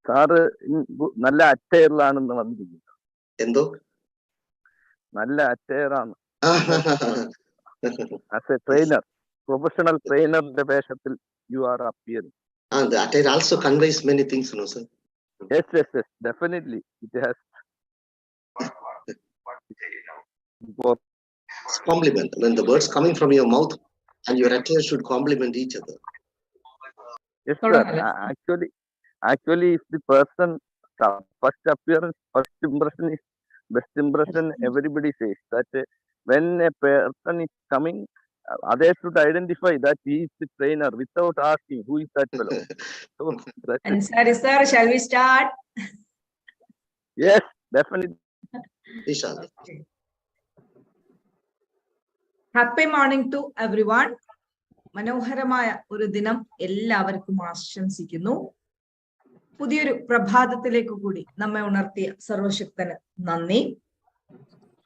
Sir നല്ല അറ്റയറിലാണെന്ന് വന്നിരിക്കുന്നു. എന്തോ നല്ല അറ്റയറാണ്. ആസ് എ ട്രെയിനർ, പ്രൊഫഷണൽ ട്രെയിനറിന്റെ വേഷത്തിൽ you are appearing. The attire also conveys many things, no, sir? Yes, yes, yes, definitely. It has. Compliment. When the words coming from your mouth and your attire should complement each other. Yes, sir. Actually, if the person first appearance, first impression is best impression, everybody says that when a person is coming, others should identify that he is the trainer without asking who is that fellow. So, and sir, shall we start? Yes, definitely. Inshallah. Happy morning to everyone. മനോഹരമായ ഒരു ദിനം എല്ലാവർക്കും ആശംസിക്കുന്നു. പുതിയൊരു പ്രഭാതത്തിലേക്ക് കൂടി നമ്മെ ഉണർത്തിയ സർവശക്തന് നന്ദി.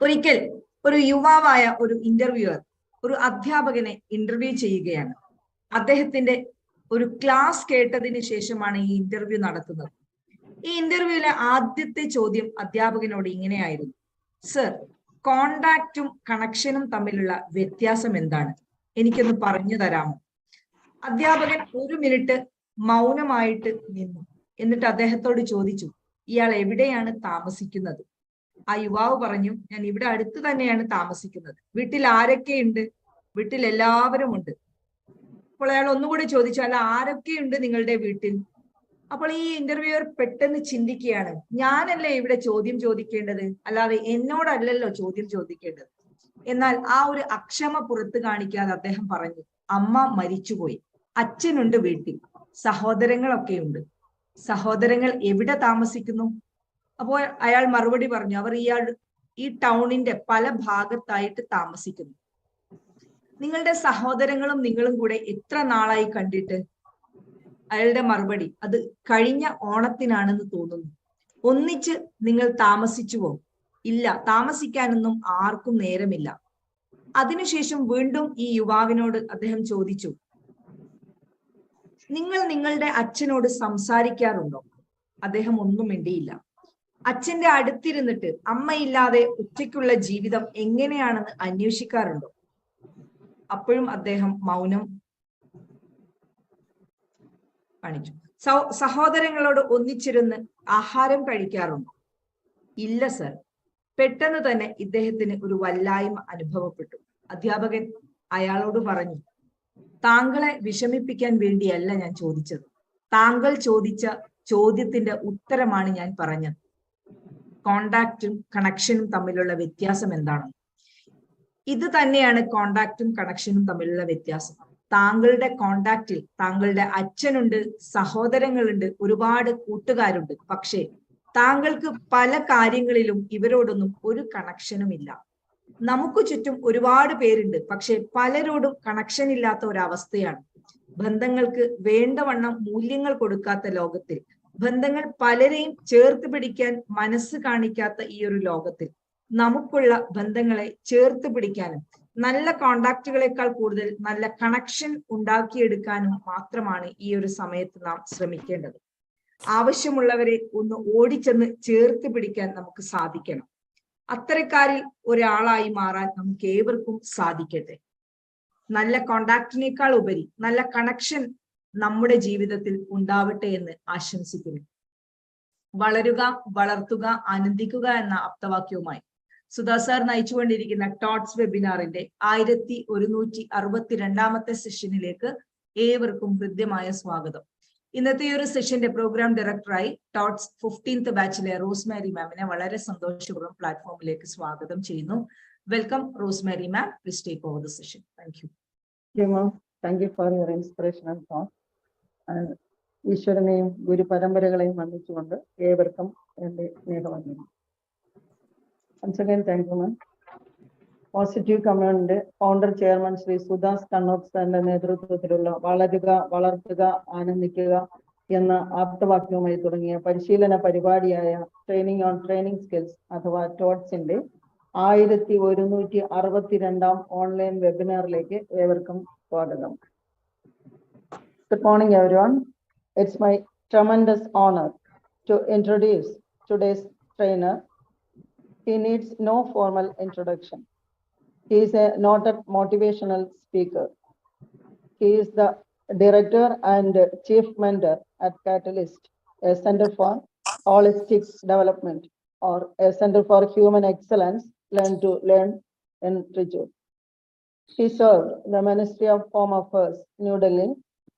ഒരിക്കൽ ഒരു യുവാവായ ഒരു ഇന്റർവ്യൂവർ ഒരു അധ്യാപകനെ ഇന്റർവ്യൂ ചെയ്യുകയാണ്. അദ്ദേഹത്തിന്റെ ഒരു ക്ലാസ് കേട്ടതിന് ശേഷമാണ് ഈ ഇന്റർവ്യൂ നടത്തുന്നത്. ഈ ഇന്റർവ്യൂവിലെ ആദ്യത്തെ ചോദ്യം അധ്യാപകനോട് ഇങ്ങനെയായിരുന്നു: സർ, കോണ്ടാക്റ്റും കണക്ഷനും തമ്മിലുള്ള വ്യത്യാസം എന്താണ്? എനിക്കൊന്ന് പറഞ്ഞു തരാമോ? അധ്യാപകൻ 1 മിനിറ്റ് മൗനമായിട്ട് നിന്നു. എന്നിട്ട് അദ്ദേഹത്തോട് ചോദിച്ചു, ഇയാൾ എവിടെയാണ് താമസിക്കുന്നത്? ആ യുവാവ് പറഞ്ഞു, ഞാൻ ഇവിടെ അടുത്ത് തന്നെയാണ് താമസിക്കുന്നത്. വീട്ടിൽ ആരൊക്കെയുണ്ട്? വീട്ടിൽ എല്ലാവരും ഉണ്ട്. അപ്പോൾ അയാൾ ഒന്നുകൂടി ചോദിച്ചു, അല്ല, ആരൊക്കെയുണ്ട് നിങ്ങളുടെ വീട്ടിൽ? അപ്പോൾ ഈ ഇന്റർവ്യൂവർ പെട്ടെന്ന് ചിന്തിക്കുകയാണ്, ഞാനല്ലേ ഇവിടെ ചോദ്യം ചോദിക്കേണ്ടത്, അല്ലാതെ എന്നോടല്ലല്ലോ ചോദ്യം ചോദിക്കേണ്ടത്. എന്നാൽ ആ ഒരു അക്ഷമ പുറത്ത് കാണിക്കാതെ അദ്ദേഹം പറഞ്ഞു, അമ്മ മരിച്ചുപോയി, അച്ഛനുണ്ട് വീട്ടിൽ, സഹോദരങ്ങളൊക്കെയുണ്ട്. സഹോദരങ്ങൾ എവിടെ താമസിക്കുന്നു? അപ്പോൾ അയാൾ മറുപടി പറഞ്ഞു, അവർ ഈ ടൗണിന്റെ പല ഭാഗത്തായിട്ട് താമസിക്കുന്നു. നിങ്ങളുടെ സഹോദരങ്ങളും നിങ്ങളും കൂടെ എത്ര നാളായി കണ്ടിട്ട്? അയാളുടെ മറുപടി, അത് കഴിഞ്ഞ ഓണത്തിനാണെന്ന് തോന്നുന്നു. ഒന്നിച്ച് നിങ്ങൾ താമസിച്ചുവോ? ഇല്ല, താമസിക്കാനൊന്നും ആർക്കും നേരമില്ല. അതിനുശേഷം വീണ്ടും ഈ യുവാവിനോട് അദ്ദേഹം ചോദിച്ചു, നിങ്ങൾ നിങ്ങളുടെ അച്ഛനോട് സംസാരിക്കാറുണ്ടോ? അദ്ദേഹം ഒന്നും മിണ്ടിയില്ല. അച്ഛന്റെ അടുത്തിരുന്നിട്ട് അമ്മയില്ലാതെ ഒറ്റയ്ക്കുള്ള ജീവിതം എങ്ങനെയാണെന്ന് അന്വേഷിക്കാറുണ്ടോ? അപ്പോഴും അദ്ദേഹം മൗനം കാണിച്ചു. സഹോദരങ്ങളോട് ഒന്നിച്ചിരുന്ന് ആഹാരം കഴിക്കാറുണ്ടോ? ഇല്ല സർ. പെട്ടെന്ന് തന്നെ ഇദ്ദേഹത്തിന് ഒരു വല്ലായ്മ അനുഭവപ്പെട്ടു. അധ്യാപകൻ അയാളോട് പറഞ്ഞു, താങ്കളെ വിഷമിപ്പിക്കാൻ വേണ്ടിയല്ല ഞാൻ ചോദിച്ചത്. താങ്കൾ ചോദിച്ച ചോദ്യത്തിന്റെ ഉത്തരമാണ് ഞാൻ പറഞ്ഞത്. കോണ്ടാക്റ്റും കണക്ഷനും തമ്മിലുള്ള വ്യത്യാസം എന്താണ്? ഇത് തന്നെയാണ് കോണ്ടാക്റ്റും കണക്ഷനും തമ്മിലുള്ള വ്യത്യാസം. താങ്കളുടെ കോണ്ടാക്റ്റിൽ താങ്കളുടെ അച്ഛനുണ്ട്, സഹോദരങ്ങളുണ്ട്, ഒരുപാട് കൂട്ടുകാരുണ്ട്. പക്ഷേ താങ്കൾക്ക് പല കാര്യങ്ങളിലും ഇവരോടൊന്നും ഒരു കണക്ഷനും ഇല്ല. നമുക്ക് ചുറ്റും ഒരുപാട് പേരുണ്ട്, പക്ഷെ പലരോടും കണക്ഷൻ ഇല്ലാത്ത ഒരവസ്ഥയാണ്. ബന്ധങ്ങൾക്ക് വേണ്ടവണ്ണം മൂല്യങ്ങൾ കൊടുക്കാത്ത ലോകത്തിൽ, ബന്ധങ്ങൾ പലരെയും ചേർത്ത് പിടിക്കാൻ മനസ്സ് കാണിക്കാത്ത ഈ ഒരു ലോകത്തിൽ നമുക്കുള്ള ബന്ധങ്ങളെ ചേർത്ത് പിടിക്കാനും നല്ല കോണ്ടാക്റ്റുകളെക്കാൾ കൂടുതൽ നല്ല കണക്ഷൻ ഉണ്ടാക്കിയെടുക്കാനും മാത്രമാണ് ഈ ഒരു സമയത്ത് നാം ശ്രമിക്കേണ്ടത്. ആവശ്യമുള്ളവരെ ഒന്ന് ഓടിച്ചെന്ന് ചേർത്ത് പിടിക്കാൻ നമുക്ക് സാധിക്കണം. അത്തരക്കാരിൽ ഒരാളായി മാറാൻ നമുക്ക് ഏവർക്കും സാധിക്കട്ടെ. നല്ല കോണ്ടാക്റ്റിനേക്കാൾ ഉപരി നല്ല കണക്ഷൻ നമ്മുടെ ജീവിതത്തിൽ ഉണ്ടാവട്ടെ എന്ന് ആശംസിക്കുന്നു. വളരുക, വളർത്തുക, ആനന്ദിക്കുക എന്ന ആപ്തവാക്യവുമായി സുധാ സാർ നയിച്ചുകൊണ്ടിരിക്കുന്ന ടോട്സ് വെബിനാറിന്റെ 1162ാമത്തെ സെഷനിലേക്ക് ഏവർക്കും ഹൃദ്യമായ സ്വാഗതം. ഇന്നത്തെ ഒരു സെഷന്റെ പ്രോഗ്രാം ഡയറക്ടറായി ടോട്സ് 15th ബാച്ചിലെ റോസ്മേരി മാമിനെ വളരെ സന്തോഷപൂർവ്വം പ്ലാറ്റ്ഫോമിലേക്ക് സ്വാഗതം ചെയ്യുന്നു. Welcome Rosemary ma'am, please take over the session. Thank you. Thank you for your inspirational talk. ഈശ്വരനെയും ഗുരു പരമ്പരകളെയും വന്ദിച്ചുകൊണ്ട് ഏവർക്കും എൻ്റെ സ്നേഹവന്ദനം. Once again, thank you, ma'am. Positive കമ്മ്യൂണിന്റെ ഫൗണ്ടർ ചെയർമാൻ ശ്രീ സുദാസ്കന്നോത്ത് സാറിന്റെ നേതൃത്വത്തിലുള്ള വളരുക, വളർത്തുക, ആനന്ദിക്കുക എന്ന ആപ്തവാക്യവുമായി തുടങ്ങിയ പരിശീലന പരിപാടിയായ ട്രെയിനിങ് ഓൺ ട്രെയിനിങ് സ്കിൽസ് അഥവാ ടോട്സിന്റെ 1162ാം ഓൺലൈൻ വെബിനാറിലേക്ക് ഏവർക്കും സ്വാഗതം. Good morning, everyone. It's my tremendous honor To introduce today's trainer, he needs no formal introduction. He is a noted motivational speaker. He is the director and chief mentor at Catalyst, a center for holistic development or a center for human excellence, learn to learn in Trichy. He served the Ministry of Home Affairs, New Delhi,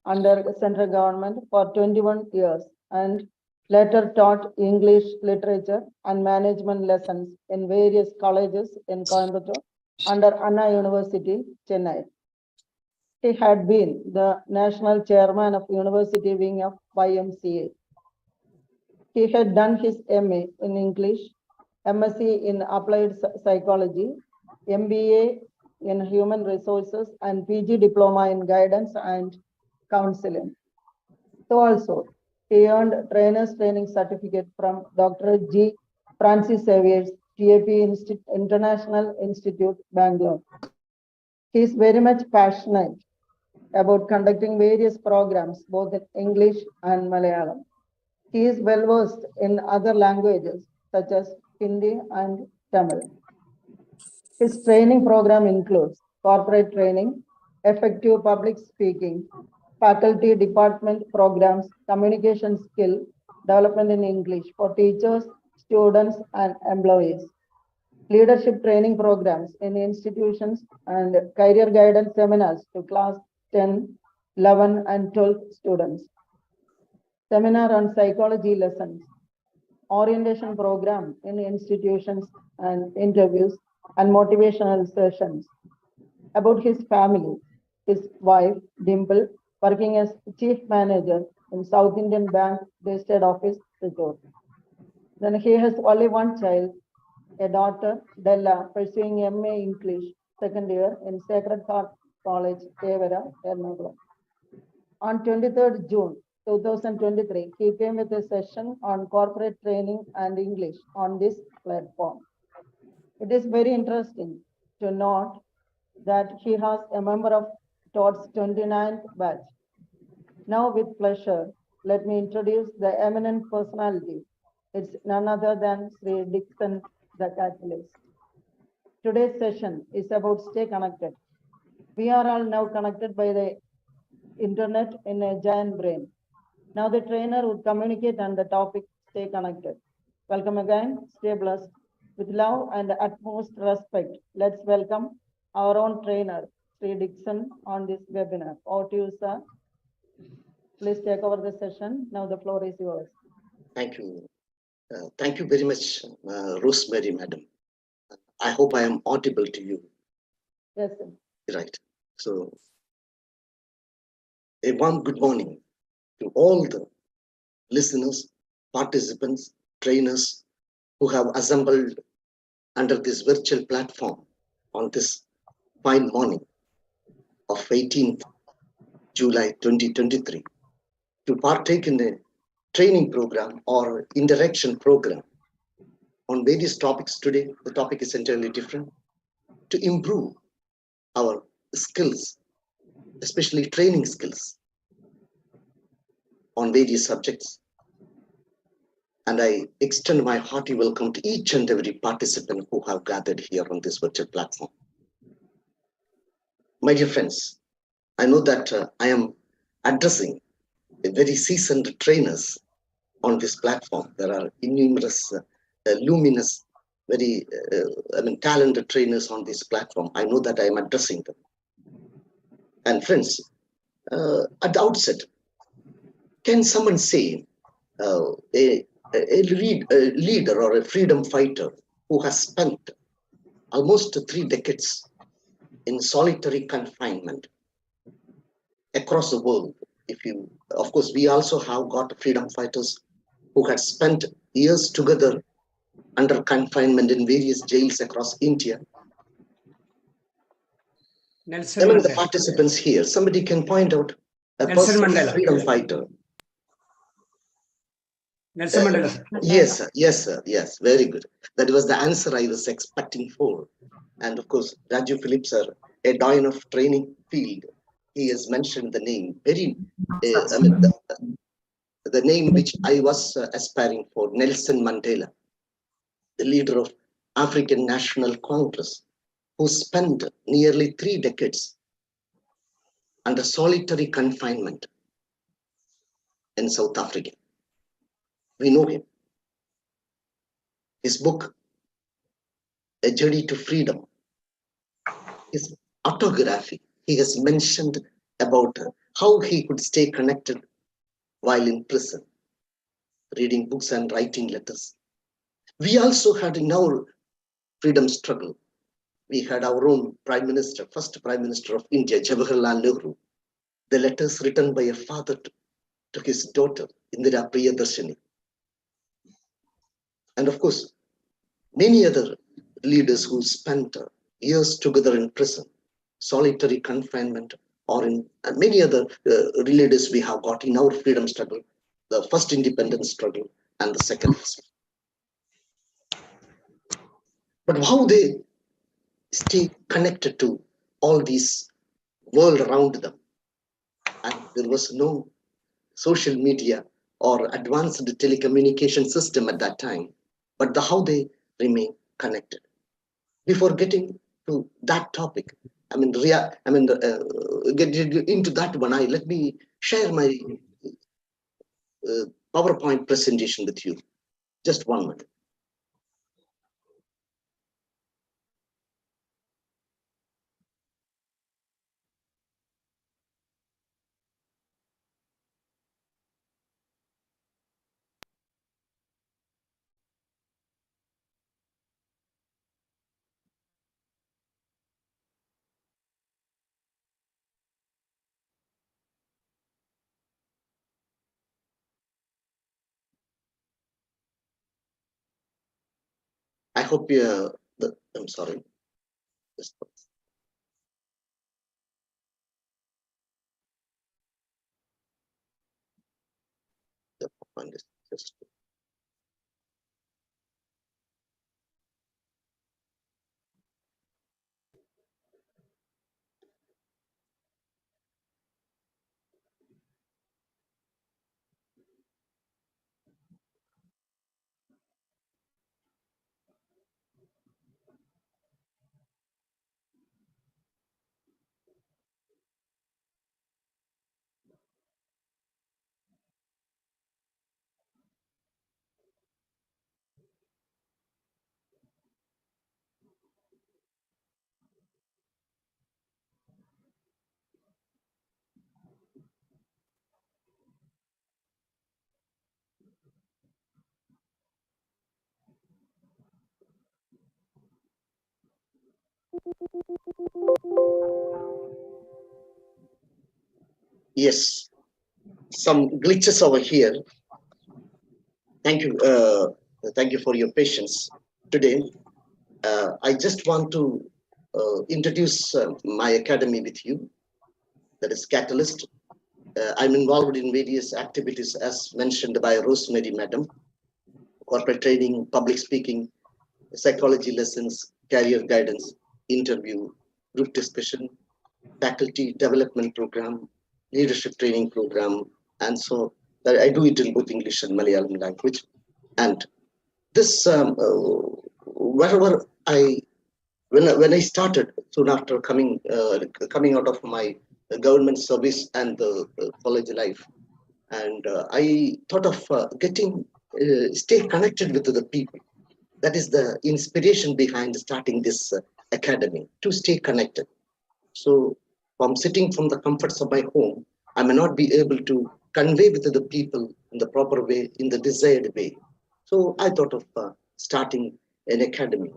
under central government for 21 years and later taught English literature and management lessons in various colleges in Coimbatore under Anna University, Chennai. He had been the national chairman of University Wing of YMCA. He had done his MA in English, MSc in Applied Psychology, MBA in Human Resources, and PG Diploma in Guidance and Counseling. So also, he earned Trainer's Training Certificate from Dr. G. Francis Xavier's TAP International Institute, Bangalore. He is very much passionate about conducting various programs, both in English and Malayalam. He is well versed in other languages such as Hindi and Tamil. His training program includes corporate training, effective public speaking, faculty department programs, communication skill development in English for teachers, students, and employees, leadership training programs in institutions, and career guidance seminars to class 10, 11, and 12 students. Seminar on psychology lessons, orientation program in institutions and interviews and motivational sessions. About his family, his wife, Dimple, working as chief manager in South Indian Bank based head office, Trichy. Then he has only one child, a daughter, Della, pursuing MA English second year in Sacred Heart College, Tevera, Ernakulam. On 23rd June 2023, he came with a session on corporate training and English on this platform. It is very interesting to note that he has a member of TOTs 29th batch. Now with pleasure, let me introduce the eminent personality. It's none other than Sri Dixon, the Catalyst. Today's session is about stay connected. We are all now connected by the internet in a giant brain. Now the trainer would communicate on the topic stay connected. Welcome again, stay blessed. With love and utmost respect, let's welcome our own trainer, Sri Dixon, on this webinar. Over to you, sir. Please take over the session. Now the floor is yours. Thank you. Thank you very much, Rosemary, madam. I hope I am audible to you. Yes, sir. Right. So, a warm good morning to all the listeners, participants, trainers who have assembled under this virtual platform on this fine morning of 18th July 2023 to partake in a training program or interaction program on various topics. Today, the topic is entirely different. To improve our skills, especially training skills on various subjects. And I extend my hearty welcome to each and every participant who have gathered here on this virtual platform. My dear friends, I know that I am addressing very seasoned trainers on this platform. There are innumerous, luminous, very talented trainers on this platform. I know that I am addressing them. And friends, at the outset, can someone say a leader or a freedom fighter who has spent almost 3 decades in solitary confinement across the world? Of course, we also have got freedom fighters who had spent years together under confinement in various jails across India. Among the participants here, somebody can point out a person, freedom fighter. Nelson Mandela. Yes, sir. Yes, sir. Yes, very good. That was the answer I was expecting for. And of course, Raju Philip, sir, a doyen of training field. He has mentioned the name. Very, the name which I was aspiring for, Nelson Mandela, the leader of African National Congress, who spent nearly 3 decades under solitary confinement in South Africa. We know him. His book, A Journey to Freedom, his autobiography, he has mentioned about how he could stay connected while in prison, reading books and writing letters. We also had in our freedom struggle, we had our own Prime Minister, first Prime Minister of India, Jawaharlal Nehru, the letters written by a father to his daughter, Indira Priyadarshini. And of course, many other leaders who spent years together in prison, solitary confinement, or in many other leaders we have got in our freedom struggle, the first independence struggle and the second. But how they stay connected to all these world around them. And there was no social media or advanced telecommunication system at that time, but how they remain connected. Before getting to that topic, get into that one, let me share my PowerPoint presentation with you. Just 1 minute. I hope I'm sorry. Yes, some glitches over here. Thank you. Thank you for your patience today. I just want to introduce my academy with you. That is Catalyst. I'm involved in various activities as mentioned by Rosemary Madam: corporate training, public speaking, psychology lessons, career guidance, interview, group discussion, faculty development program, leadership training program, and so I do it in both English and Malayalam language. And this, wherever when I started soon after coming out of my government service and the college life, and I thought of stay connected with the people. That is the inspiration behind starting this academy, to stay connected. So from sitting from the comforts of my home, I may not be able to convey with the people in the proper way, in the desired way. So I thought of starting an academy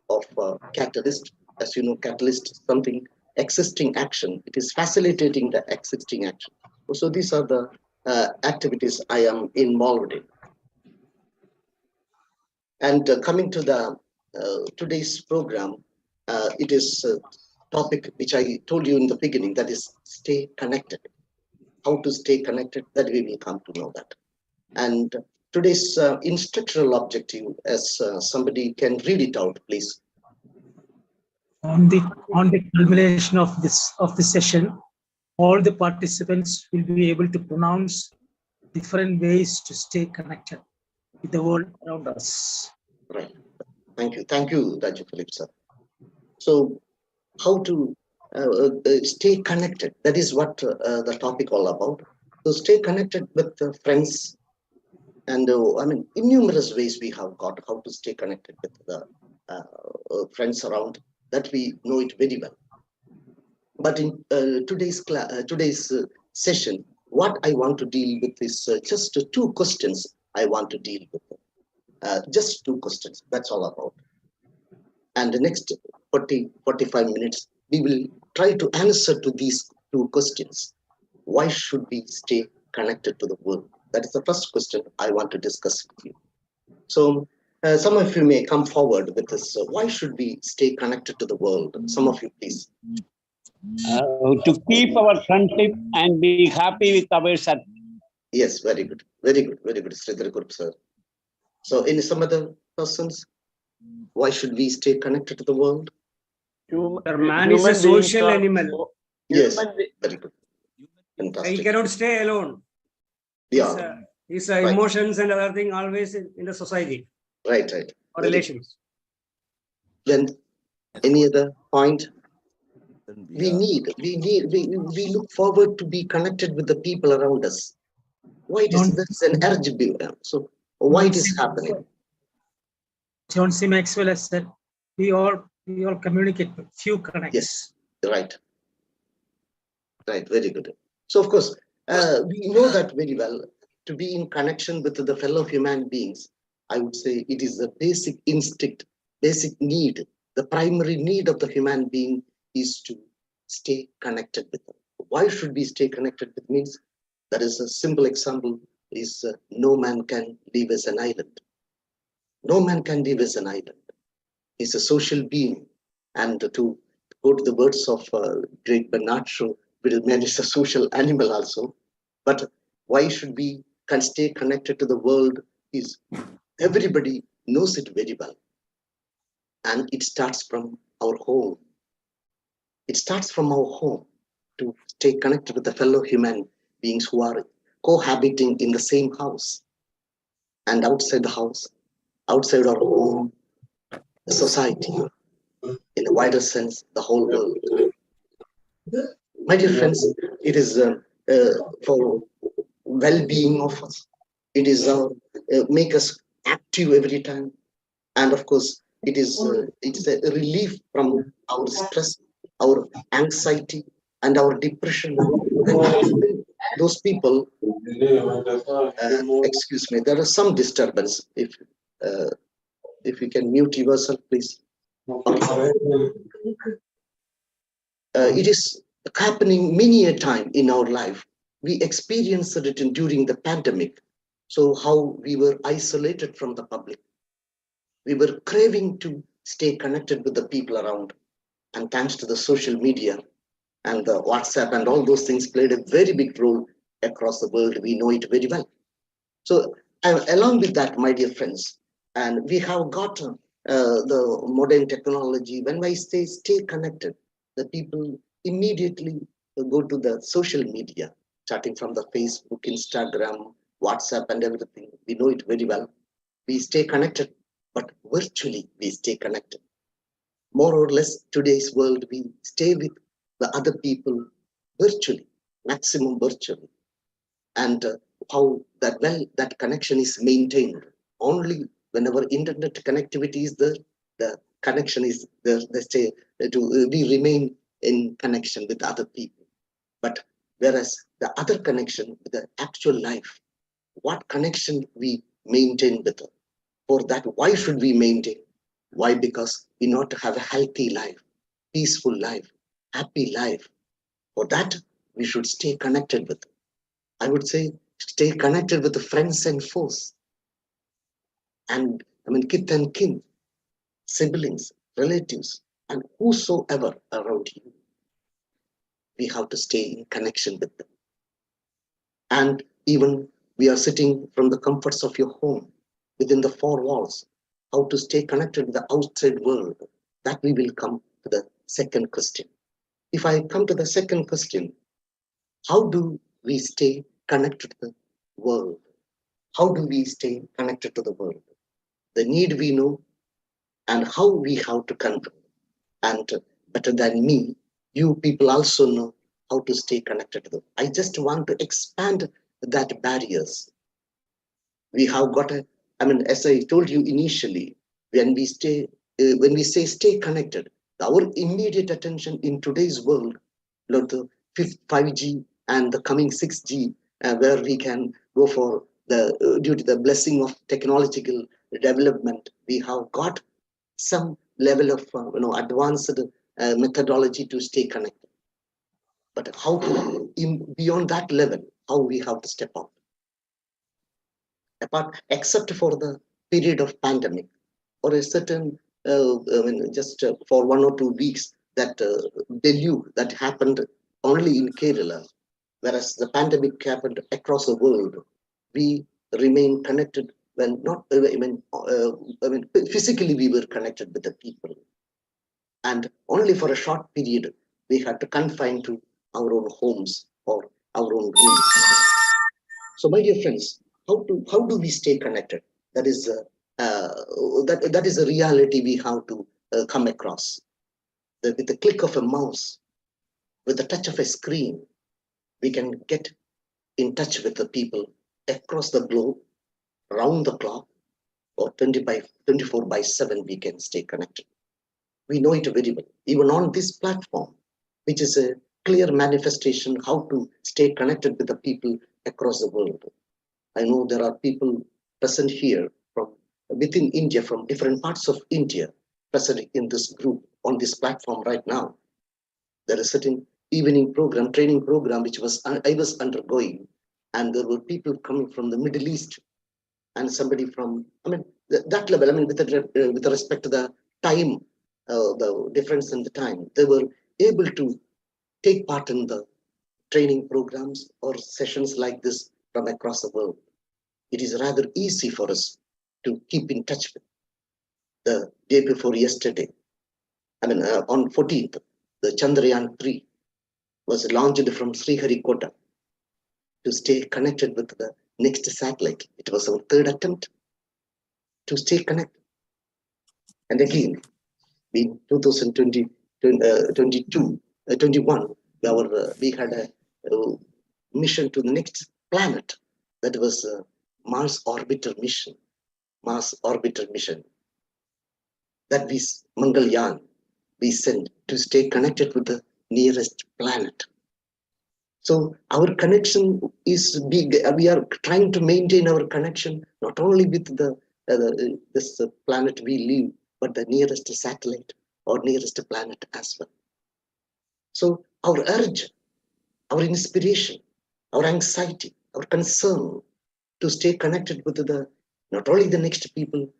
of Catalyst. As you know, Catalyst is something existing action. It is facilitating the existing action. So these are the activities I am involved in. And coming to the today's program, it is a topic which I told you in the beginning, that is stay connected. How to stay connected, that we will come to know that. And today's instructional objective, as somebody can read it out, please. On the culmination of this session, all the participants will be able to pronounce different ways to stay connected with the world around us. Right. Thank you, Raju Philip sir. So, how to stay connected? That is what the topic all about. So, stay connected with friends, and I mean, in numerous ways we have got how to stay connected with the friends around. That we know it very well. But in today's session, what I want to deal with is just two questions I want to deal with. Just two questions, that's all about. And the next 45 minutes, we will try to answer to these two questions. Why should we stay connected to the world? That is the first question I want to discuss with you. So some of you may come forward with this. Why should we stay connected to the world? Some of you, please. To keep our friendship and be happy with ourselves. Yes, very good, Sridhar Group, sir. So, in some other persons, why should we stay connected to the world? Man is a social animal. Yes, very good. Fantastic. He cannot stay alone. Yeah. His emotions and other thing always in the society. Right. Or relations. Then, any other point? We look forward to be connected with the people around us. Why it is there's an urge build. So why it is happening? John C. Maxwell has said, we all communicate, but few connect. Yes, right, very good. So of course, we know that very well. To be in connection with the fellow human beings, I would say it is a basic instinct, basic need. The primary need of the human being is to stay connected with them. Why should we stay connected with means? That is a simple example is no man can live as an island. No man can live as an island. He's a social being. And to go to the words of great Bernard Shaw, man is a social animal also. But why should we can stay connected to the world is everybody knows it very well. And it starts from our home. It starts from our home to stay connected with the fellow human beings who are cohabiting in the same house. And outside the house, outside our home, the society, in a wider sense, the whole world. My dear friends, it is for well-being of us. It is make us active every time, and of course, it is a relief from our stress, our anxiety, and our depression. And those people, excuse me, there is some disturbance. If you can mute yourself, please. It is happening many a time in our life. We experienced it during the pandemic. So how we were isolated from the public. We were craving to stay connected with the people around. And thanks to the social media and the WhatsApp and all those things played a very big role across the world. We know it very well. So along with that, my dear friends, and we have got the modern technology. When I say stay connected, the people immediately go to the social media, starting from the Facebook, Instagram, WhatsApp, and everything. We know it very well. We stay connected, but virtually we stay connected. More or less, today's world, we stay with the other people virtually, maximum virtually. And how that connection is maintained only whenever internet connectivity is there, the connection is there. They say we remain in connection with other people. But whereas the other connection with the actual life, what connection we maintain with her? For that, why should we maintain? Why? Because we want to have a healthy life, peaceful life, happy life. For that, we should stay connected with. I would say stay connected with the friends and foes. And I mean, kith and kin, siblings, relatives, and whosoever around you. We have to stay in connection with them. And even we are sitting from the comforts of your home, within the four walls, how to stay connected with the outside world. That we will come to the second question. If I come to the second question, how do we stay connected to the world. How do we stay connected to the world? The need we know and how we have to control. And better than me, you people also know how to stay connected to them. I just want to expand that barriers. We have got a, I mean, as I told you initially, when we say stay connected, our immediate attention in today's world, the 5G and the coming 6G, where we can go for the due to the blessing of technological development, we have got some level of advanced methodology to stay connected. But how to beyond that level, how we have to step out. Apart, except for the period of pandemic or a certain, just for 1 or 2 weeks, that deluge that happened only in Kerala, whereas the pandemic happened across the world, we remain connected when not, physically we were connected with the people. And only for a short period, we had to confine to our own homes or our own rooms. So, my dear friends, how do we stay connected? That is that is a reality we have to come across. With the click of a mouse, with the touch of a screen, we can get in touch with the people across the globe, round the clock, or 24/7. We can stay connected. We know it very well, even on this platform, which is a clear manifestation how to stay connected with the people across the world. I know there are people present here from within India, from different parts of India, present in this group on this platform right now. There is a certain evening program, training program, which I was undergoing, and there were people coming from the Middle East, and somebody from, that level. With respect to the time, the difference in the time, they were able to take part in the training programs or sessions like this from across the world. It is rather easy for us to keep in touch with. The day before yesterday, on 14th, the Chandrayaan-3 was launched from Sriharikota to stay connected with the next satellite. It was our third attempt to stay connected. And again, in 2020, 21, we had a mission to the next planet. That was a Mars orbiter mission. That we, Mangalyaan, we sent to stay connected with the nearest planet. So our connection is big. We are trying to maintain our connection not only with this planet we live, but the nearest satellite or nearest planet as well. So our urge, our inspiration, our anxiety, our concern to stay connected with not only the next people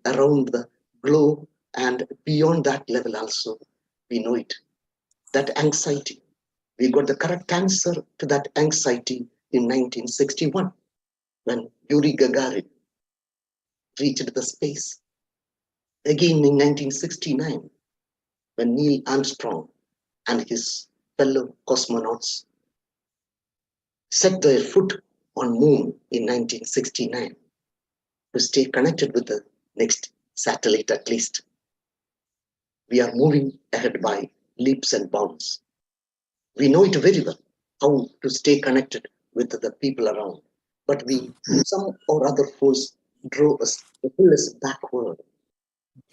around the globe and beyond that level also, we know it. That anxiety, we got the correct answer to that anxiety in 1961 when Yuri Gagarin reached the space. Again in 1969 when Neil Armstrong and his fellow cosmonauts set their foot on moon in 1969 to stay connected with the next satellite at least. We are moving ahead by leaps and bounds. We know it very well, how to stay connected with the people around. But some or other force drove us, pull us backward.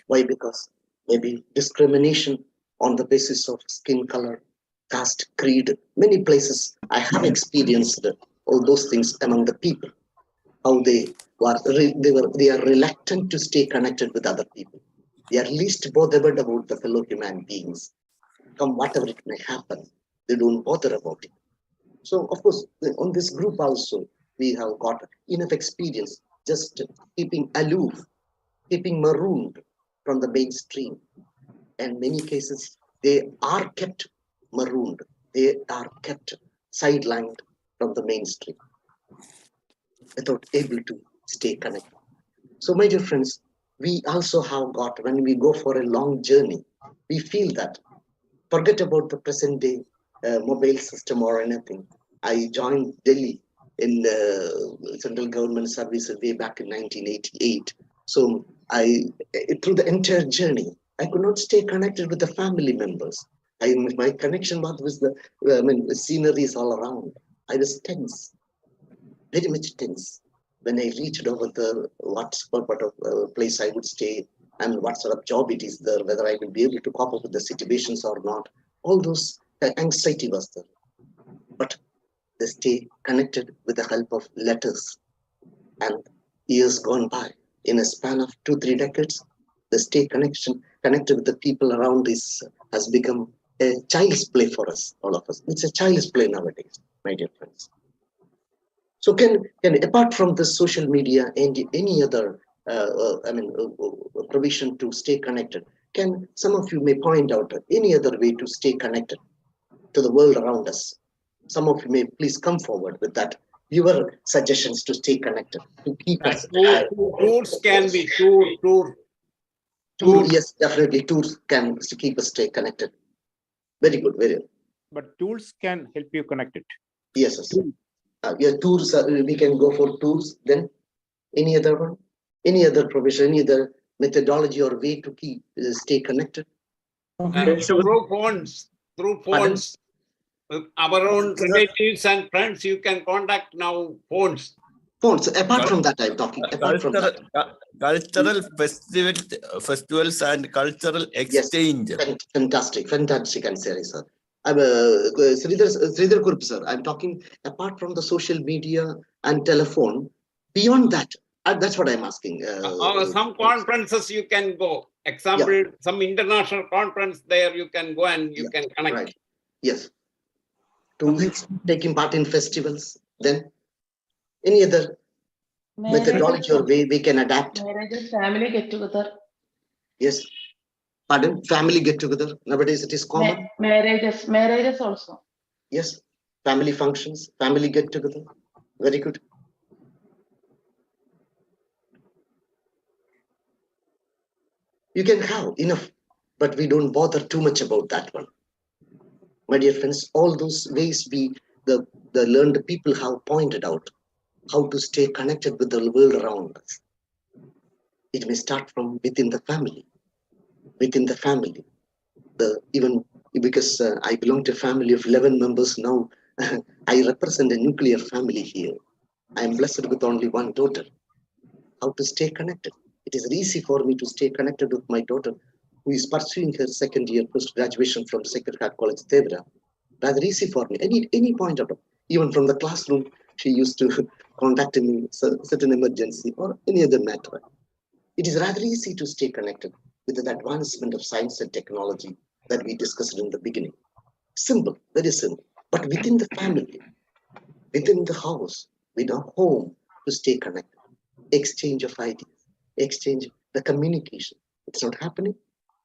Why? Because maybe discrimination on the basis of skin color, caste, creed. Many places I have experienced all those things among the people. How they are reluctant to stay connected with other people. They are least bothered about the fellow human beings. Come whatever it may happen, they don't bother about it. So of course, on this group also, we have got enough experience just keeping aloof, keeping marooned from the mainstream. In many cases, they are kept marooned. They are kept sidelined from the mainstream without able to stay connected. So my dear friends, we also have got, when we go for a long journey, we feel that, forget about the present day mobile system or anything. I joined Delhi in the central government service way back in 1988. So through the entire journey, I could not stay connected with the family members. My connection was with the sceneries all around. I was tense, very much tense when I reached over the what part of place I would stay and what sort of job it is there, whether I will be able to cope up with the situations or not. All those anxiety was there. But they stay connected with the help of letters, and years gone by. In a span of 2-3 decades, the stay connected with the people around this has become a child's play for us, all of us. It's a child's play nowadays, my dear friends. So can apart from the social media and any other provision to stay connected, can some of you may point out any other way to stay connected to the world around us? Some of you may please come forward with that. Your suggestions to stay connected, to keep us. Tours can be tour. Yes, definitely. Tours can keep us stay connected. Very good, very good. But tools can help you connect it. Yes, yes. Tours. We can go for tours. Then, any other one? Any other provision? Any other methodology or way to keep stay connected? Through phones. Pardon? Our own relatives and friends, you can contact now phones. Phones. Apart from that, I'm talking. Apart from that, cultural festivals and cultural exchange. Yes, fantastic answer, sir. I'm Sridhar Kurp, sir. I'm talking apart from the social media and telephone. Beyond that, that's what I'm asking. Some conferences you can go. Example, some international conference there you can go and you can connect. Right. Yes. Taking part in festivals. Then any other methodology or way we can adapt? Marriages, family get together. Yes. Pardon? Family get together. Nowadays it is common. Marriages also. Yes. Family functions, family get together. Very good. You can have enough, but we don't bother too much about that one. My dear friends, all those ways the learned people have pointed out how to stay connected with the world around us. It may start from within the family. Within the family, even because I belong to a family of 11 members now, I represent a nuclear family here. I am blessed with only one daughter. How to stay connected? It is easy for me to stay connected with my daughter, who is pursuing her second year post-graduation from Sacred Heart College, Devra. Rather easy for me. Any point of it. Even from the classroom, she used to contact me, certain emergency or any other matter. It is rather easy to stay connected with the advancement of science and technology that we discussed in the beginning. Simple, very simple. But within the family, within the house, within our home, to stay connected. Exchange of ideas, exchange the communication. It's not happening,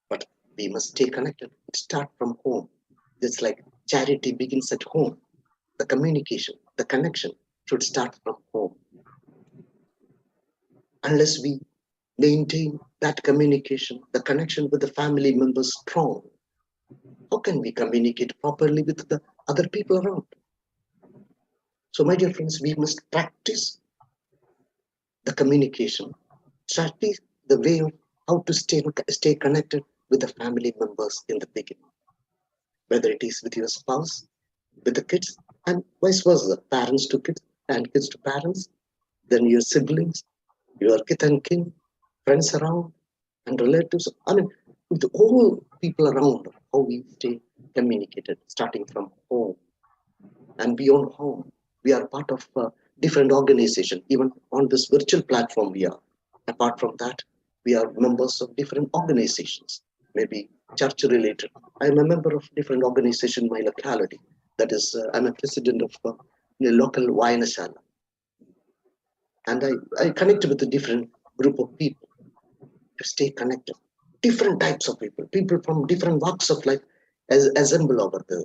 but we must stay connected. Start from home. It's like charity begins at home. The communication, the connection should start from home. Unless we maintain that communication, the connection with the family members strong, how can we communicate properly with the other people around? So, my dear friends, we must practice the communication, practice the way of how to stay connected with the family members in the beginning. Whether it is with your spouse, with the kids, and vice versa, parents to kids and kids to parents, then your siblings, your kith and kin, friends around, and relatives. I mean, with all people around, how we stay communicated, starting from home and beyond home. We are part of different organizations, even on this virtual platform we are. Apart from that, we are members of different organizations, maybe church related. I am a member of different organization in my locality. That is, I'm a president of the local Vayanashala. And I connect with a different group of people to stay connected. Different types of people from different walks of life assemble over there.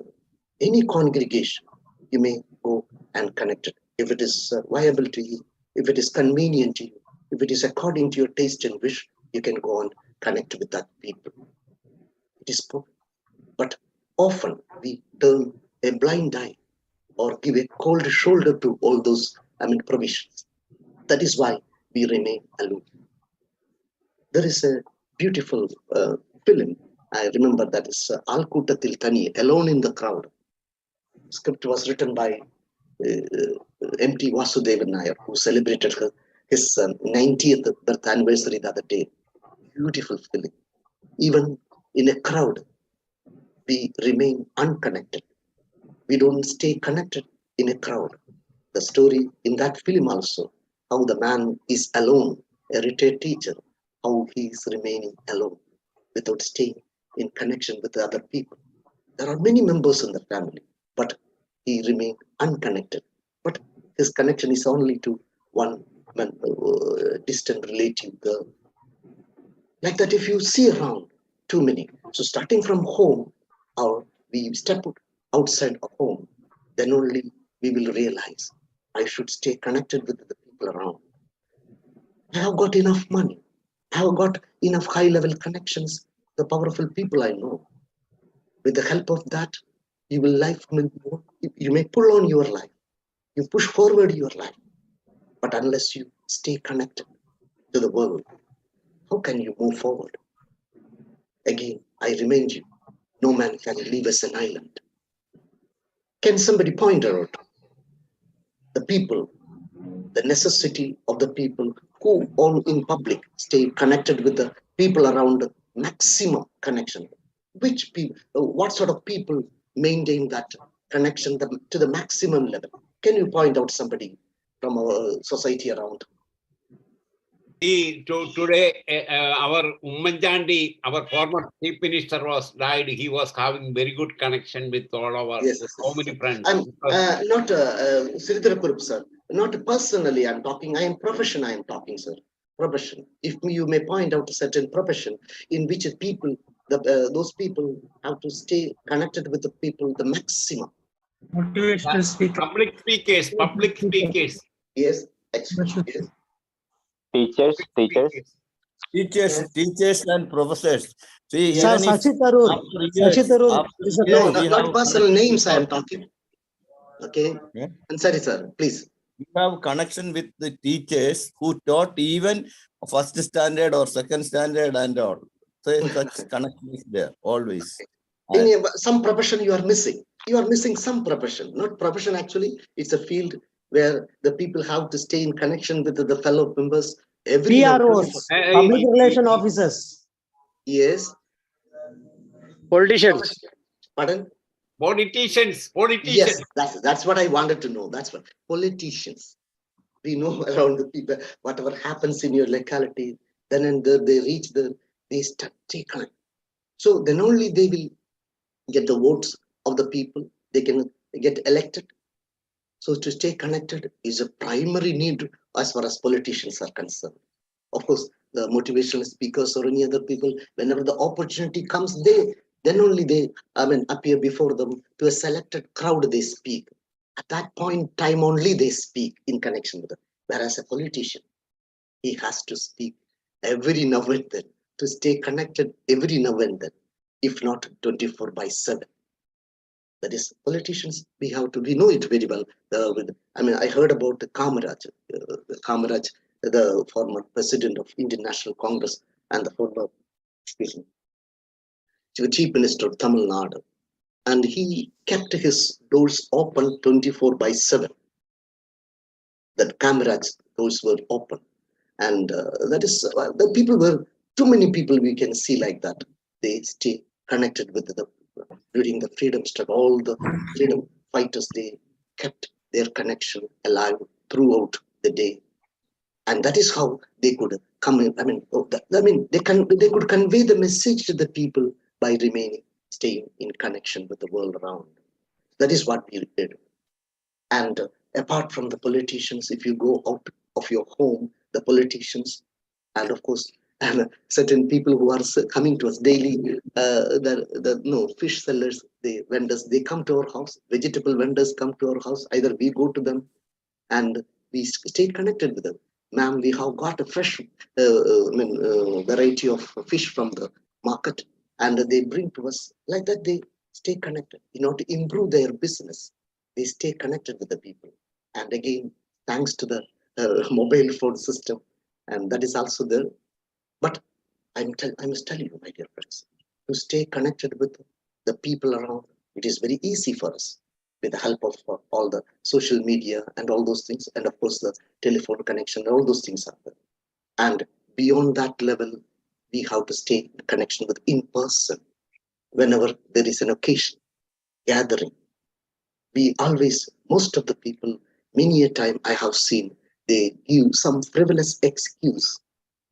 Any congregation, you may go and connect it. If it is viable to you, if it is convenient to you, if it is according to your taste and wish, you can go and connect with that people. It is perfect. But often we turn a blind eye or give a cold shoulder to all those, provisions. That is why we remain aloof. There is a beautiful film. I remember that is Al Kootathil Thani, Alone in the Crowd. Script was written by M.T. Vasudevan Nair, who celebrated his 90th birth anniversary the other day. Beautiful film. Even in a crowd, we remain unconnected. We don't stay connected in a crowd. The story in that film also, how the man is alone, a retired teacher, how he is remaining alone without staying in connection with the other people. There are many members in the family, but he remained unconnected. But his connection is only to one distant relative girl. Like that, if you see around too many. So starting from home, or we step outside of home, then only we will realize I should stay connected with the people around. I have got enough money. I have got enough high-level connections, the powerful people I know. With the help of that, you may pull on your life. You push forward your life. But unless you stay connected to the world, how can you move forward? Again, I remind you, no man can leave us an island. Can somebody point out the people, the necessity of the people who all in public stay connected with the people around maximum connection? Which people, what sort of people maintain that connection to the maximum level? Can you point out somebody from our society around? Today, our Ummanchandi, our former chief minister was died. He was having very good connection with all our so many friends. I'm not Siridhara Kurup, sir. Not personally, I'm talking. I am profession. I am talking, sir. Profession. If you may point out a certain profession in which people, those people have to stay connected with the people, the maximum. Motivational speaker. Public speakers. Yes, actually, yes. Teachers and professors. See, Sir, even if Sashi Tharoor. Sashi Tharoor is a No, guy. not personal names I am talking. Okay. Yeah. And sorry, sir, please. We have connection with the teachers who taught even first standard or second standard and all. So such connection is there always. In some profession you are missing. You are missing some profession. Not profession actually. It's a field where the people have to stay in connection with the fellow members. PROs, public relation officers. Yes. Politicians. Pardon? Politicians. Yes, that's what I wanted to know. That's what politicians. We know around the people, whatever happens in your locality, then and there they reach they start taking. So then only they will get the votes of the people. They can get elected. So to stay connected is a primary need as far as politicians are concerned. Of course, the motivational speakers or any other people, whenever the opportunity comes, then only they appear before them. To a selected crowd they speak. At that point in time only they speak in connection with them. Whereas a politician, he has to speak every now and then, to stay connected every now and then, if not 24/7. That is, politicians, we know it very well. I heard about Kamaraj, the former president of Indian National Congress and the former, chief minister of Tamil Nadu. And he kept his doors open 24/7. That Kamaraj doors were open. And that is, the people were, too many people we can see like that. They stay connected with during the freedom struggle, all the freedom fighters, they kept their connection alive throughout the day. And that is how they could come in. They could convey the message to the people by staying in connection with the world around. That is what we did. And apart from the politicians, if you go out of your home, the politicians, and of course, and certain people who are coming to us daily, fish sellers, the vendors, they come to our house. Vegetable vendors come to our house. Either we go to them and we stay connected with them. Ma'am, we have got a fresh variety of fish from the market, and they bring to us. Like that, they stay connected in order to improve their business. they stay connected with the people. And again, thanks to the mobile phone system, and that is also there. But I must tell you, my dear friends, to stay connected with the people around, it is very easy for us with the help of all the social media and all those things, and of course the telephone connection, all those things are there. And beyond that level, we have to stay in connection with in person. Whenever there is an occasion, gathering, we always, most of the people, many a time I have seen, they give some frivolous excuse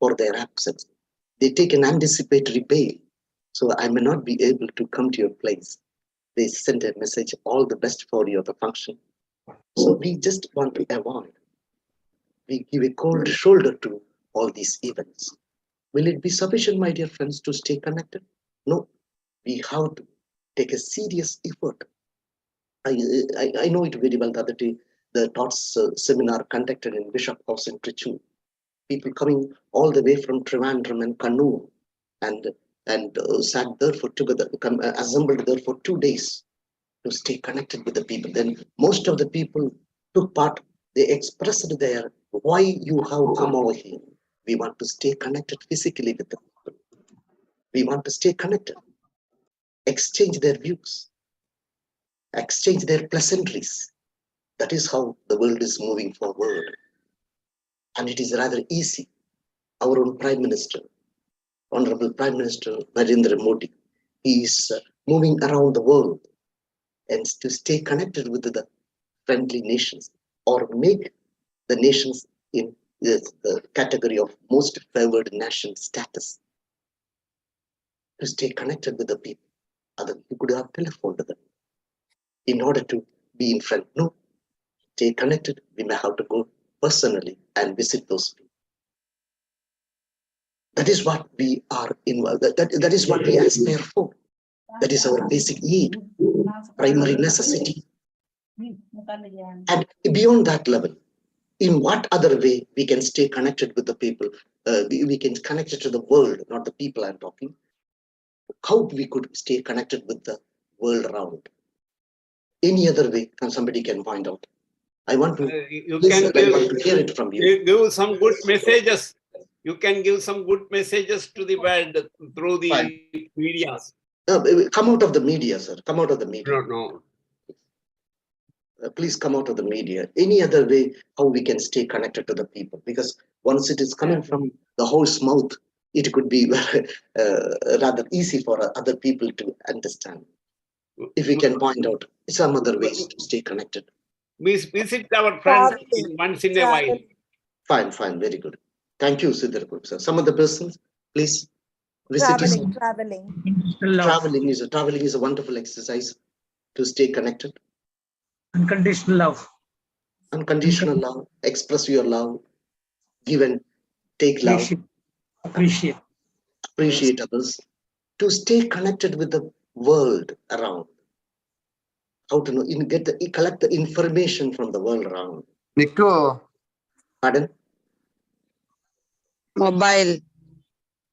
for their absence. They take an anticipatory bail. So I may not be able to come to your place. They send a message, all the best for your function. So we just want to avoid. We give a cold shoulder to all these events. Will it be sufficient, my dear friends, to stay connected? No, we have to take a serious effort. I know it very well. The other day, the TOTs seminar conducted in Bishop House in Trichur. People coming all the way from Trivandrum and Kannur and sat there for together, assembled there for 2 days to stay connected with the people. Then most of the people took part. They expressed their why you have come over here. We want to stay connected physically with the people. We want to stay connected, exchange their views, exchange their pleasantries. That is how the world is moving forward. And it is rather easy. Our own Prime Minister, Honorable Prime Minister Narendra Modi, he is moving around the world and to stay connected with the friendly nations or make the nations in the category of most favored nation status. To stay connected with the people. You could have telephoned them in order to be in front. No, stay connected. We may have to go personally and visit those people. That is what we are involved. That is what we aspire for. That is our basic need, primary necessity. And beyond that level, in what other way we can stay connected with the people? We can connect it to the world, not the people I'm talking. How we could stay connected with the world around? Any other way somebody can find out. I want to, hear it from you. Give some good messages. You can give some good messages to the world through the media. Come out of the media, sir. Come out of the media. No. Please come out of the media. Any other way how we can stay connected to the people? Because once it is coming from the horse's mouth, it could be rather easy for other people to understand. If we can find out some other ways to stay connected. We visit our friends once in a while. Fine, very good. Thank you, Siddharth sir. Some other persons, please. Traveling. Traveling is a wonderful exercise to stay connected. Unconditional love. Unconditional love. Express your love. Give and take love. Appreciate others. To stay connected with the world around. How to know? Collect the information from the world around. Nico. Pardon? Mobile.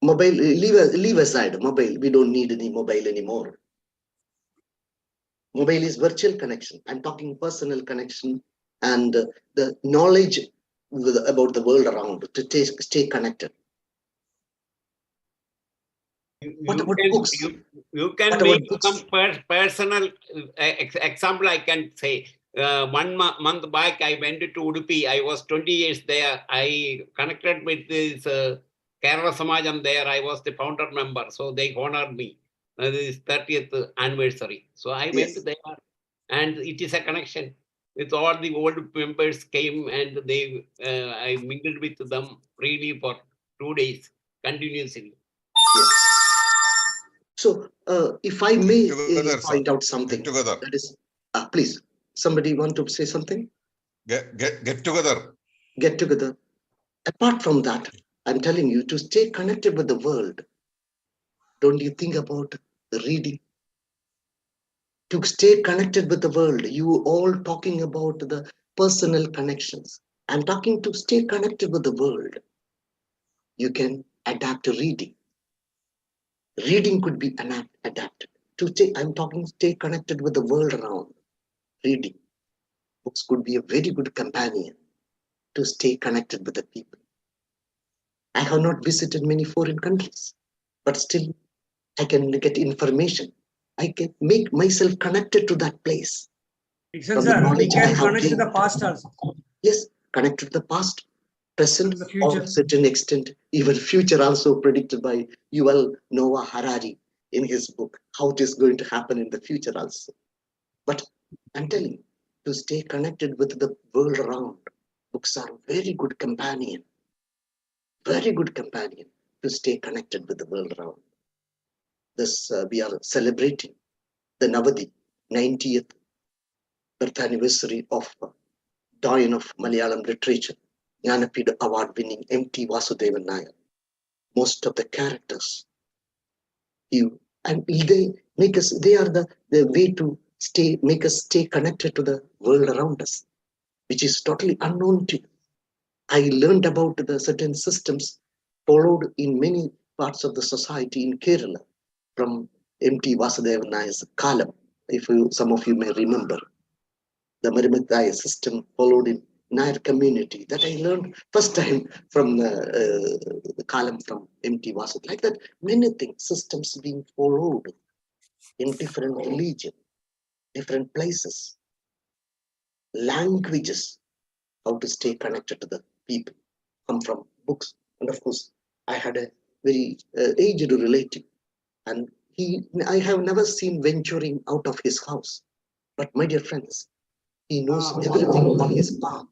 Leave aside mobile. We don't need any mobile anymore. Mobile is virtual connection. I'm talking personal connection and the knowledge about the world around to stay connected. You can make some personal example. I can say 1 month back I went to Udupi. I was 20 years there. I connected with this Kerala Samajam there. I was the founder member, so they honored me. This 30th anniversary. So I went there, and it is a connection with all the old members came, and they I mingled with them freely for 2 days continuously. So, if I may find out something, that is, please, somebody want to say something? Get together. Get together. Apart from that, I'm telling you to stay connected with the world. Don't you think about reading? To stay connected with the world, you all talking about the personal connections. I'm talking to stay connected with the world. You can adapt to reading. Reading could be adapted. I'm talking stay connected with the world around. Reading. books could be a very good companion to stay connected with the people. I have not visited many foreign countries, but still I can get information. I can make myself connected to that place. Dixon From the sir, we knowledge I can have connect to gained. the past also. Yes, connected to the past, present, The or future. to a certain extent, even future also predicted by Yuval Noah Harari in his book, how it is going to happen in the future also. But I'm telling you, to stay connected with the world around, books are a very good companion to stay connected with the world around. This we are celebrating the Navadi 90th birth anniversary of Doyen of Malayalam literature, Jnanapida award-winning M.T. Vasudevan Nair. Most of the characters, they make us. They are the way to make us stay connected to the world around us, which is totally unknown to you. I learned about the certain systems followed in many parts of the society in Kerala from M.T. Vasudevan Nair's Kalam, if some of you may remember. The Marimathaya system followed in Nair community that I learned first time from the Kalam from M.T. Vasudevan. Like that, many things, systems being followed in different religion, different places, languages, how to stay connected to the people, come from books. And of course, I had a very aged relative, and I have never seen venturing out of his house. But my dear friends, he knows everything on his palm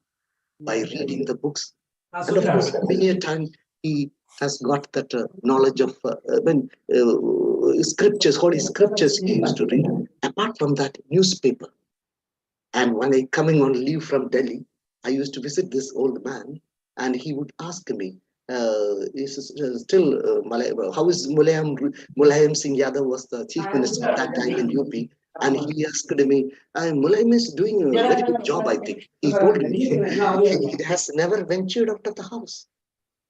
by reading the books. And of course, many a time he has got that knowledge of scriptures, holy scriptures he used to read. Apart from that, newspaper. And when I coming on leave from Delhi, I used to visit this old man, and he would ask me, how is Mulayam Singh Yadav was the chief minister at that time in UP, and he asked me, Mulayam is doing a very good job, I think. He told me he has never ventured out of the house.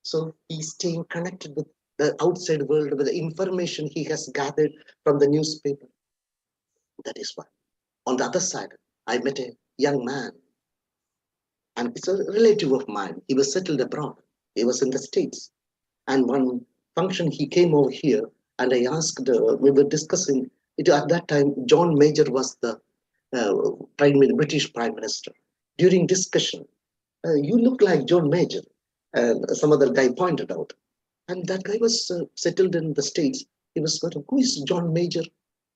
So he's staying connected with the outside world, with the information he has gathered from the newspaper. That is why. On the other side, I met a young man, and it's a relative of mine. He was settled abroad. He was in the States. And one function, he came over here, and I asked, we were discussing it at that time. John Major was the British Prime Minister. During discussion, you look like John Major, some other guy pointed out. And that guy was settled in the States. He was sort of, who is John Major?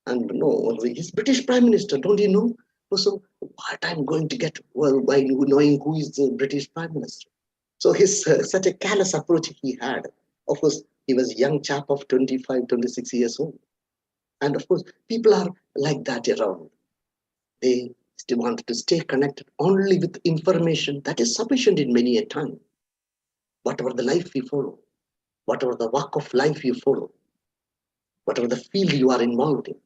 And no, he's British Prime Minister, don't you know? So what I'm going to get by knowing who is the British Prime Minister? So his such a callous approach he had. Of course, he was a young chap of 25, 26 years old. And of course, people are like that around. They still want to stay connected only with information that is sufficient in many a time. Whatever the life you follow, whatever the walk of life you follow, whatever the field you are involved in,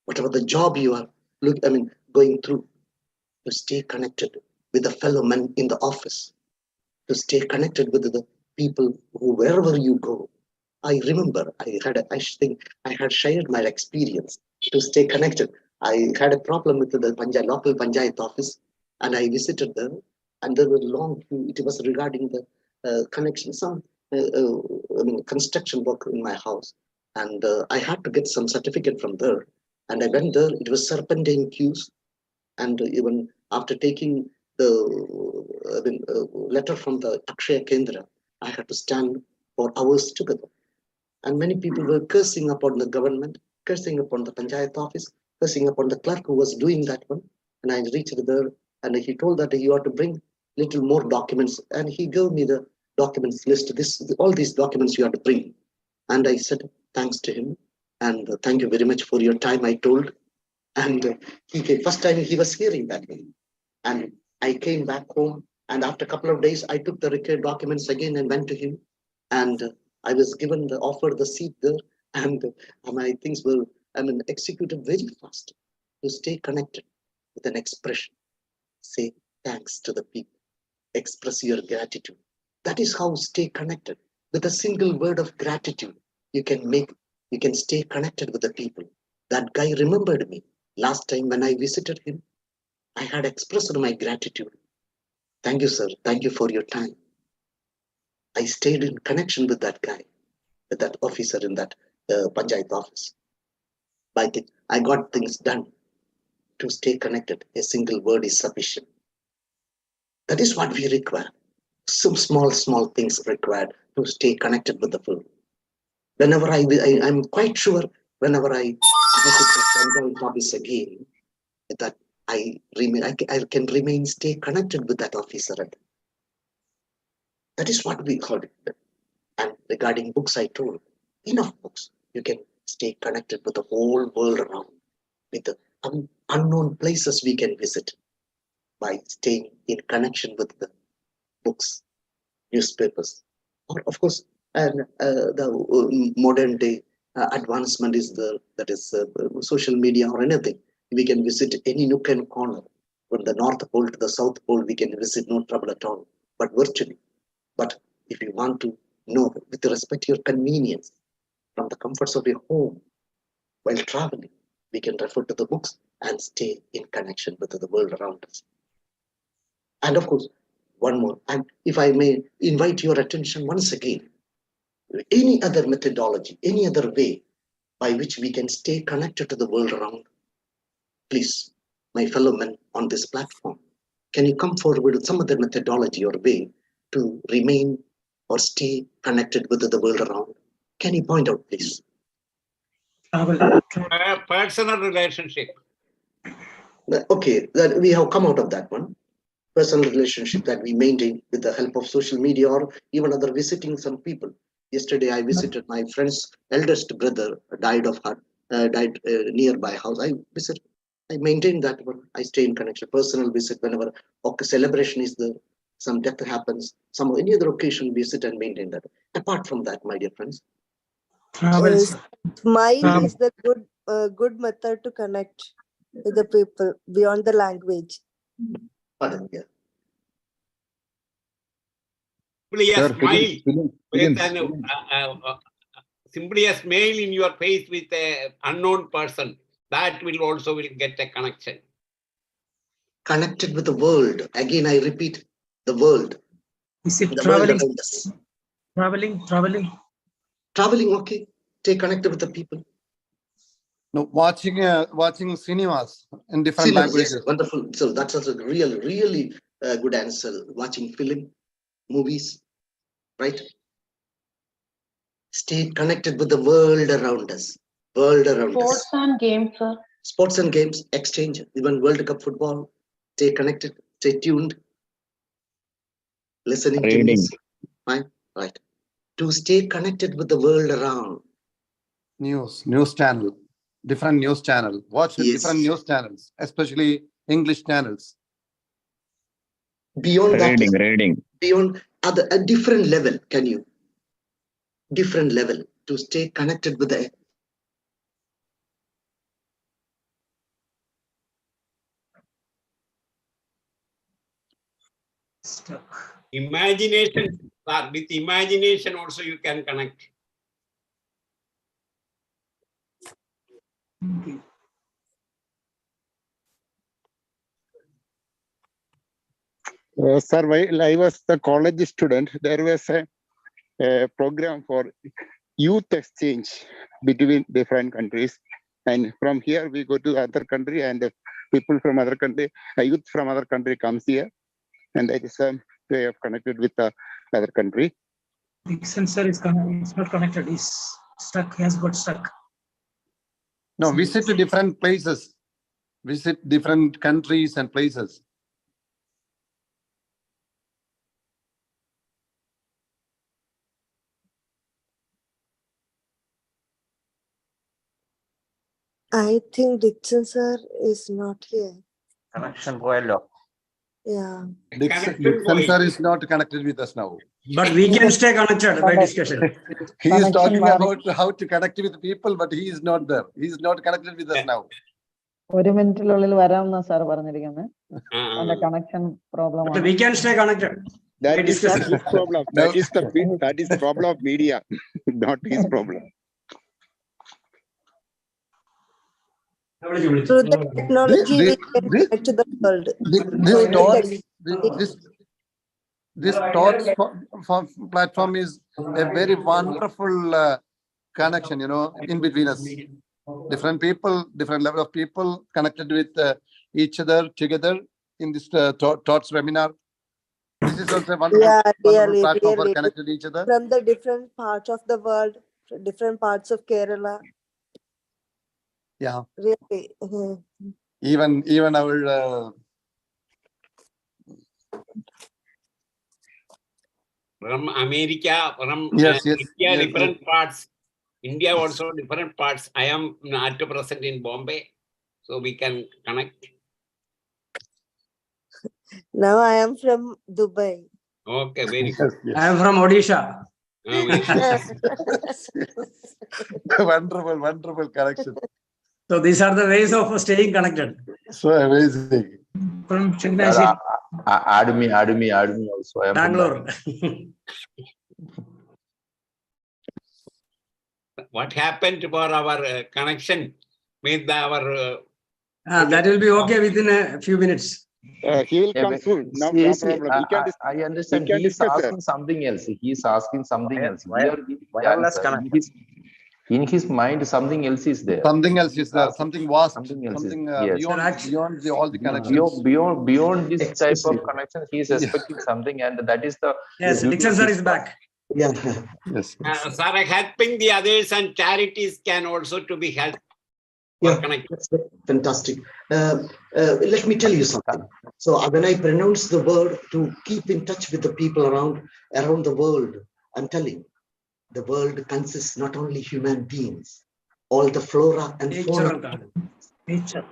whatever the job you are going through, to stay connected with the fellow men in the office, to stay connected with the people who wherever you go. I remember I think I had shared my experience to stay connected. I had a problem with the local Panchayat office, and I visited there, and there was a long queue. It was regarding the connection, some construction work in my house, and I had to get some certificate from there. And I went there. It was serpentine queues, and even after taking the letter from the Akshaya Kendra, I had to stand for hours together. And many people were cursing upon the government, cursing upon the Panchayat office, cursing upon the clerk who was doing that one. And I reached there, and he told that you ought to bring little more documents. And he gave me the documents list. All these documents you have to bring. And I said thanks to him, and thank you very much for your time, I told. And he came, first time he was hearing that way. And I came back home, and after a couple of days, I took the required documents again and went to him. And I was given offered the seat there, and my things were executed very fast. To stay connected with an expression, say thanks to the people, express your gratitude. That is how stay connected. With a single word of gratitude, you can stay connected with the people. That guy remembered me last time when I visited him. I had expressed my gratitude. Thank you, sir. Thank you for your time. I stayed in connection with that guy, with that officer in that Panchayat office. I got things done. To stay connected, a single word is sufficient. That is what we require. Some small things required to stay connected with the full. Whenever I'm quite sure, whenever I visit the Panchayat office again, that I can remain, stay connected with that officer. That is what we call it. And regarding books, I told, enough books. You can stay connected with the whole world around, with the unknown places we can visit by staying in connection with the books, newspapers, or of course, and the modern day advancement is social media or anything. We can visit any nook and corner. From the North Pole to the South Pole, we can visit, no trouble at all, but virtually. But if you want to know with respect to your convenience, from the comforts of your home, while traveling, we can refer to the books and stay in connection with the world around us. And of course, one more, and if I may invite your attention once again, any other methodology, any other way by which we can stay connected to the world around, please, my fellow men on this platform, can you come forward with some other methodology or way to remain or stay connected with the world around? Can you point out, please? Personal relationship. Okay, that we have come out of that one. Personal relationship that we maintain with the help of social media or even other visiting some people. Yesterday, I visited my friend's eldest brother, died nearby house. I maintain that one. I stay in connection. Personal visit whenever celebration is there, some death happens, any other occasion, visit and maintain that. Apart from that, my dear friends, smile is the good method to connect with the people beyond the language. Pardon, yeah. Simply a smile simply a smile in your face with an unknown person, that will get a connection. Connected with the world. Again, I repeat, the world. Is it the traveling? World around us. Traveling. Okay. Stay connected with the people. No, watching cinemas in different languages. Yes, wonderful. So that's also really good answer. Watching film, movies, right? Stay connected with the world around us. Sports and games, sir. Sports and games, exchange, even World Cup football. Stay connected, stay tuned. Listening to music. Right. To stay connected with the world around. News channel, different news channel. Watch different news channels, especially English channels. Beyond that, beyond a different level, can you? Different level to stay connected with the. Imagination, with imagination also you can connect. Sir, while I was the college student, there was a program for youth exchange between different countries. And from here, we go to other country, and the people from other country, youth from other country comes here. And that is a way of connected with the other country. Dixon sir is not connected. He's stuck. He has got stuck. No, visit to different places. Visit different countries and places. I think Dixon sir is not here. Connection poyallo. Yeah. Dixon sir is not connected with us now. But we can stay connected by discussion. He is talking about how to connect with people, but he is not there. He is not connected with us now. ഒരു മിനിറ്റിനുള്ളിൽ വരാമെന്നാ sir പറഞ്ഞിരിക്കുന്നത്. അതിന്റെ connection problem. But we can stay connected. That is his problem. That is the problem of media, not his problem. Through the technology, we can connect to the world. This TOTs platform is a very wonderful connection, in between us. Different people, different level of people connected with each other together in this TOTs webinar. This is also a wonderful platform for connecting each other. From the different parts of the world, different parts of Kerala. Yeah. Really. Even our from America, from yes, India, different parts. India also different parts. I am not present in Bombay, so we can connect. Now I am from Dubai. Okay, very good. I am from Odisha. Wonderful correction. So these are the ways of staying connected. So amazing. From Chennai. Add me also. I am Bangalore. What happened for our connection with our? That will be okay within a few minutes. He will come soon. No problem. I understand. He is asking something else. He is asking something else. In his mind, something else is there. Something else is there. Something vast. Something else something yes. beyond all the connections. Beyond this type of connection, he is expecting something, and that is the. Yes, Dixon sir is back. Yeah. Yes. Sir, helping the others and charities can also to be helped. Yeah, that's fantastic. Let me tell you something. So when I pronounce the word to keep in touch with the people around the world, I'm telling, the world consists not only human beings, all the flora and fauna. Nature.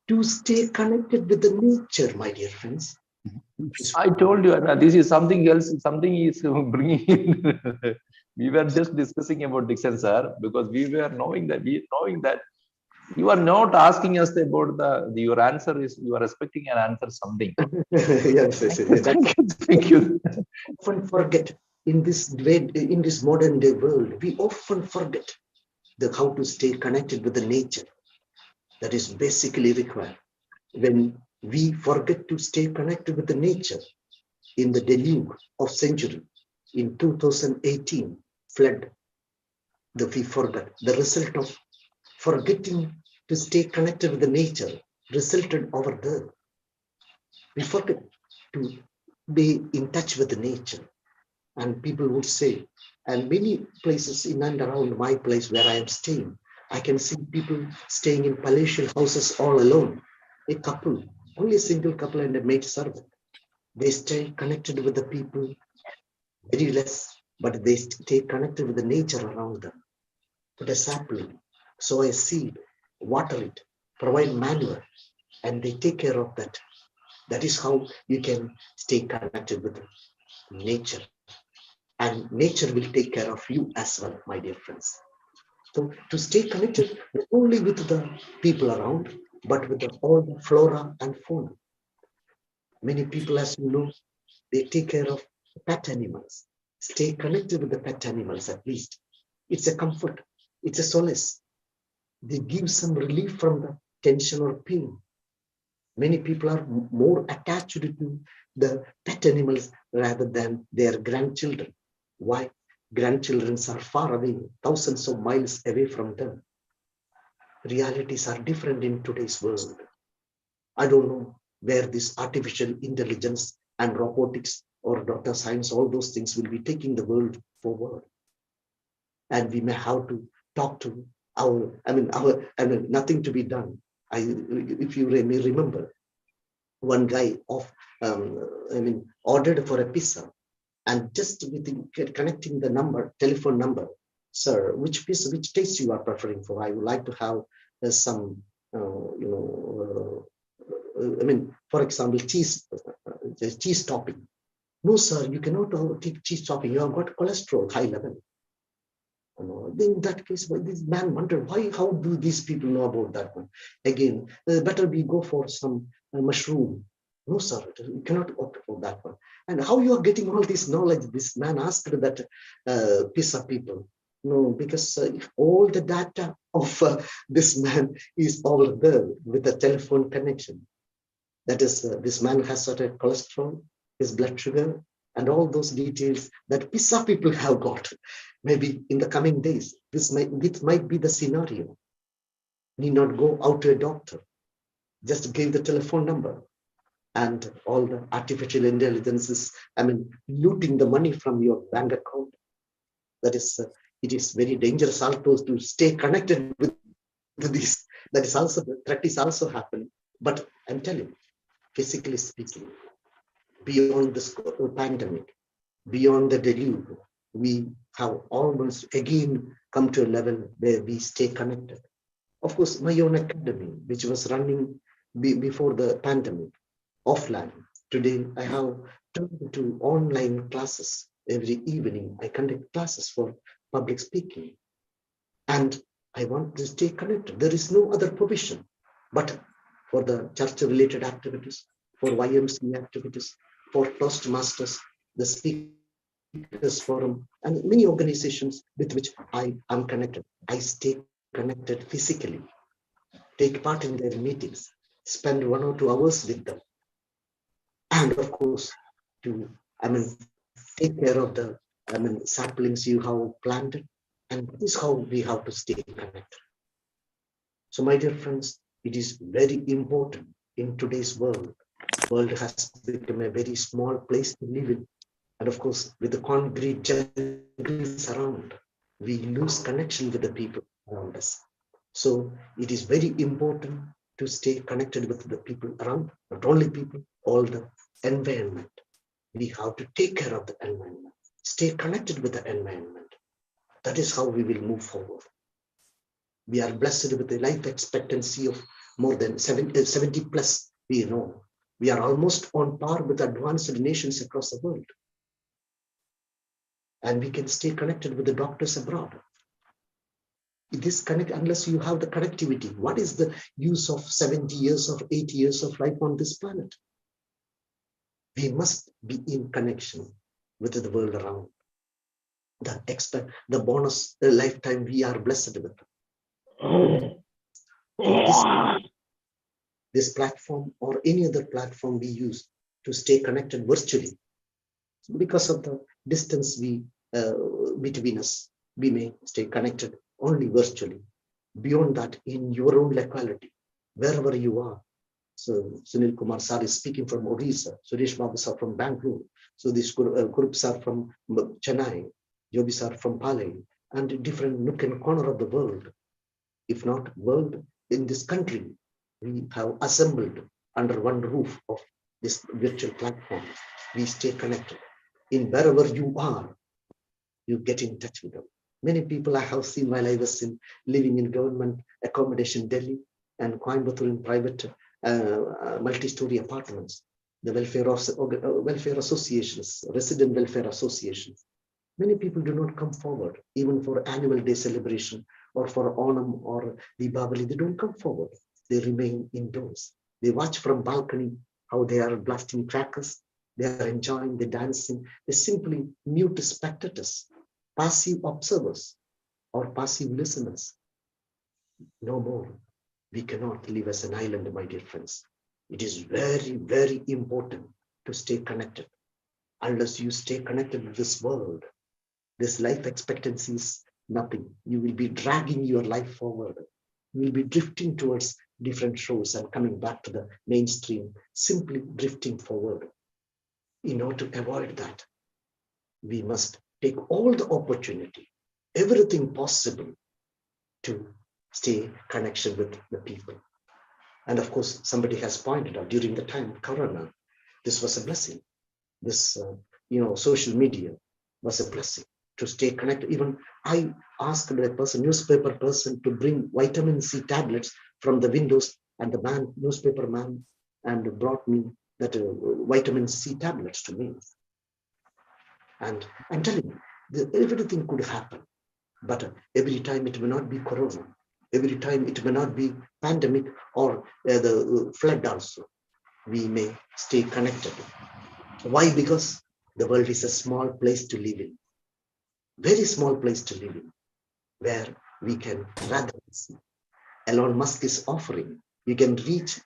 To stay connected with the nature, my dear friends. I told you, this is something else. Something is bringing in. We were just discussing about Dixon, sir, because we were knowing that you are not asking us about your answer is you are expecting an answer something. Yes. Thank you. Often forget in this modern day world, we often forget how to stay connected with the nature. That is basically required. When we forget to stay connected with the nature, in the deluge of century, in 2018, flood, we forgot. The result of forgetting to stay connected with the nature resulted over there. We forget to be in touch with the nature. And people would say, and many places in and around my place where I am staying, I can see people staying in palatial houses all alone. A couple, only a single couple and a maid servant. They stay connected with the people very less, but they stay connected with the nature around them. Put a sapling, sow a seed, water it, provide manure, and they take care of that. That is how you can stay connected with nature. And nature will take care of you as well, my dear friends. So to stay connected not only with the people around, but with all the flora and fauna. Many people, as you know, they take care of pet animals. Stay connected with the pet animals at least. It's a comfort. It's a solace. They give some relief from the tension or pain. Many people are more attached to the pet animals rather than their grandchildren. Why? Grandchildren are far away, thousands of miles away from them. Realities are different in today's world. I don't know where this artificial intelligence and robotics or data science, all those things will be taking the world forward. And we may have to talk to nothing to be done. If you may remember, one guy ordered for a pizza, and just with connecting the telephone number, sir, which pizza, which taste you are preferring for? I would like to have some, for example, cheese topping. No, sir, you cannot take cheese topping. You have got cholesterol high level. In that case, this man wondered how do these people know about that one? Again, better we go for some mushroom. No, sir, you cannot opt for that one. And how you are getting all this knowledge? This man asked that pizza people. No, because if all the data of this man is all there with a telephone connection. That is, this man has certain cholesterol, his blood sugar, and all those details that PISA people have got. Maybe in the coming days, this might be the scenario. Need not go out to a doctor. Just give the telephone number. And all the artificial intelligence is, looting the money from your bank account. That is, it is very dangerous also to stay connected with this. That is also, the threat is also happening. But I'm telling you, physically speaking, beyond this pandemic, beyond the deluge, we have almost again come to a level where we stay connected. Of course, my own academy, which was running before the pandemic, offline. Today, I have turned to online classes. Every evening, I conduct classes for public speaking. And I want to stay connected. There is no other provision. But for the church-related activities, for YMCA activities, for Toastmasters, the Speakers Forum, and many organizations with which I am connected. I stay connected physically, take part in their meetings, spend 1 or 2 hours with them. And of course, to take care of the saplings you have planted. And this is how we have to stay connected. So my dear friends, it is very important in today's world. The world has become a very small place to live in. And of course, with the concrete jungles around, we lose connection with the people around us. So it is very important to stay connected with the people around, not only people, all the environment. We have to take care of the environment, stay connected with the environment. That is how we will move forward. We are blessed with a life expectancy of more than 70 plus. We know we are almost on par with advanced nations across the world. And we can stay connected with the doctors abroad. This connect, unless you have the connectivity, what is the use of 70 years or 80 years of life on this planet? We must be in connection with the world around. The bonus lifetime we are blessed with. This platform or any other platform we use to stay connected virtually. Because of the distance between us, we may stay connected only virtually. Beyond that, in your own locality, wherever you are. So Sunil Kumar sir is speaking from Odisha, Suresh Babu sir from Bangalore. So these groups are from Chennai, Yogi sir from Pali, and different nook and corner of the world. If not world, in this country, we have assembled under one roof of this virtual platform. We stay connected. In wherever you are, you get in touch with them. Many people I have seen while I was living in government accommodation Delhi and Coimbatore in private multi-story apartments, the welfare associations, resident welfare associations. Many people do not come forward, even for annual day celebration or for Onam or Deepavali, they don't come forward. They remain indoors. They watch from balcony how they are blasting crackers. They are enjoying the dancing. They simply mute spectators, passive observers or passive listeners. No more. We cannot live as an island, my dear friends. It is very, very important to stay connected. Unless you stay connected with this world, this life expectancy is nothing. You will be dragging your life forward. You will be drifting towards different shores and coming back to the mainstream, simply drifting forward. In order to avoid that, we must take all the opportunity, everything possible to stay connection with the people. And of course, somebody has pointed out during the time of Corona, this was a blessing. This, social media was a blessing to stay connected. Even I asked the newspaper person to bring vitamin C tablets from the windows, and the newspaper man, and brought me that vitamin C tablets to me. And I'm telling you, everything could happen, but every time it may not be Corona. Every time it may not be pandemic or the flood also. We may stay connected. Why? Because the world is a small place to live in. Very small place to live in. where we can rather see. Elon Musk is offering, you can reach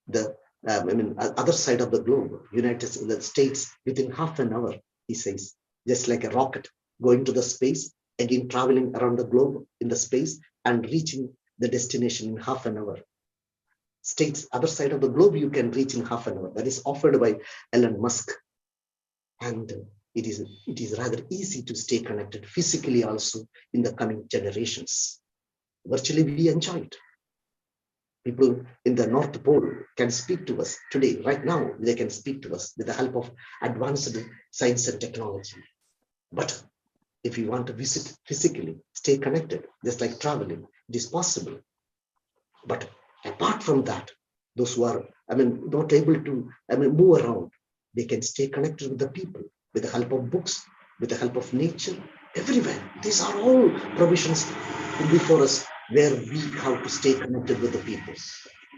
the other side of the globe, United States, within half an hour, he says, just like a rocket going to the space, again traveling around the globe in the space and reaching the destination in half an hour. States, other side of the globe, you can reach in half an hour. That is offered by Elon Musk. And it is rather easy to stay connected physically also in the coming generations. Virtually, we enjoy it. People in the North Pole can speak to us today, right now, they can speak to us with the help of advanced science and technology. But if you want to visit physically, stay connected, just like traveling, it is possible. But apart from that, those who are, not able to, move around, they can stay connected with the people, with the help of books, with the help of nature, everywhere. These are all provisions before us where we have to stay connected with the people.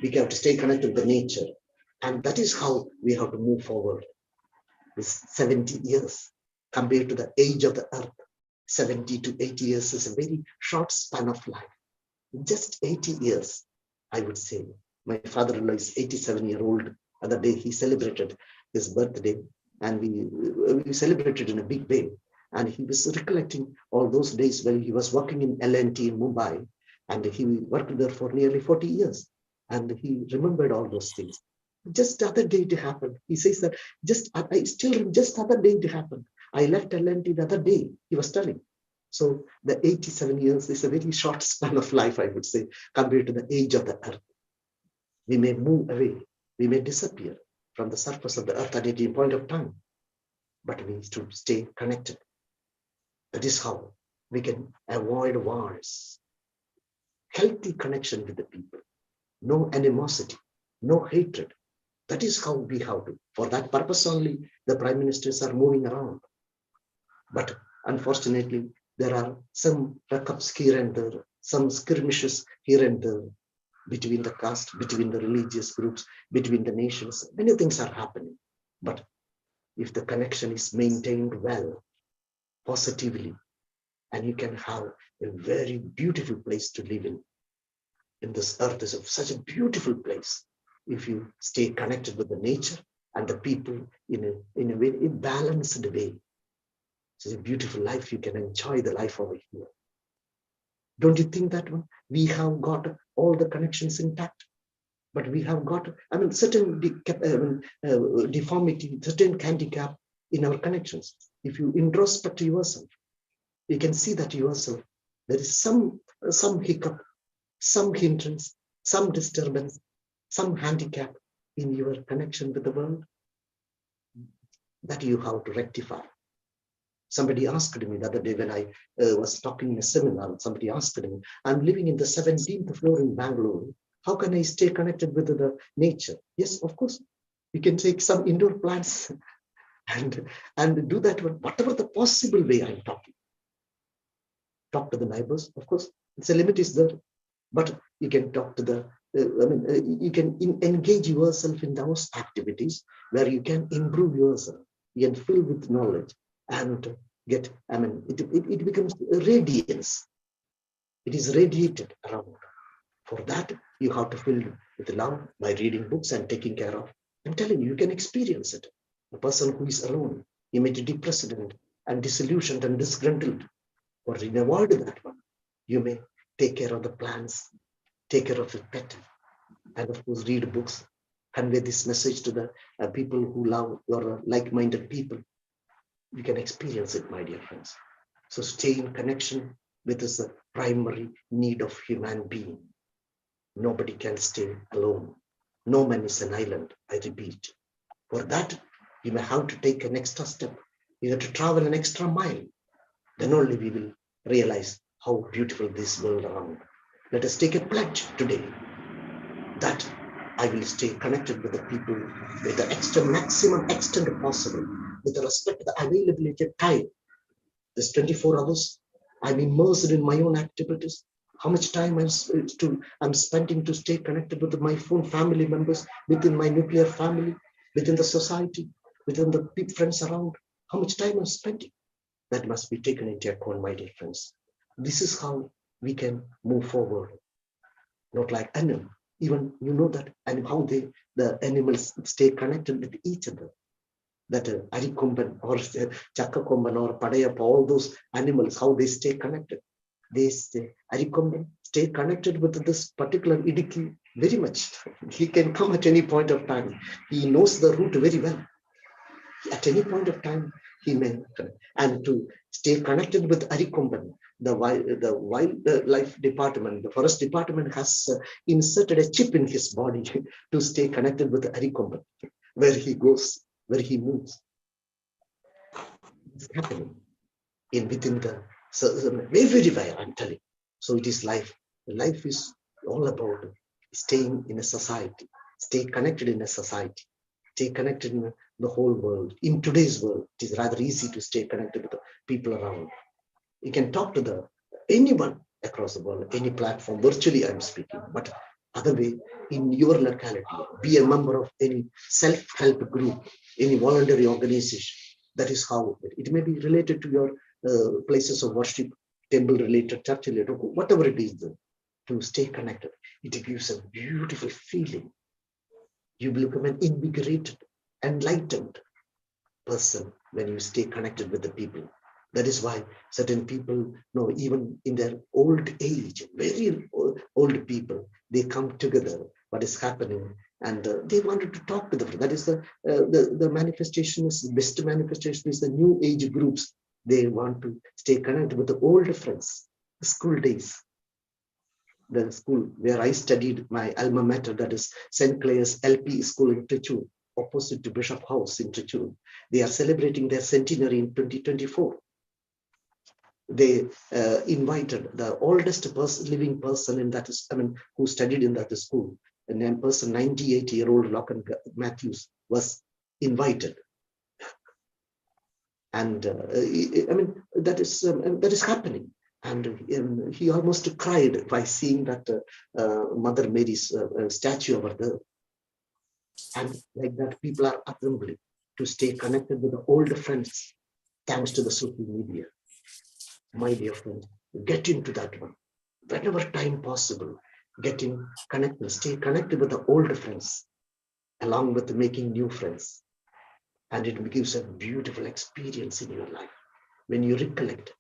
We have to stay connected with the nature. And that is how we have to move forward. This 70 years compared to the age of the earth, 70 to 80 years is a very short span of life. Just 80 years, I would say. My father-in-law is 87-year-old. Other day he celebrated his birthday, and we celebrated in a big way. And he was recollecting all those days when he was working in L&T in Mumbai, and he worked there for nearly 40 years. And he remembered all those things. Just the other day it happened. He says that I still remember just the other day it happened. I left L&T the other day, he was telling. So the 87 years is a very short span of life, I would say, compared to the age of the earth. We may move away, we may disappear from the surface of the earth at any point of time, but we need to stay connected. That is how we can avoid wars. Healthy connection with the people, no animosity, no hatred. That is how we have to. For that purpose only, the prime ministers are moving around. But unfortunately, there are some hiccups here and there, some skirmishes here and there between the caste, between the religious groups, between the nations. Many things are happening. But if the connection is maintained well, positively, and you can have a very beautiful place to live in. This earth is such a beautiful place if you stay connected with the nature and the people in a very balanced way. It's a beautiful life. You can enjoy the life over here. Don't you think that one? We have got all the connections intact, but we have got, certain deformity, certain handicap in our connections. If you introspect yourself, you can see that yourself, there is some hiccup, some hindrance, some disturbance, some handicap in your connection with the world that you have to rectify. Somebody asked me the other day when I was talking in a seminar, somebody asked me, I'm living in the 17th floor in Bangalore. How can I stay connected with the nature? Yes, of course. You can take some indoor plants and do that one, whatever the possible way I'm talking. Talk to the neighbors, of course. It's a limit is there, but you can talk to the, you can engage yourself in those activities where you can improve yourself, you can fill with knowledge and get, it becomes radiance. It is radiated around. For that, you have to fill with love by reading books and taking care of. I'm telling you, you can experience it. A person who is alone, he may be depressed and disillusioned and disgruntled. Or in avoid that one, you may take care of the plants, take care of your pet, and of course read books, convey this message to the people who love your like-minded people. You can experience it, my dear friends. So stay in connection with this primary need of human being. Nobody can stay alone. No man is an island, I repeat. For that, you may have to take an extra step. You have to travel an extra mile. Then only we will realize how beautiful this world around. Let us take a pledge today that I will stay connected with the people with the maximum extent possible, with the respect to the availability of time. This 24 hours, I'm immersed in my own activities. How much time I'm spending to stay connected with my own family members, within my nuclear family, within the society, within the friends around. How much time I'm spending? That must be taken into account, my dear friends. This is how we can move forward. Not like animal. Even you know that and how the animals stay connected with each other. That Arikomban or Chakakomban or Padayap, all those animals, how they stay connected. They stay, Arikomban stay connected with this particular Idiki very much. He can come at any point of time. He knows the route very well. At any point of time, he may, and to stay connected with Arikomban, the wildlife department, the forest department has inserted a chip in his body to stay connected with Arikomban, where he goes, where he moves. It's happening within the very rare, I'm telling. So it is life. Life is all about staying in a society, stay connected in a society, stay connected in the whole world. In today's world, it is rather easy to stay connected with the people around. You can talk to anyone across the world, any platform, virtually I'm speaking, but other way, in your locality, be a member of any self-help group, any voluntary organization. That is how it may be related to your places of worship, temple related, church related, whatever it is, to stay connected. It gives a beautiful feeling. You will become an invigorated, enlightened person when you stay connected with the people. That is why certain people, even in their old age, very old people, they come together, what is happening, and they wanted to talk to them. That is the manifestation, is the best manifestation is the new age groups. They want to stay connected with the old friends, the school days. The school where I studied, my alma mater, that is St. Clair's LP School in Trichur, opposite to Bishop House in Trichur. They are celebrating their centenary in 2024. They invited the oldest living person in that, who studied in that school, a person, 98-year-old Locken Matthews, was invited. And that is happening. And he almost cried by seeing that Mother Mary's statue over there. And like that, people are assembling to stay connected with the old friends, thanks to the social media. My dear friends, get into that one. Whenever time possible, get in, connected, stay connected with the old friends, along with making new friends. And it gives a beautiful experience in your life. When you recollect,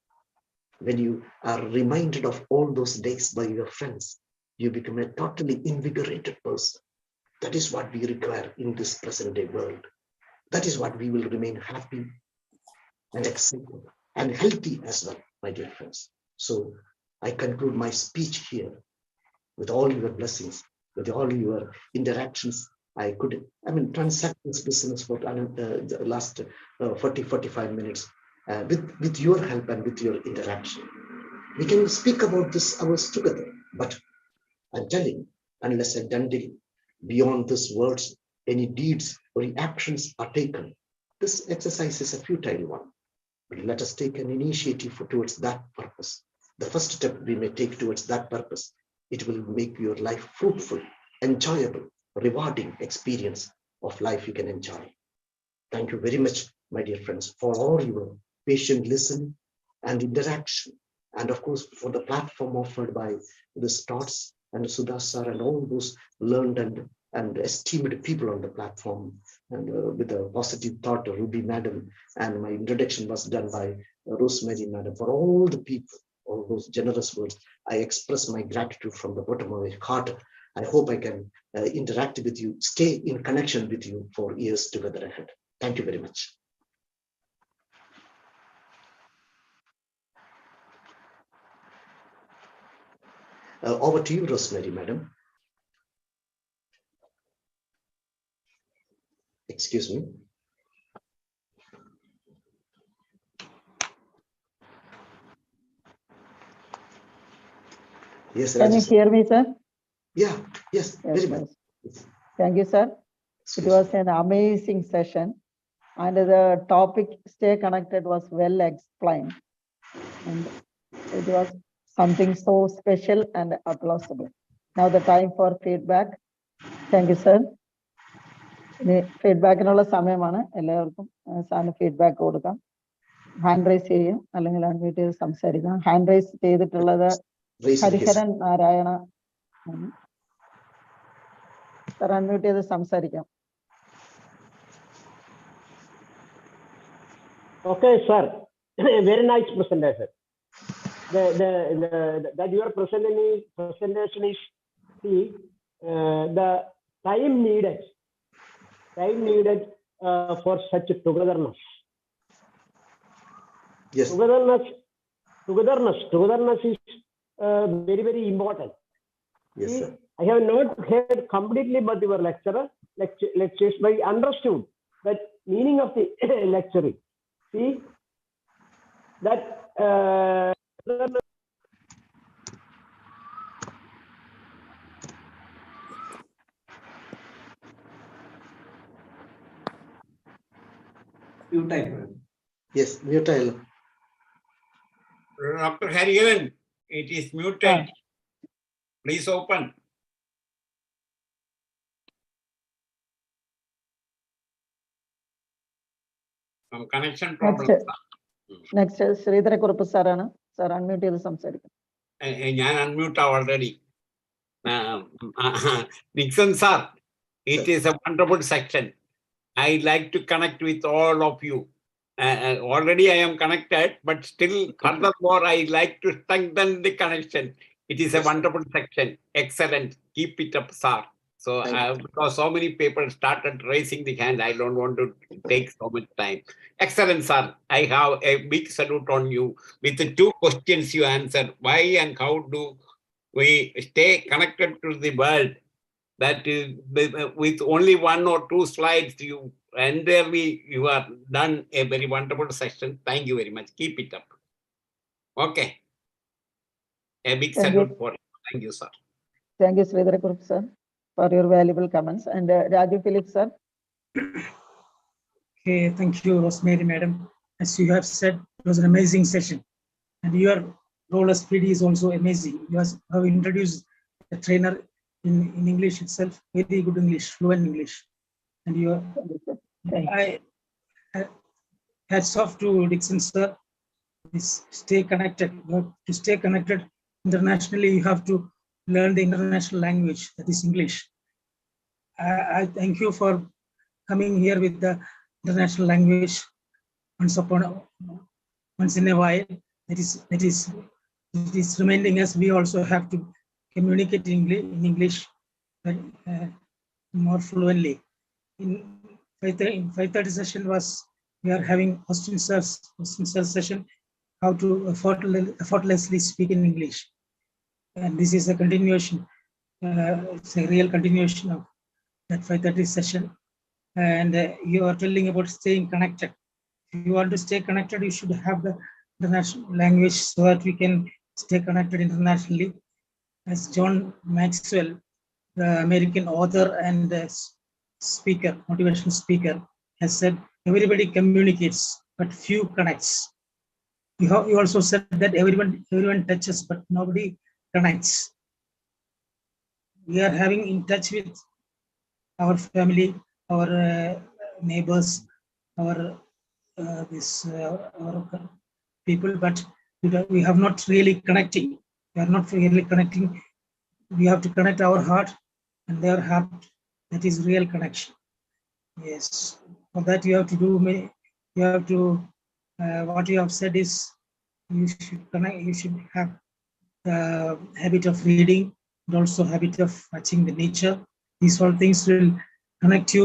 when you are reminded of all those days by your friends, you become a totally invigorated person. That is what we require in this present day world. That is what we will remain happy and excited and healthy as well, my dear friends. So I conclude my speech here with all your blessings, with all your interactions. I could, transact this business for the last 40-45 minutes with your help and with your interaction. We can speak about this hours together, but I'm telling, unless a done deal, beyond these words, any deeds or actions are taken, this exercise is a futile one. But let us take an initiative towards that purpose. The first step we may take towards that purpose, it will make your life fruitful, enjoyable, rewarding experience of life you can enjoy. Thank you very much, my dear friends, for all your patient listening and interaction. And of course, for the platform offered by the TOTs and Sudas sir and all those learned and esteemed people on the platform, and with a positive thought, Ruby Madam, and my introduction was done by Rosemary Madam. For all the people, all those generous words, I express my gratitude from the bottom of my heart. I hope I can interact with you, stay in connection with you for years together ahead. Thank you very much. Over to you, Rosemary, madam. Excuse me. Yes, Can you hear me, sir? Yeah, yes, very much. Thank you, sir. It was an amazing session, and the topic "Stay Connected" was well explained, and it was something so special and applaudable. Now the time for feedback. Thank you, sir. Feedback in all the സമയമാണ് എല്ലാവർക്കും സാറിന് feedback കൊടുക്കാം. Hand raise ചെയ്യും അല്ലെങ്കിൽ unmute ചെയ്ത് സംസാരിക്കാം. Hand raise ചെയ്തിട്ടുള്ളത് Raise your hand. Hariharan Narayana. Sir unmute ചെയ്ത് സംസാരിക്കാം. Okay, sir. Very nice presentation. That your presentation is the time needed for such togetherness. Yes. Togetherness is very, very important. Yes, See, sir. I have not heard completely about your lectures, but I understood that meaning of the lecturing. See, that Yes, mutile. Dr. Hariharan, it is muted. Please open. Some connection problem. Next ശ്രീധരക്കുറുപ്പ് സാറാണ്. Sir unmute ചെയ്ത് സംസാരിക്കും. ഞാൻ unmute already. Dixon sir, it is a wonderful section. I like to connect with all of you. Already I am connected, but still furthermore, I like to strengthen the connection. It is a wonderful section. Excellent. Keep it up, sir. So because so many people started raising the hand, I don't want to take so much time. Excellent, sir. I have a big salute on you with the 2 questions you answered. Why and how do we stay connected to the world? That is, with only 1 or 2 slides, you have done a very wonderful session. Thank you very much. Keep it up. Okay. A big salute for you. Thank you, sir. Thank you, Sridharakurup sir, for your valuable comments. And Raju Philip sir. Okay, thank you, Rosemary madam. As you have said, it was an amazing session. And your role as PD is also amazing. You have introduced a trainer in English itself, very good English, fluent English. And you are, hats off to Dixon sir. Stay connected. To stay connected internationally, you have to learn the international language, that is English. I thank you for coming here with the international language once in a while. It is reminding us we also have to communicate in English more fluently. In 5:30 session we are having Austin sir's session, how to effortlessly speak in English. And this is a continuation, it's a real continuation of that 5:30 session. And you are telling about staying connected. If you want to stay connected, you should have the international language so that we can stay connected internationally. As John Maxwell, the American author and speaker, motivational speaker, has said, everybody communicates, but few connects. You also said that everyone touches, but nobody connects. We are having in touch with our family, our neighbors, our people, but we have not really connecting. We are not really connecting. We have to connect our heart and their heart. That is real connection. Yes. For that you have to do. You have to. What you have said is you should connect. You should have the habit of reading and also habit of watching the nature. These all things will connect you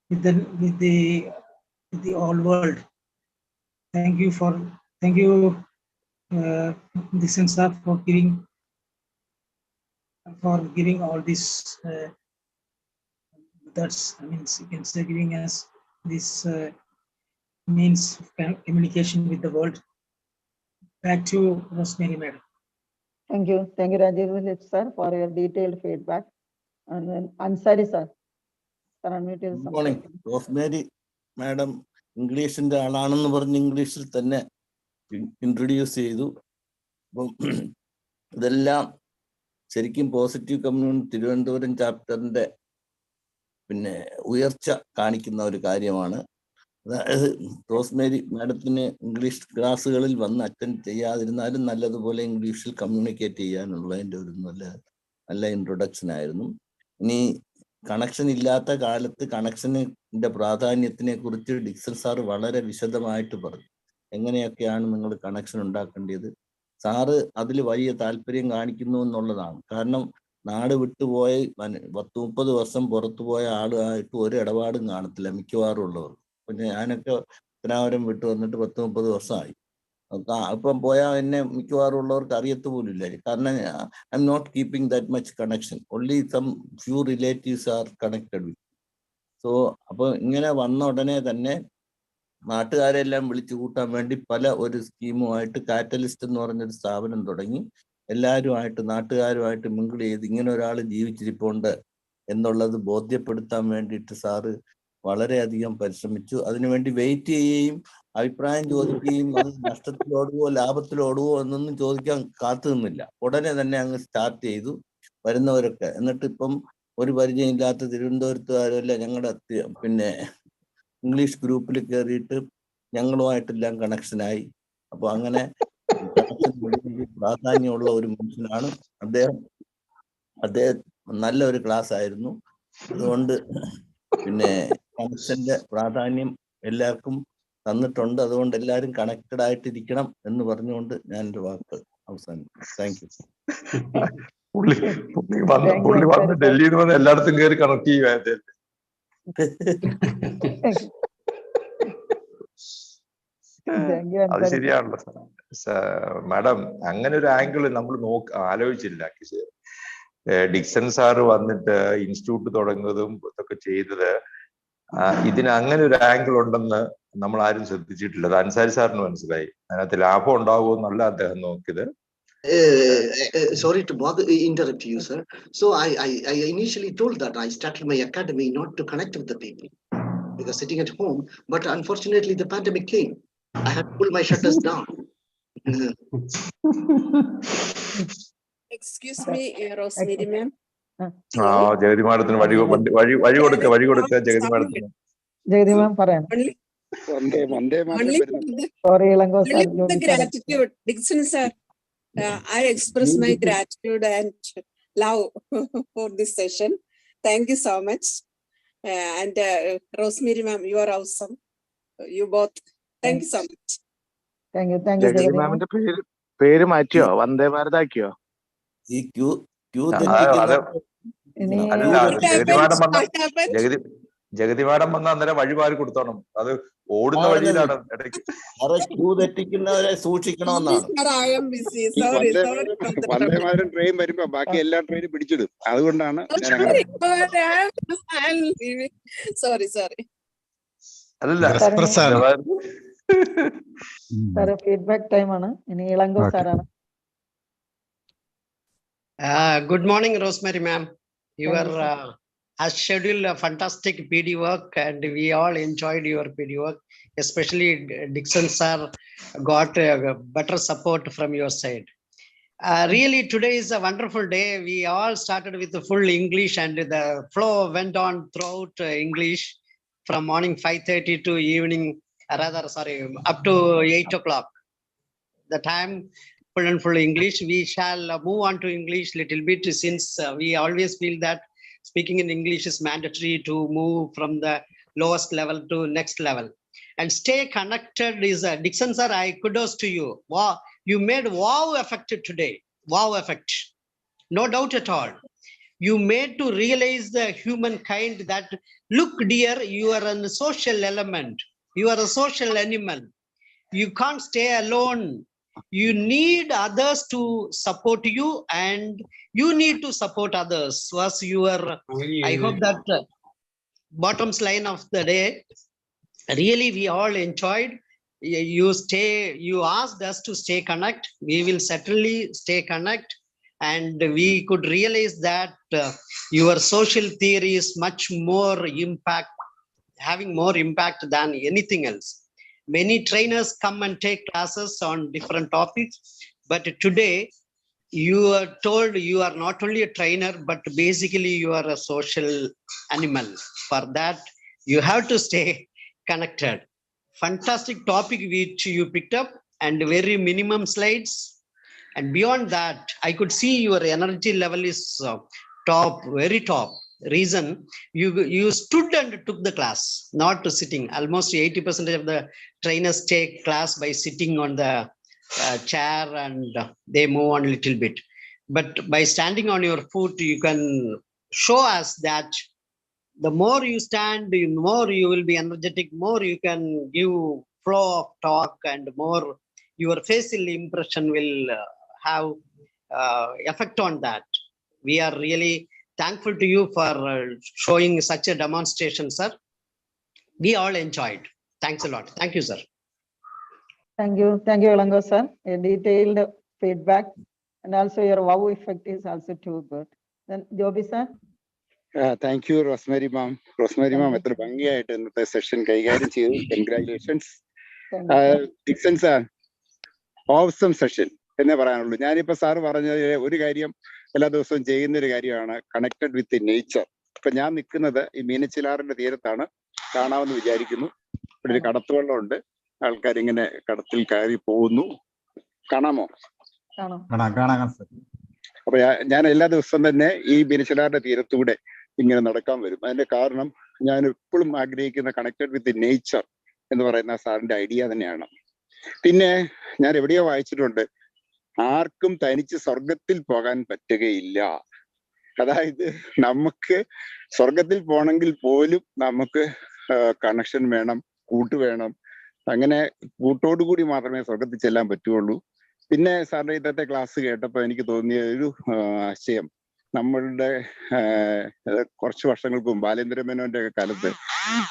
with the whole world. Thank you, Dixon sir, for giving all this. That's, I mean, you can say, giving us this means of communication with the world. Back to Rosemary madam. Thank you, Rajiv sir, for your detailed feedback. And then Ansari sir. Good morning, Rosemary madam. ഇംഗ്ലീഷിന്റെ ആളാണെന്ന് പറഞ്ഞ് ഇംഗ്ലീഷിൽ തന്നെ introduce ചെയ്തു. അപ്പം ഇതെല്ലാം ശരിക്കും positive community Thiruvananthapuram ചാപ്റ്ററിന്റെ ഉയർച്ച കാണിക്കുന്ന ഒരു കാര്യമാണ്. അതായത് റോസ്മേരി മാഡത്തിന് ഇംഗ്ലീഷ് ക്ലാസ്സുകളിൽ വന്ന് അറ്റൻഡ് ചെയ്യാതിരുന്നാലും നല്ലതുപോലെ ഇംഗ്ലീഷിൽ കമ്മ്യൂണിക്കേറ്റ് ചെയ്യാനുള്ളതിൻ്റെ ഒരു നല്ല ഇൻട്രൊഡക്ഷൻ ആയിരുന്നു. ഇനി കണക്ഷൻ ഇല്ലാത്ത കാലത്ത് കണക്ഷനിന്റെ പ്രാധാന്യത്തിനെ കുറിച്ച് ഡിക്സൺ സാറ് വളരെ വിശദമായിട്ട് പറഞ്ഞു. എങ്ങനെയൊക്കെയാണ് നിങ്ങൾ കണക്ഷൻ ഉണ്ടാക്കേണ്ടത്. സാറ് അതിൽ വലിയ താല്പര്യം കാണിക്കുന്നു എന്നുള്ളതാണ്. കാരണം നാട് വിട്ടുപോയി 30 വർഷം പുറത്തുപോയ ആളുമായിട്ട് ഒരു ഇടപാടും കാണത്തില്ല മിക്കവാറും ഉള്ളവർ. പിന്നെ ഞാനൊക്കെ ഉത്തരാവരം വിട്ടു വന്നിട്ട് 30 വർഷമായി. അപ്പം പോയാൽ എന്നെ മിക്കവാറും ഉള്ളവർക്ക് അറിയത്ത് പോലും ഇല്ല. കാരണം I'm not keeping that much connection. Only some few relatives are connected with. So അപ്പോൾ ഇങ്ങനെ വന്ന ഉടനെ തന്നെ നാട്ടുകാരെല്ലാം വിളിച്ചു കൂട്ടാൻ വേണ്ടി ഒരു സ്കീമുമായിട്ട് കാറ്റലിസ്റ്റ് എന്ന് പറഞ്ഞൊരു സ്ഥാപനം തുടങ്ങി. എല്ലാവരുമായിട്ട് നാട്ടുകാരുമായിട്ട് മിങ്കിൾ ചെയ്ത് ഇങ്ങനെ ഒരാൾ ജീവിച്ചിരിപ്പുണ്ട് എന്നുള്ളത് ബോധ്യപ്പെടുത്താൻ വേണ്ടിയിട്ട് സാറ് വളരെയധികം പരിശ്രമിച്ചു. അതിനുവേണ്ടി വെയിറ്റ് ചെയ്യുകയും അഭിപ്രായം ചോദിക്കുകയും അത് നഷ്ടത്തിലോടുവോ ലാഭത്തിലോടുവോ എന്നൊന്നും ചോദിക്കാൻ കാത്തു നിന്നില്ല. ഉടനെ തന്നെ അങ്ങ് സ്റ്റാർട്ട് ചെയ്തു വരുന്നവരൊക്കെ. എന്നിട്ട് ഇപ്പം ഒരു പരിചയമില്ലാത്ത തിരുവനന്തപുരത്തുകാരല്ല ഞങ്ങളുടെ പിന്നെ ഇംഗ്ലീഷ് ഗ്രൂപ്പിൽ കയറിയിട്ട് ഞങ്ങളുമായിട്ടെല്ലാം കണക്ഷനായി. അപ്പോൾ അങ്ങനെ കണക്ഷൻ പ്രാധാന്യമുള്ള ഒരു മനുഷ്യനാണ് അദ്ദേഹം. നല്ലൊരു ക്ലാസ് ആയിരുന്നു. അതുകൊണ്ട് പിന്നെ കണക്ഷന്റെ പ്രാധാന്യം എല്ലാവർക്കും തന്നിട്ടുണ്ട്. അതുകൊണ്ട് എല്ലാവരും കണക്റ്റഡ് ആയിട്ടിരിക്കണം എന്ന് പറഞ്ഞുകൊണ്ട് ഞാൻ എൻ്റെ വാക്ക് അവസാനിക്കും. Thank you. പുള്ളി വന്ന് ഡൽഹിയിൽ നിന്ന് വന്ന് എല്ലായിടത്തും കയറി കണക്ട് ചെയ്യുക. അത് ശരിയാണല്ലോ മാഡം. അങ്ങനെ ഒരു ആംഗിൾ നമ്മൾ ആലോചിച്ചില്ല. ഡിക്സൺ സാറ് വന്നിട്ട് ഇൻസ്റ്റിറ്റ്യൂട്ട് തുടങ്ങുന്നതും ഇതൊക്കെ ചെയ്തത് ഇതിന് അങ്ങനെ ഒരു ആംഗിൾ ഉണ്ടെന്ന് നമ്മൾ ആരും ശ്രദ്ധിച്ചിട്ടില്ല. അത് അൻസാരി സാറിന് മനസ്സിലായി. അതിനകത്ത് ലാഭം ഉണ്ടാവുമെന്നല്ല അദ്ദേഹം നോക്കിയത്. Sorry to interrupt you, sir. So I initially told that I started my academy not to connect with the people because sitting at home, but unfortunately the pandemic came. I had to pull my shutters down. Excuse me, Rosemary ma'am. Jagathy മാഡത്തിന് വഴി കൊടുക്ക ജഗതി മാഡത്തിന്. ജഗതി മാം പറയാം. The gratitude, Dixon sir. I express my gratitude and love for this session. Thank you so much. And Rosemary ma'am, you are awesome. You both. Thank you so much. Thank you. Jagathy മാമിന്റെ പേര് മാറ്റിയോ? വന്ദേ ഭാരത് ആക്കിയോ? ഈ Q Jagathy madam വന്ന അന്നേരം വഴിമാറി കൊടുത്തോണം. അത് ഓടുന്ന വഴിയിലാണ് ഇടയ്ക്ക്. ക്യൂ തെറ്റിക്കുന്നവരെ സൂക്ഷിക്കണമെന്നാണ്. വന്ദേമാതരം ട്രെയിൻ വരുമ്പോ ബാക്കി എല്ലാ ട്രെയിനും പിടിച്ചിടും. അതുകൊണ്ടാണ് സോറി. ഫീഡ്ബാക്ക് ടൈം ആണ്. ഇനി ഇളങ്കോ സാറാണ്. Good morning, Rosemary ma'am. You has scheduled a fantastic PD work and we all enjoyed your PD work. Especially Dixon sir got better support from your side. Really, today is a wonderful day. We all started with the full English and the flow went on throughout English from morning 5:30 to evening, up to 8 o'clock. The time full English. We shall move on to English little bit since we always feel that speaking in English is mandatory to move from the lowest level to next level. And stay connected is Dixon sir, I kudos to you. Wow, you made wow effect today. Wow effect. No doubt at all. You made to realize the humankind that look dear, you are a social element. You are a social animal. You can't stay alone. You need others to support you and you need to support others. Was your, I hope that bottom line of the day, really we all enjoyed. You asked us to stay connect. We will certainly stay connect and we could realize that your social theory is much more having more impact than anything else. Many trainers come and take classes on different topics, but today you are told you are not only a trainer, but basically you are a social animal. For that, you have to stay connected. fantastic topic which you picked up and very minimum slides. And beyond that, I could see your energy level is top, very top. Reason you stood and took the class, not sitting. Almost 80% of the trainers take class by sitting on the chair and they move on a little bit. But by standing on your foot, you can show us that the more you stand, the more you will be energetic, more you can give flow of talk, and more your facial impression will have effect on that. We are really thankful to you for showing such a demonstration, sir. We all enjoyed. Thanks a lot. Thank you, sir. Thank you, Ilango sir. A detailed feedback, and also your wow effect is also too good. Then Joby sir. Thank you, Rosemary ma'am. Rosemary ma'am, എത്ര ഭംഗിയായിട്ട് ഇന്നത്തെ session കൈകാര്യം ചെയ്തു. Congratulations. Dixon sir, awesome session എന്നേ പറയാനുള്ളൂ. ഞാനിപ്പോ sir പറഞ്ഞ ഒരു കാര്യം എല്ലാ ദിവസവും ചെയ്യുന്ന ഒരു കാര്യമാണ് കണക്റ്റഡ് വിത്ത് നേച്ചർ. ഇപ്പൊ ഞാൻ നിൽക്കുന്നത് ഈ മീനച്ചിലാറിന്റെ തീരത്താണ്, കാണാമെന്ന് വിചാരിക്കുന്നു. ഇവിടെ ഒരു കടത്തുവള്ളമുണ്ട്, ആൾക്കാരിങ്ങനെ കടത്തിൽ കയറി പോകുന്നു. കാണാമോ? അപ്പൊ ഞാൻ എല്ലാ ദിവസവും തന്നെ ഈ മീനച്ചിലാറിന്റെ തീരത്തൂടെ ഇങ്ങനെ നടക്കാൻ വരും. അതിന്റെ കാരണം ഞാൻ എപ്പോഴും ആഗ്രഹിക്കുന്ന കണക്റ്റഡ് വിത്ത് നേച്ചർ എന്ന് പറയുന്ന സാറിന്റെ ഐഡിയ തന്നെയാണ്. പിന്നെ ഞാൻ എവിടെയോ വായിച്ചിട്ടുണ്ട്, ആർക്കും തനിച്ച് സ്വർഗത്തിൽ പോകാൻ പറ്റുകയില്ല. അതായത് നമുക്ക് സ്വർഗത്തിൽ പോകണമെങ്കിൽ പോലും നമുക്ക് കണക്ഷൻ വേണം, കൂട്ട് വേണം. അങ്ങനെ കൂട്ടോടുകൂടി മാത്രമേ സ്വർഗത്തിൽ ചെല്ലാൻ പറ്റുള്ളൂ. പിന്നെ സാറിന്റെ ഇന്നത്തെ ക്ലാസ് കേട്ടപ്പോൾ എനിക്ക് തോന്നിയ ഒരു ആശയം, നമ്മളുടെ കുറച്ച് വർഷങ്ങൾക്ക് മുമ്പ് ബാലേന്ദ്ര മേനോന്റെ കാലത്ത്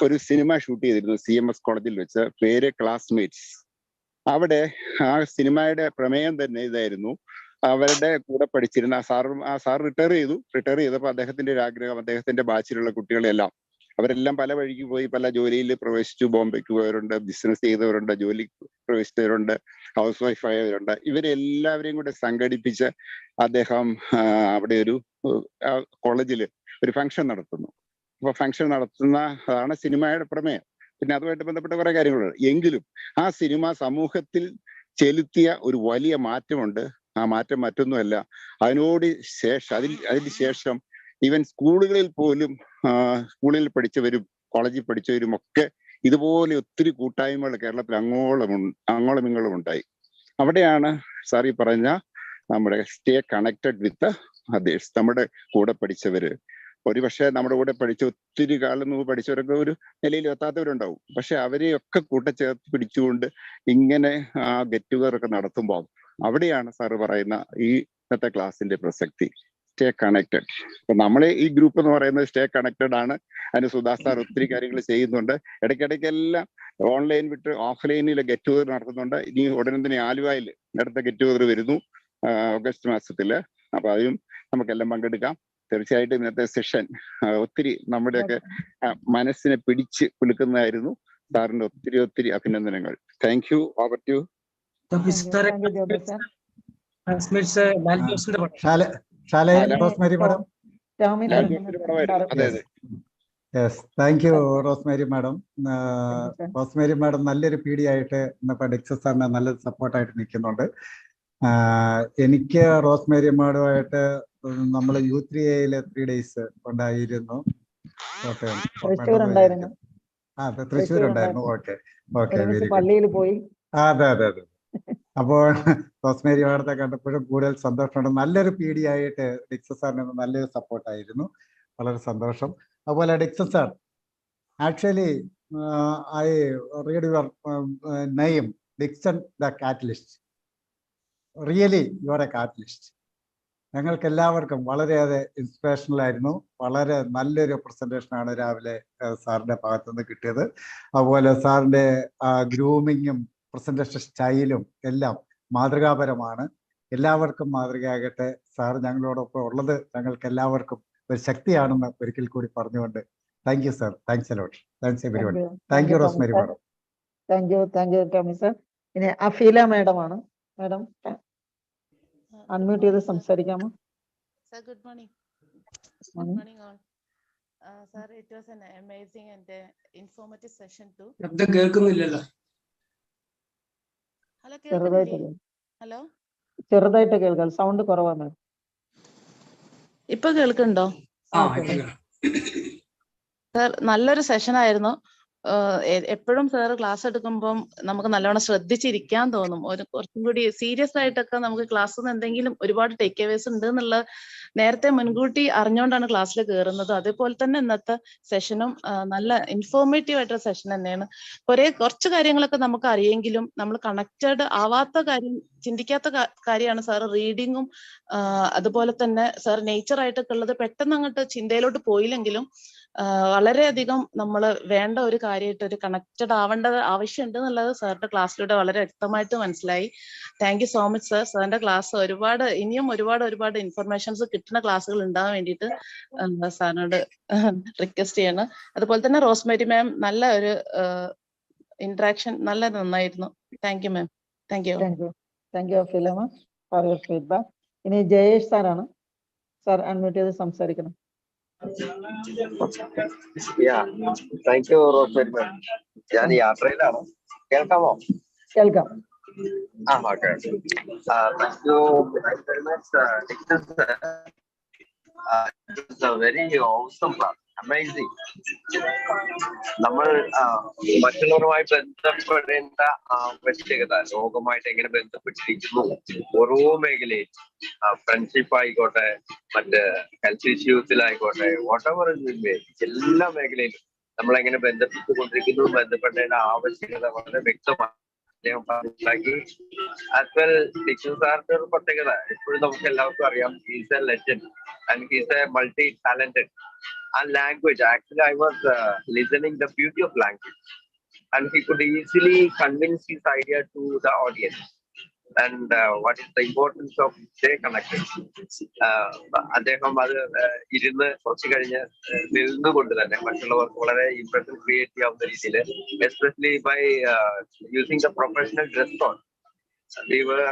ഒരു സിനിമ ഷൂട്ട് ചെയ്തിരുന്നു CMS കോളേജിൽ വെച്ച്, പേര് ക്ലാസ്മേറ്റ്സ്. അവിടെ ആ സിനിമയുടെ പ്രമേയം തന്നെ ഇതായിരുന്നു. അവരുടെ കൂടെ പഠിച്ചിരുന്ന ആ സാർ റിട്ടയർ ചെയ്തപ്പോൾ അദ്ദേഹത്തിന്റെ ഒരു ആഗ്രഹം, അദ്ദേഹത്തിന്റെ ബാച്ചിലുള്ള കുട്ടികളെല്ലാം അവരെല്ലാം പല വഴിക്ക് പോയി, പല ജോലിയിൽ പ്രവേശിച്ചു. ബോംബെക്ക് പോയവരുണ്ട്, ബിസിനസ് ചെയ്തവരുണ്ട്, ജോലി പ്രവേശിച്ചവരുണ്ട്, ഹൗസ് വൈഫ് ആയവരുണ്ട്. ഇവരെല്ലാവരെയും കൂടെ സംഘടിപ്പിച്ച് അദ്ദേഹം അവിടെ ഒരു കോളേജിൽ ഒരു ഫംഗ്ഷൻ നടത്തുന്നു. അപ്പൊ ഫംഗ്ഷൻ നടത്തുന്നതാണ് സിനിമയുടെ പ്രമേയം. പിന്നെ അതുമായിട്ട് ബന്ധപ്പെട്ട കുറെ കാര്യങ്ങളുണ്ട്. എങ്കിലും ആ സിനിമ സമൂഹത്തിൽ ചെലുത്തിയ ഒരു വലിയ മാറ്റമുണ്ട്. ആ മാറ്റം മറ്റൊന്നുമല്ല, അതിന് ശേഷം ഈവൻ സ്കൂളുകളിൽ പോലും സ്കൂളിൽ പഠിച്ചവരും കോളേജിൽ പഠിച്ചവരും ഒക്കെ ഇതുപോലെ ഒത്തിരി കൂട്ടായ്മകൾ കേരളത്തിൽ അങ്ങോളം ഇങ്ങോളം ഉണ്ടായി. അവിടെയാണ് സാർ ഈ പറഞ്ഞ നമ്മുടെ സ്റ്റേ കണക്റ്റഡ് വിത്ത് അതേഴ്സ്. നമ്മുടെ കൂടെ പഠിച്ചവര്, ഒരുപക്ഷെ നമ്മുടെ കൂടെ പഠിച്ച ഒത്തിരി കാലം മുമ്പ് പഠിച്ചവരൊക്കെ ഒരു നിലയിൽ എത്താത്തവരുണ്ടാവും. പക്ഷെ അവരെയൊക്കെ കൂട്ടച്ചേർത്ത് പിടിച്ചുകൊണ്ട് ഇങ്ങനെ ആ ഗെറ്റ് ടുഗദർ ഒക്കെ നടത്തുമ്പോൾ അവിടെയാണ് സാറ് പറയുന്ന ഈ ഇന്നത്തെ ക്ലാസ്സിന്റെ പ്രസക്തി. Stay connected. അപ്പൊ നമ്മളെ ഈ ഗ്രൂപ്പ് എന്ന് പറയുന്നത് സ്റ്റേ കണക്റ്റഡ് ആണ്. അതിന് സുധാസ് സാർ ഒത്തിരി കാര്യങ്ങൾ ചെയ്യുന്നുണ്ട്. ഇടയ്ക്കിടയ്ക്കെല്ലാം ഓൺലൈൻ വിട്ട് ഓഫ്ലൈനിൽ ഗെറ്റ് ടുഗദർ നടത്തുന്നുണ്ട്. ഇനി ഉടനെ തന്നെ ആലുവയിൽ അടുത്ത ഗെറ്റ് ടുഗദർ വരുന്നു ഓഗസ്റ്റ് മാസത്തില്. അപ്പൊ അതിനും നമുക്കെല്ലാം പങ്കെടുക്കാം. തീർച്ചയായിട്ടും ഇന്നത്തെ സെഷൻ ഒത്തിരി നമ്മുടെയൊക്കെ മനസ്സിനെ പിടിച്ച് കുലുക്കുന്നതായിരുന്നു. സാറിന്റെ ഒത്തിരി അഭിനന്ദനങ്ങൾ. Thank you. Over to Rosemary madam. Thank you Rosemary madam. Rosemary madam നല്ലൊരു PD ആയിട്ട് ഇന്നിപ്പോ ഡിക്സൺ സാറിന് നല്ലൊരു സപ്പോർട്ടായിട്ട് നിൽക്കുന്നുണ്ട്. എനിക്ക് റോസ്മേരി മാഡുമായിട്ട് നമ്മൾ U3A 3 days ഉണ്ടായിരുന്നു. കോട്ടയം തൃശ്ശൂരുണ്ടായിരുന്നു. ഓക്കെ, വെരി പള്ളിയിൽ പോയി. അതെ. അപ്പോൾ റോസ്മേരി മാഡത്തെ കണ്ടപ്പോഴും കൂടുതൽ സന്തോഷമുണ്ട്. നല്ലൊരു PD ആയിട്ട് ഡിക്സൺ സാറിന് നല്ലൊരു സപ്പോർട്ടായിരുന്നു. വളരെ സന്തോഷം. അതുപോലെ Dixon sir, actually I read your name, Dixon the catalyst. Really you are A catalyst. ഞങ്ങൾക്ക് എല്ലാവർക്കും വളരെയേറെ ഇൻസ്പിറേഷണൽ ആയിരുന്നു. വളരെ നല്ലൊരു പ്രസന്റേഷനാണ് രാവിലെ സാറിന്റെ ഭാഗത്തുനിന്ന് കിട്ടിയത്. അതുപോലെ സാറിന്റെ ഗ്രൂമിങ്ങും പ്രസന്റേഷൻ സ്റ്റൈലും എല്ലാം മാതൃകാപരമാണ്. എല്ലാവർക്കും മാതൃകയാകട്ടെ. സാർ ഞങ്ങളോടൊപ്പം ഉള്ളത് ഞങ്ങൾക്ക് എല്ലാവർക്കും ഒരു ശക്തിയാണെന്ന് ഒരിക്കൽ കൂടി പറഞ്ഞുകൊണ്ട് thank you sir. Thanks a lot. Thanks everyone. Thank you Rosemary madam. Thank you Tommy sir. ഇനി അഫീല മാഡം ആണ്. മാഡം അൺമ്യൂട്ട് ചെയ്ത് സംസാരിക്കാമോ? Sir, good morning. Good morning all. Sir, it was an amazing and informative session too. ശബ്ദം കേൾക്കുന്നില്ലല്ലോ. Hello, കേൾക്കുന്നില്ലേ? Hello. ചെറുതായിട്ട് കേൾക്കാം, sound കുറവാണ്. ഇപ്പൊ കേൾക്കുന്നുണ്ടോ? സർ, നല്ലൊരു സെഷൻ ആയിരുന്നു. എപ്പോഴും സാർ ക്ലാസ് എടുക്കുമ്പം നമുക്ക് നല്ലോണം ശ്രദ്ധിച്ചിരിക്കാൻ തോന്നും. കുറച്ചും കൂടി സീരിയസ് ആയിട്ടൊക്കെ നമുക്ക് ക്ലാസ്സിൽ നിന്ന് എന്തെങ്കിലും ഒരുപാട് ടേക്ക് അവേസ് ഉണ്ട് എന്നുള്ള നേരത്തെ മുൻകൂട്ടി അറിഞ്ഞുകൊണ്ടാണ് ക്ലാസ്സിൽ കയറുന്നത്. അതേപോലെ തന്നെ ഇന്നത്തെ സെഷനും നല്ല ഇൻഫോർമേറ്റീവ് ആയിട്ടുള്ള സെഷൻ തന്നെയാണ്. കുറച്ച് കാര്യങ്ങളൊക്കെ നമുക്ക് അറിയെങ്കിലും നമ്മൾ കണക്റ്റഡ് ആവാത്ത കാര്യം, ചിന്തിക്കാത്ത കാര്യമാണ് സാർ റീഡിങ്ങും അതുപോലെ തന്നെ സാർ നേച്ചറായിട്ടൊക്കെ ഉള്ളത്. പെട്ടെന്ന് അങ്ങോട്ട് ചിന്തയിലോട്ട് പോയില്ലെങ്കിലും വളരെയധികം നമ്മൾ വേണ്ട ഒരു കാര്യമായിട്ട് ഒരു കണക്റ്റഡ് ആവേണ്ടത് ആവശ്യമുണ്ട് എന്നുള്ളത് സാറിന്റെ ക്ലാസ്സിലൂടെ വളരെ വ്യക്തമായിട്ട് മനസ്സിലായി. Thank you so much sir. സാറിന്റെ ക്ലാസ് ഇനിയും ഒരുപാട് ഇൻഫർമേഷൻസ് കിട്ടുന്ന ക്ലാസ്സുകൾ ഉണ്ടാവാൻ വേണ്ടിയിട്ട് സാറിനോട് റിക്വസ്റ്റ് ചെയ്യണം. അതുപോലെ തന്നെ റോസ്മേരി മാം, നല്ല ഒരു ഇന്ററാക്ഷൻ നന്നായിരുന്നു. Thank you ma'am. Thank you. Thank you Philima for your feedback. ഇനി ജയേഷ് സാറാണ്. സാർ അൺമ്യൂട്ട് ചെയ്ത് സംസാരിക്കണം. Thank you Rosemary ma'am. ഞാൻ യാത്രയിലാണ്. കേൾക്കാമോ? കേൾക്കാം. Okay. Thank you very much Dixon sir. It's a very awesome class. Amazing. നമ്മൾ മറ്റുള്ളവരുമായി ബന്ധപ്പെടേണ്ട ആവശ്യകത, ലോകമായിട്ട് എങ്ങനെ ബന്ധപ്പെട്ടിരിക്കുന്നു ഓരോ മേഖലയിൽ, ഫ്രണ്ട്ഷിപ്പ് ആയിക്കോട്ടെ, മറ്റ് ഹെൽത്ത് ഇഷ്യൂസിലായിക്കോട്ടെ, വാട്ടെവർ എല്ലാ മേഖലയിലും നമ്മൾ എങ്ങനെ ബന്ധപ്പെട്ടുകൊണ്ടിരിക്കുന്നു, ബന്ധപ്പെടേണ്ട ആവശ്യകത വളരെ വ്യക്തമാണ് അദ്ദേഹം മനസ്സിലാക്കി. ആസ് വെൽ ഡിക്സൺ സാറിന്റെ ഒരു പ്രത്യേകത എപ്പോഴും നമുക്ക് എല്ലാവർക്കും അറിയാം, he's A legend and he's a multi-talented. And language, actually I was listening the beauty of language, and he could easily convince his idea to the audience, and what is the importance of stay connected. അദ്ദേഹം അത് ഇരുന്ന് കുറച്ച് കഴിഞ്ഞ് നിന്നുകൊണ്ട് തന്നെ മറ്റുള്ളവർക്ക് വളരെ impression create ചെയ്യാവുന്ന രീതിയിൽ, especially by using the professional dress code. We were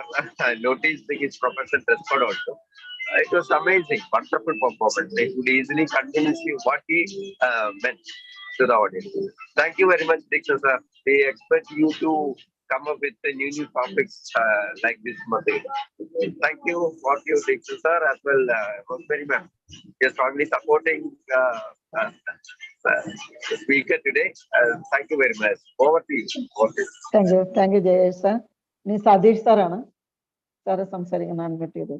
noticing his professional dress code also. It was amazing, wonderful performance. They could easily convince you what he meant to the audience. Thank you very much, Dixon sir. We expect you to come up with new topics like this month. Thank you for you, Dixon sir, as well, Rosemary ma'am. We are strongly supporting the speaker today. Thank you very much. Over to you. Thank you, Jayesh sir. Ni Sadish sir ആണ്. Sir സംസാരിക്കുന്ന unmute ചെയ്തു.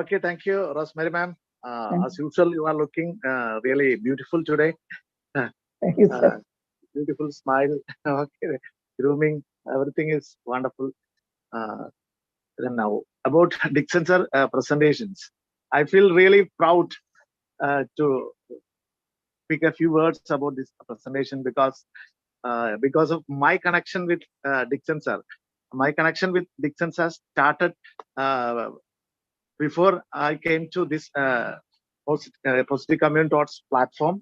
Okay, thank you, Rosemary ma'am. As usual, you are looking really beautiful today. Thank you, sir. Beautiful smile. Okay, grooming, everything is wonderful. Then now about Dixon sir presentations, I feel really proud to speak a few words about this presentation because of my connection with Dixon sir. My connection with Dixon sir started before I came to this Positive Community TOTs platform.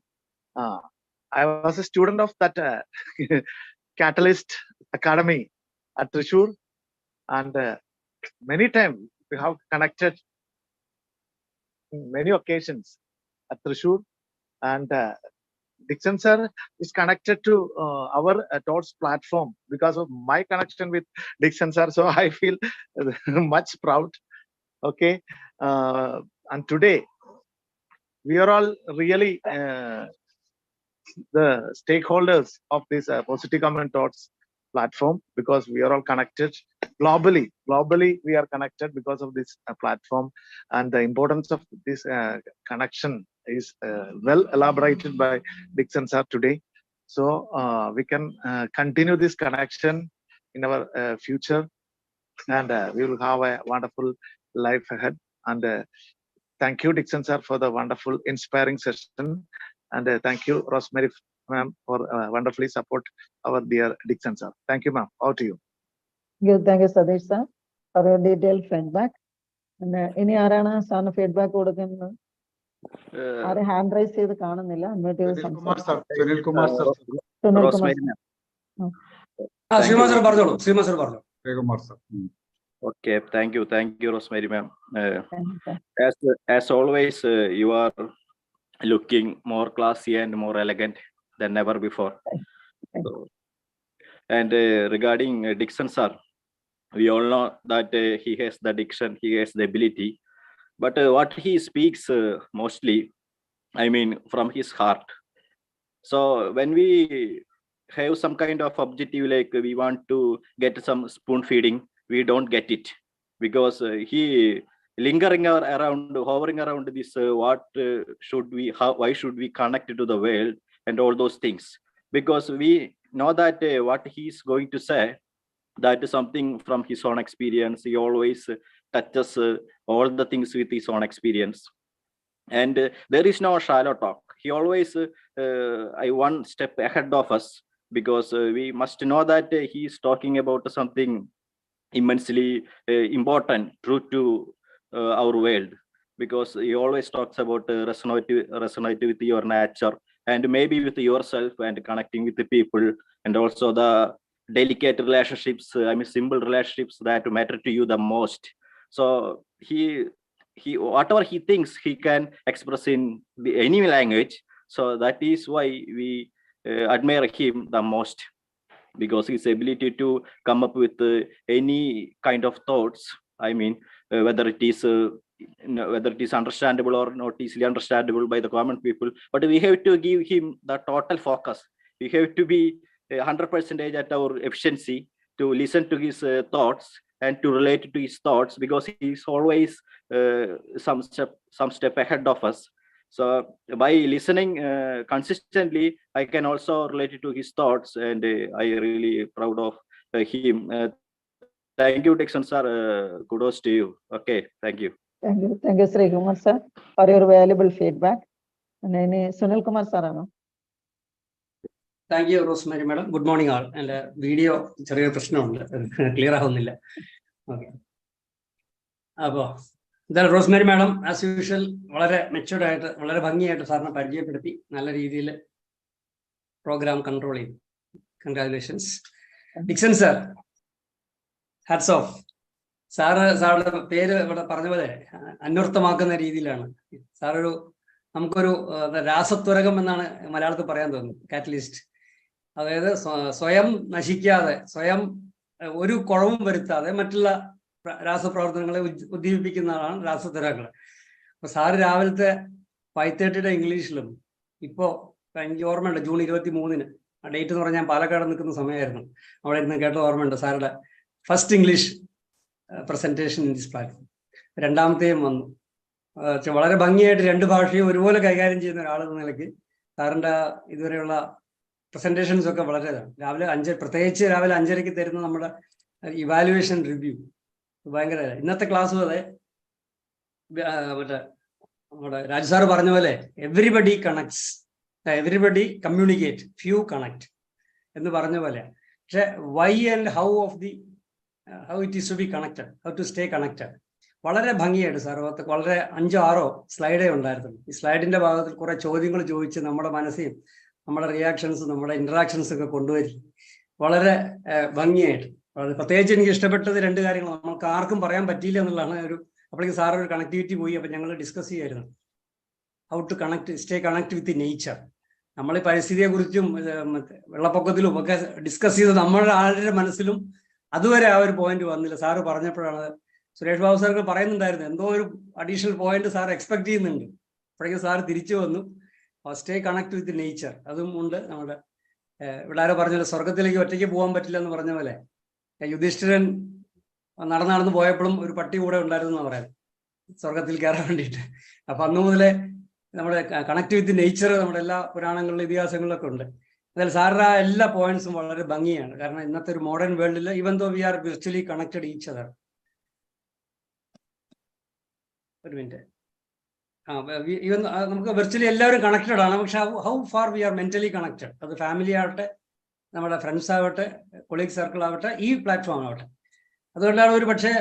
I was a student of that Catalyst Academy at Thrissur, and many times we have connected many occasions at Thrissur, and Dixon sir is connected to our TOTs platform because of my connection with Dixon sir. So I feel much proud. Okay, and today we are all really the stakeholders of this Positive Community TOTs platform, because we are all connected globally. Globally, we are connected because of this platform, and the importance of this connection is well elaborated by Dixon sir today. So we can continue this connection in our future, and we will have a wonderful life ahead. And thank you, Dixon sir, for the wonderful, inspiring session. And thank you, Rosemary ma'am, for wonderfully support our dear Dixon sir. Thank you, ma'am. Over to you. Thank you, Sadish sir, for your detailed feedback. And ഇനി ആരാണ് സാറിന് feedback കൊടുക്കുന്നത്? ആരും hand raise ചെയ്ത് കാണുന്നില്ല. Unmute ചെയ്ത് സംസാരിക്കും. Sunil Kumar sir. ശ്രീമാൻ sir പറഞ്ഞോളൂ. ശ്രീമാൻ സർ പറഞ്ഞു. Sreekumar sir. Okay, thank you, Rosemary ma'am. As always, you are looking more classy and more elegant than ever before. So, and regarding Dixon sir, we all know that he has the diction, he has the ability, but what he speaks mostly, I mean, from his heart. So when we have some kind of objective, like we want to get some spoon feeding, we don't get it, because he lingering around, hovering around this, what should we, why should we connect to the world and all those things, because we know that what he's going to say, that is something from his own experience. He always touches all the things with his own experience, and there is no shallow talk. He always one step ahead of us, because we must know that he is talking about something immensely important, true to our world, because he always talks about resonate with your nature, and maybe with yourself, and connecting with the people, and also the delicate relationships, I mean simple relationships that matter to you the most. So he whatever he thinks, he can express in any language. So that is why we admire him the most, because his ability to come up with any kind of thoughts, I mean, whether it is understandable or not easily understandable by the common people, but we have to give him the total focus. We have to be 100% at our efficiency to listen to his thoughts and to relate to his thoughts, because he is always some step ahead of us. So by listening consistently, I can also relate to his thoughts, and I really proud of him. Thank you, Dixon sir. Kudos to you. Okay, thank you. Thank you, Sri Kumar sir, for your valuable feedback. And Sunil Kumar sir. Thank you, Rosemary madam. Good morning all. And video clear clear. Okay. Then Rosemary madam, as usual, matured program controlling. Congratulations. Dixon sir, hats off. Sarah paid Anurthamakana Ridilana. Sarah Namkuru, the Rasatwaragam and Malartha Parando, catalyst. However, Soyam Nashikia, Soyam Uru Korum Verita, the Matilla Rasa Prodan Udipikin Rasa Taragla. Sari Ravel 5:30 English Lum. Ipo, Yorman, Juni Moon, a date or Palaka and the Samayan. Or in the Gato Ormond, Sarada. First English presentation in this platform. Randamte Mon. Chavala Bangi at Rendabashi, we will guarantee in the Alan Saranda Idurella presentations of Kavala. Ravel Anja Prateche, Ravel Anjeric, there is no evaluation review. Not the class over there. Rajsar Barnavale, everybody connects, everybody communicate, few connect. In the Barnavale. Why and how of the how it is to be connected, how to stay connected. വളരെ ഭംഗിയായിട്ട് sir വളരെ 5-6 സ്ലൈഡേ ഉണ്ടായിരുന്നു. ഈ സ്ലൈഡിന്റെ ഭാഗത്തിൽ കുറെ ചോദ്യങ്ങൾ ചോദിച്ച് നമ്മുടെ മനസ്സിൽ നമ്മുടെ റിയാക്ഷൻസ് നമ്മുടെ ഇന്ററാക്ഷൻസ് ഒക്കെ കൊണ്ടുവരും. വളരെ ഭംഗിയായിട്ട്. പ്രത്യേകിച്ച് എനിക്ക് ഇഷ്ടപ്പെട്ടത് 2 കാര്യങ്ങൾ നമുക്ക് ആർക്കും പറയാൻ പറ്റിയില്ല എന്നുള്ളതാണ്. അപ്പോഴേക്കും സാർ ഒരു കണക്ടിവിറ്റി പോയി. അപ്പൊ ഞങ്ങൾ ഡിസ്കസ് ചെയ്യായിരുന്നു how to stay connect with nature. നമ്മൾ ഈ പരിസ്ഥിതിയെ കുറിച്ചും വെള്ളപ്പൊക്കത്തിലും ഒക്കെ ഡിസ്കസ് ചെയ്ത് നമ്മളുടെ ആളുടെ മനസ്സിലും അതുവരെ ആ ഒരു പോയിന്റ് വന്നില്ല. സാറ് പറഞ്ഞപ്പോഴാണ് സുരേഷ് ബാബു സാർക്ക് പറയുന്നുണ്ടായിരുന്നു എന്തോ ഒരു അഡീഷണൽ പോയിന്റ് സാർ എക്സ്പെക്ട് ചെയ്യുന്നുണ്ട്. അപ്പോഴേക്കും സാർ തിരിച്ചു വന്നു. സ്റ്റേ കണക്ട് വിത്ത് നേച്ചർ അതും ഉണ്ട്. നമ്മുടെ ഇവിടെ ആരോ പറഞ്ഞല്ലോ സ്വർഗത്തിലേക്ക് ഒറ്റയ്ക്ക് പോകാൻ പറ്റില്ല എന്ന് പറഞ്ഞ പോലെ യുധിഷ്ഠിരൻ നടന്നു പോയപ്പോഴും ഒരു പട്ടി കൂടെ ഉണ്ടായിരുന്നു എന്ന് പറയാം സ്വർഗത്തിൽ കയറാൻ വേണ്ടിയിട്ട്. അപ്പൊ അന്നു മുതലേ നമ്മുടെ കണക്ട് വിത്ത് നേച്ചർ നമ്മുടെ എല്ലാ പുരാണങ്ങളിലും ഇതിഹാസങ്ങളിലൊക്കെ ഉണ്ട്. എന്നാൽ സാറിന്റെ എല്ലാ പോയിന്റ്സും വളരെ ഭംഗിയാണ്. കാരണം ഇന്നത്തെ ഒരു മോഡേൺ വേൾഡിൽ even though we are virtually connected each other. ഒരു മിനിറ്റ്. ഈവൻ നമുക്ക് വിർച്വലി എല്ലാവരും കണക്റ്റഡ് ആണ്. പക്ഷെ how far we are mentally connected. അത് ഫാമിലി ആവട്ടെ, നമ്മുടെ ഫ്രണ്ട്സ് ആവട്ടെ, കൊളീഗ് സർക്കിൾ ആവട്ടെ, ഈ പ്ലാറ്റ്ഫോം ആവട്ടെ. അതുകൊണ്ടാണ് ഒരു പക്ഷേ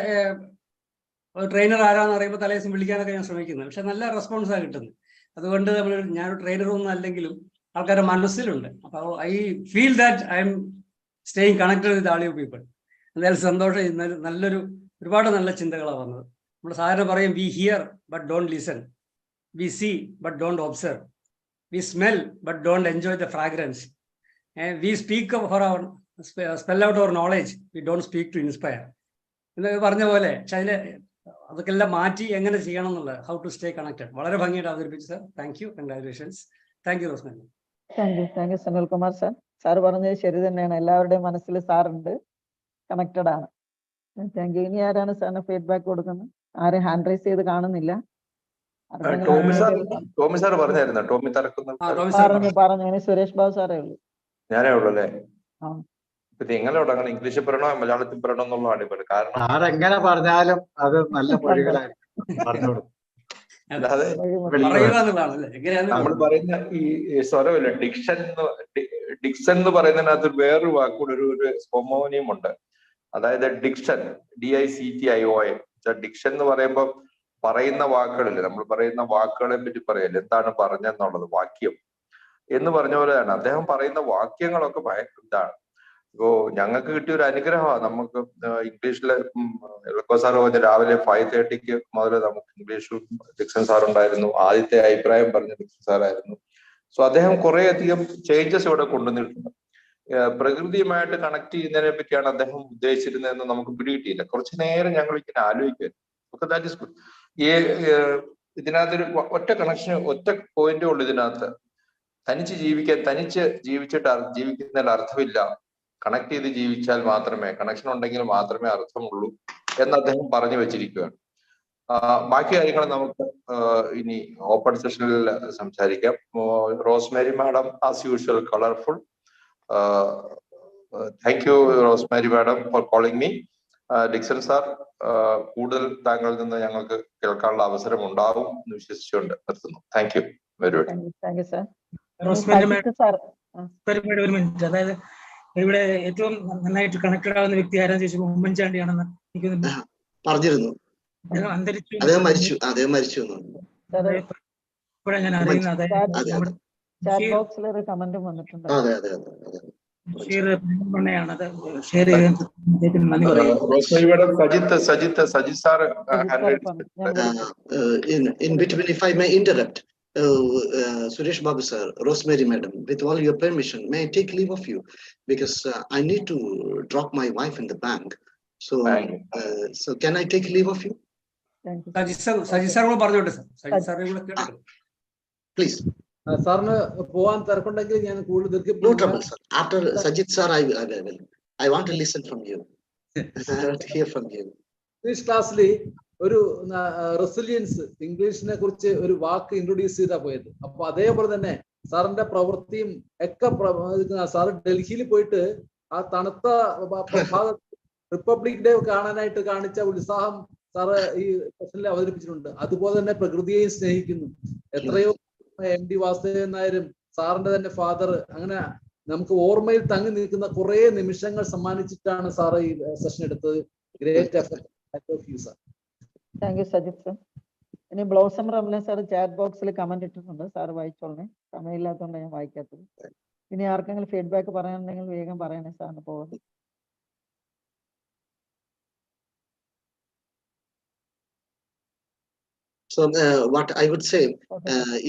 ട്രെയിനർ ആരാന്ന് അറിയുമ്പോൾ തലേദിവസം വിളിക്കാനൊക്കെ ഞാൻ ശ്രമിക്കുന്നത്. പക്ഷെ നല്ല റെസ്പോൺസാണ് കിട്ടുന്നത്. അതുകൊണ്ട് ഞാനൊരു ട്രെയിനറൊന്നും അല്ലെങ്കിലും ആൾക്കാരുടെ മനസ്സിലുണ്ട്. അപ്പോൾ I feel that I'm staying connected with all you people. എന്തായാലും സന്തോഷം. ഒരുപാട് നല്ല ചിന്തകളാണ് വന്നത്. നമ്മൾ സാധാരണ പറയും we hear but don't listen. we see but don't observe. We smell but don't enjoy the fragrance. And we speak for our spell out our knowledge. We don't speak to inspire. പറഞ്ഞ പോലെ പക്ഷെ അതിൽ അതൊക്കെ എല്ലാം മാറ്റി എങ്ങനെ ചെയ്യണം എന്നുള്ളത്, ഹൗ ടു സ്റ്റേ കണക്റ്റഡ്, വളരെ ഭംഗിയായിട്ട് അവതരിപ്പിച്ചു sir. Thank U, congratulations. Thank you Rosemary. Thank you Sunilkumar sir. Sir പറഞ്ഞത് ശരി തന്നെയാണ്, എല്ലാവരുടെയും മനസ്സിൽ സാറുണ്ട്, കണക്റ്റഡ് ആണ്. Thank you. ഇനി ആരാണ് സാറിന് ഫീഡ്ബാക്ക് കൊടുക്കുന്നത്? ആരും ഹാൻഡ് റൈസ് ചെയ്ത് കാണുന്നില്ല. ടോമി സാർ പറഞ്ഞായിരുന്നു. ടോമി പറഞ്ഞു. ഇനി സുരേഷ് ബാബു സാറേ ഉള്ളൂ. ഞാനേ ഉള്ളൂ അല്ലേ? നിങ്ങളെ അങ്ങനെ ഇംഗ്ലീഷിൽ പറയണോ മലയാളത്തിൽ പറയണോ എന്നുള്ളതാണ് ഇപ്പൊ. കാരണം ആരെങ്ങനെ പറഞ്ഞാലും അത് നല്ല മൊഴികളായിരിക്കും പറഞ്ഞോളൂ. അല്ലാതെ നമ്മൾ പറയുന്ന ഈ സ്വരമില്ല, ഡിക്സൺ എന്ന് പറയുന്നതിനകത്ത് വേറൊരു വാക്കുകൂടെ ഒരു ഹോമോനിയം ഉണ്ട്. അതായത് ഡിക്ഷൻ, DICTION. ഡിക്ഷൻ എന്ന് പറയുമ്പോൾ പറയുന്ന വാക്കുകളില്ലേ, നമ്മൾ പറയുന്ന വാക്കുകളെ പറ്റി പറയല്ലേ, എന്താണ് പറഞ്ഞെന്നുള്ളത്, വാക്യം എന്ന് പറഞ്ഞ പോലെയാണ്. അദ്ദേഹം പറയുന്ന വാക്യങ്ങളൊക്കെ ഭയങ്കര ഇതാണ്. ഇപ്പോ ഞങ്ങൾക്ക് കിട്ടിയ ഒരു അനുഗ്രഹമാണ്. നമുക്ക് ഇംഗ്ലീഷില് എൽക്കോ സാർ പറഞ്ഞ രാവിലെ 5:30 മുതൽ നമുക്ക് ഇംഗ്ലീഷ് ഡിക്സൺ സാർ ഉണ്ടായിരുന്നു. ആദ്യത്തെ അഭിപ്രായം പറഞ്ഞ ഡിക്സൺ സാറായിരുന്നു. സോ അദ്ദേഹം കുറെ അധികം ചേഞ്ചസ് ഇവിടെ കൊണ്ടുവന്നിട്ടുണ്ട്. പ്രകൃതിയുമായിട്ട് കണക്ട് ചെയ്യുന്നതിനെ പറ്റിയാണ് അദ്ദേഹം ഉദ്ദേശിച്ചിരുന്നതെന്ന് നമുക്ക് പിടികിട്ടിയില്ല. കുറച്ചു നേരം ഞങ്ങൾ ഇങ്ങനെ ആലോചിക്കുമായിരുന്നു. Okay, that is good. ഇതിനകത്തൊരു ഒറ്റ കണക്ഷൻ, ഒറ്റ പോയിന്റേ ഉള്ളൂ ഇതിനകത്ത്. തനിച്ച് ജീവിച്ചിട്ട് ജീവിക്കുന്നതിൽ അർത്ഥമില്ല. കണക്ട് ചെയ്ത് ജീവിച്ചാൽ മാത്രമേ, കണക്ഷൻ ഉണ്ടെങ്കിൽ മാത്രമേ അർത്ഥമുള്ളൂ എന്ന് അദ്ദേഹം പറഞ്ഞു വെച്ചിരിക്കുകയാണ്. ബാക്കി കാര്യങ്ങൾ നമുക്ക് ഇനി ഓപ്പൺ സെഷനിൽ സംസാരിക്കാം. Rosemary madam as usual colourful. Thank you Rosemary madam for calling me. Dixon sir, കൂടുതൽ താങ്കളിൽ നിന്ന് ഞങ്ങൾക്ക് കേൾക്കാനുള്ള അവസരം ഉണ്ടാവും എന്ന് വിശ്വസിച്ചുകൊണ്ട് നിർത്തുന്നു. Thank you very much. ഒരു മിനിറ്റ്, അതായത് ഇവിടെ ഏറ്റവും നന്നായിട്ട് കണക്റ്റഡ് ആവുന്ന വ്യക്തി ആരാന്ന് ചോദിച്ചപ്പോൾ ഉമ്മൻചാണ്ടിയാണെന്ന് എനിക്ക് പറഞ്ഞിരുന്നു. അദ്ദേഹം മരിച്ചു. ഇപ്പോഴാണ് ഞാൻ അറിയുന്നത്. ചാറ്റ് ബോക്സിൽ ഒരു കമന്റും വന്നിട്ടുണ്ട്. In between, if I may interrupt, Suresh Babu sir, Rosemary madam, with all your permission, may I take leave of you, because I need to drop my wife in the bank. So can I take leave of you? Please. സാറിന് പോവാൻ തിരക്കുണ്ടെങ്കിൽ ഞാൻ കൂടുതൽ No trouble, sir. After Sajid sir, I want to listen from you. I want to hear from you. English ക്ലാസ്സിൽ ഒരു resilience, ഇംഗ്ലീഷിനെ കുറിച്ച് ഒരു വാക്ക് introduce ചെയ്താ പോയത്. അപ്പൊ അതേപോലെ തന്നെ സാറിന്റെ പ്രവൃത്തിയും ഒക്കെ സാറ് ഡൽഹിയിൽ പോയിട്ട് ആ തണുത്ത റിപ്പബ്ലിക് ഡേ കാണാനായിട്ട് കാണിച്ച ഉത്സാഹം സാറ് ഈ സെഷനിൽ അവതരിപ്പിച്ചിട്ടുണ്ട്. അതുപോലെ തന്നെ പ്രകൃതിയെയും സ്നേഹിക്കുന്നു. എത്രയോ MD വാസുദേവൻ നായരും സാറിന്റെ തന്നെ ഫാദർ, അങ്ങനെ നമുക്ക് ഓർമ്മയിൽ തങ്ങി നിൽക്കുന്ന കുറെ നിമിഷങ്ങൾ സമ്മാനിച്ചിട്ടാണ് സാറ് ഈ സെഷൻ എടുത്തത്. Great effort. Thank you Sajith sir. ഇനി ബ്ലോസം റംല സാർ ചാറ്റ് ബോക്സിൽ കമന്റ് ഇട്ടിട്ടുണ്ട്, സാർ വായിച്ചോളണേ. സമയമില്ലാത്തതുകൊണ്ട് ഞാൻ വായിക്കാത്തത്. ഇനി ആർക്കെങ്കിലും ഫീഡ്ബാക്ക് പറയാനുണ്ടെങ്കിൽ വേഗം പറയണേ, സാറിന് പോകുന്നത്. So what I would say,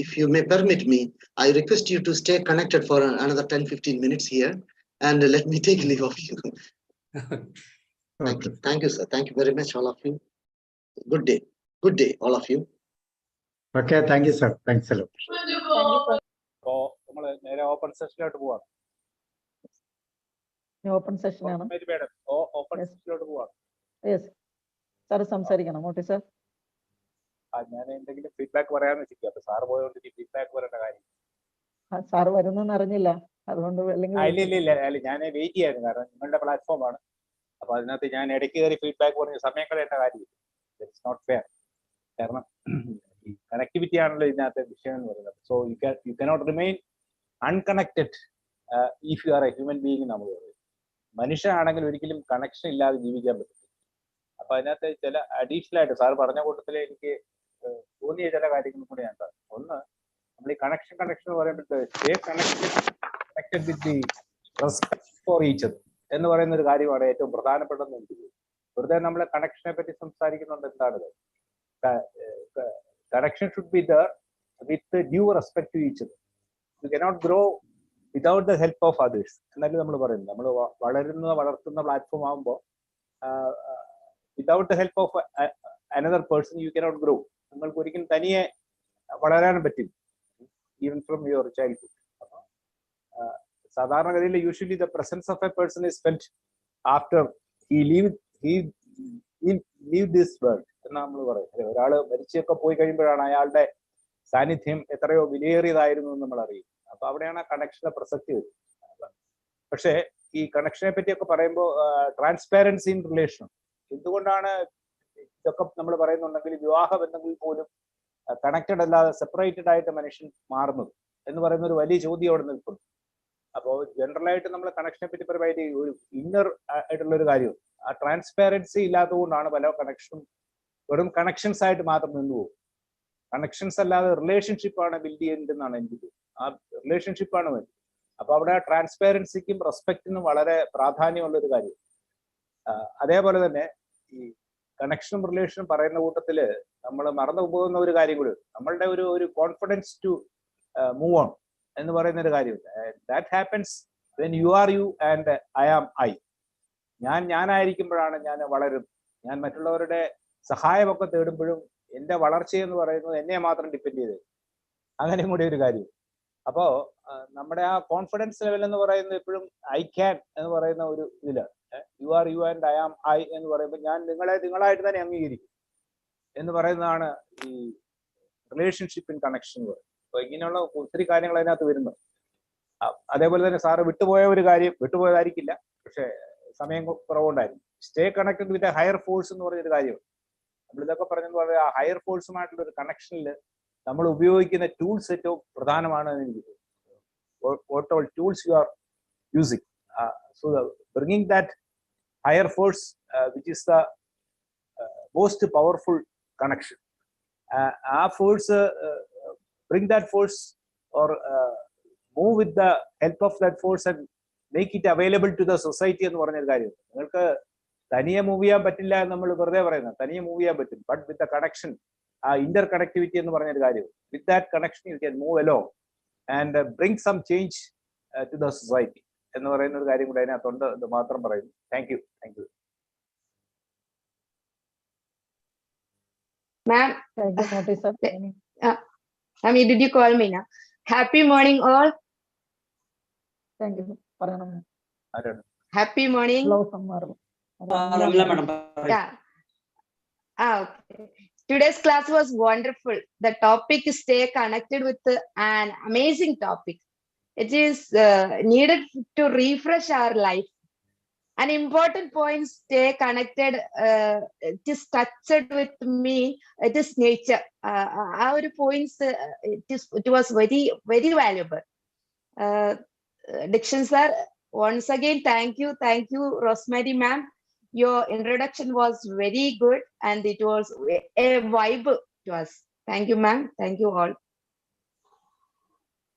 if you may permit me, I request you to stay connected for another 10-15 minutes here, and let me take leave of you. Thank you, sir. Thank you very much, all of you. Good day, all of you. Okay, thank you, sir. Thanks a lot. നമ്മൾ നേരെ open സെഷനിലോട്ട് പോവാം. Open സെഷനാണ്. Open സെഷനിലോട്ട് പോവാം. Yes sir, സംസാരിക്കണം. Okay sir. ഞാൻ എന്തെങ്കിലും feedback പറയാന്ന് വെച്ചിരിക്കും. അപ്പൊ സാറ് പോയതുകൊണ്ട് ഫീഡ്ബാക്ക് പറയേണ്ട കാര്യം. സാർ വരുന്നെന്ന് അറിഞ്ഞില്ല, അതുകൊണ്ട് ഇല്ല ഞാൻ വെയിറ്റ് ചെയ്യായിരുന്നു. കാരണം നിങ്ങളുടെ പ്ലാറ്റ്ഫോമാണ്. അപ്പൊ അതിനകത്ത് ഞാൻ ഇടയ്ക്ക് കയറി ഫീഡ്ബാക്ക് പറഞ്ഞ് സമയം കളയേണ്ട കാര്യമില്ല. It's not fair. കാരണം ഈ കണക്ടിവിറ്റി ആണല്ലോ ഇതിനകത്തെ വിഷയം എന്ന് പറയുന്നത്. So you cannot remain unconnected if you are a human being. നമ്മൾ മനുഷ്യനാണെങ്കിൽ ഒരിക്കലും കണക്ഷൻ ഇല്ലാതെ ജീവിക്കാൻ പറ്റും. അപ്പൊ അതിനകത്ത് ചില അഡീഷണൽ ആയിട്ട് സാർ പറഞ്ഞ കൂട്ടത്തിൽ എനിക്ക് തോന്നിയ ചില കാര്യങ്ങളും കൂടെ ഞാൻ പറഞ്ഞു. ഒന്ന്, നമ്മൾ ഈ കണക്ഷൻ എന്ന് പറയുമ്പോൾ stay connected with the respect for each other എന്ന് പറയുന്ന ഒരു കാര്യമാണ് ഏറ്റവും പ്രധാനപ്പെട്ടതെന്ന് എനിക്ക് തോന്നുന്നു. വെറുതെ നമ്മൾ കണക്ഷനെ പറ്റി സംസാരിക്കുന്നുണ്ട്. എന്താണിത്? Connection should be there with due respect to each other. You cannot grow without the help of others. എന്നാലും നമ്മൾ പറയുന്നത് നമ്മൾ വളർത്തുന്ന പ്ലാറ്റ്ഫോം ആകുമ്പോൾ without the help of another person you cannot grow. നിങ്ങൾക്ക് ഒരിക്കലും തനിയെ വളരാനും പറ്റില്ല, even from your childhood. സാധാരണഗതിയിൽ usually the presence of a person is felt after he leave this world എന്ന് നമ്മൾ പറയും. ഒരാൾ മരിച്ചൊക്കെ പോയി കഴിയുമ്പോഴാണ് അയാളുടെ സാന്നിധ്യം എത്രയോ വിലയേറിയതായിരുന്നു എന്ന് നമ്മൾ അറിയും. അപ്പൊ അവിടെയാണ് കണക്ഷന്റെ പ്രസക്തി വരുന്നത്. പക്ഷേ ഈ കണക്ഷനെ പറ്റിയൊക്കെ പറയുമ്പോൾ ട്രാൻസ്പാരൻസി ഇൻ റിലേഷൻ, എന്തുകൊണ്ടാണ് ഇതൊക്കെ നമ്മൾ പറയുന്നുണ്ടെങ്കിൽ വിവാഹ ബന്ധങ്ങളിൽ പോലും കണക്റ്റഡ് അല്ലാതെ സെപ്പറേറ്റഡ് ആയിട്ട് മനുഷ്യൻ മാറുന്നത് എന്ന് പറയുന്ന ഒരു വലിയ ചോദ്യം അവിടെ നിൽക്കുന്നു. അപ്പോൾ ജനറലായിട്ട് നമ്മൾ കണക്ഷനെ പറ്റി പറയുമ്പോൾ ഒരു ഇന്നർ ആയിട്ടുള്ള ഒരു കാര്യം, ആ ട്രാൻസ്പാരൻസി ഇല്ലാത്തതുകൊണ്ടാണ് പല കണക്ഷനും വെറും കണക്ഷൻസ് ആയിട്ട് മാത്രം നിന്നു പോകും. കണക്ഷൻസ് അല്ലാതെ റിലേഷൻഷിപ്പാണ് ബിൽഡ് ചെയ്യേണ്ടതെന്നാണ് എനിക്ക് തോന്നുന്നത്. ആ റിലേഷൻഷിപ്പാണ് വേണ്ടത്. അപ്പൊ അവിടെ ട്രാൻസ്പാരൻസിക്കും റെസ്പെക്റ്റിനും വളരെ പ്രാധാന്യമുള്ള ഒരു കാര്യം. അതേപോലെ തന്നെ ഈ കണക്ഷനും റിലേഷനും പറയുന്ന കൂട്ടത്തില് നമ്മൾ മറന്നു പോകുന്ന ഒരു കാര്യം കൂടി, നമ്മളുടെ ഒരു കോൺഫിഡൻസ് ടു മൂവ് ഓൺ എന്ന് പറയുന്ന ഒരു കാര്യമുണ്ട്. That happens when you are you and I am I. ഞാനായിരിക്കുമ്പോഴാണ് ഞാൻ വളരും. ഞാൻ മറ്റുള്ളവരുടെ സഹായമൊക്കെ തേടുമ്പോഴും എൻ്റെ വളർച്ചയെന്ന് പറയുന്നത് എന്നെ മാത്രം ഡിപ്പെൻഡ് ചെയ്ത്, അങ്ങനെയും കൂടി ഒരു കാര്യം. അപ്പോ നമ്മുടെ ആ കോൺഫിഡൻസ് ലെവൽ എന്ന് പറയുന്നത് എപ്പോഴും ഐ ക്യാൻ എന്ന് പറയുന്ന ഒരു ഇതിലാണ്. You are you and I am I എന്ന് പറയുമ്പോൾ ഞാൻ നിങ്ങളായിട്ട് തന്നെ അംഗീകരിക്കും എന്ന് പറയുന്നതാണ് ഈ റിലേഷൻഷിപ്പ് ഇൻ കണക്ഷൻ. അപ്പൊ ഇങ്ങനെയുള്ള ഒത്തിരി കാര്യങ്ങൾ അതിനകത്ത് വരുന്നു. അതേപോലെ തന്നെ സാറ് വിട്ടുപോയ ഒരു കാര്യം, വിട്ടുപോയതായിരിക്കില്ല പക്ഷെ സമയം കുറവുണ്ടായിരുന്നു, stay connected with a higher force എന്ന് പറഞ്ഞൊരു കാര്യം. നമ്മളിതൊക്കെ പറഞ്ഞെന്ന് പറഞ്ഞാൽ ആ ഹയർ ഫോഴ്സുമായിട്ടുള്ള ഒരു കണക്ഷനിൽ നമ്മൾ ഉപയോഗിക്കുന്ന ടൂൾസ് ഏറ്റവും പ്രധാനമാണ് എന്ന് എനിക്ക് തോന്നുന്നു. What all tools you are using, so bringing that higher force which is the most powerful connection. ആ force bring that force or move with the help of that force and make it available to the society എന്ന് പറഞ്ഞൊരു കാര്യം. നിങ്ങൾക്ക് തനിയെ move ചെയ്യാൻ പറ്റില്ല എന്ന് നമ്മൾ വെറുതെ പറയുന്നത്, തനിയെ മൂവ് ചെയ്യാൻ പറ്റും. ബട്ട് വിത്ത് ദ കണക്ഷൻ, ആ ഇന്റർ കണക്ടിവിറ്റി എന്ന് പറഞ്ഞൊരു കാര്യം, with that connection you can move along and bring some change to the society എന്ന് പറയുന്ന ഒരു കാര്യം കൂടെ അതിനകത്തുണ്ട്. ഇത് മാത്രം പറയുന്നു. Thank you. Thank you. Ma'am, did you call me now? Happy morning all. Thank you. Happy morning. Yeah. Okay. Today's class was wonderful. The topic is stay connected with an amazing topic. It is needed to refresh our life. An important point, stay connected. It is touched with me. It is nature. Our points. It was very, very valuable. Dixon sir, once again, thank you, Rosemary ma'am. Your introduction was very good, and it was a vibe to us. Thank you, ma'am. Thank you all.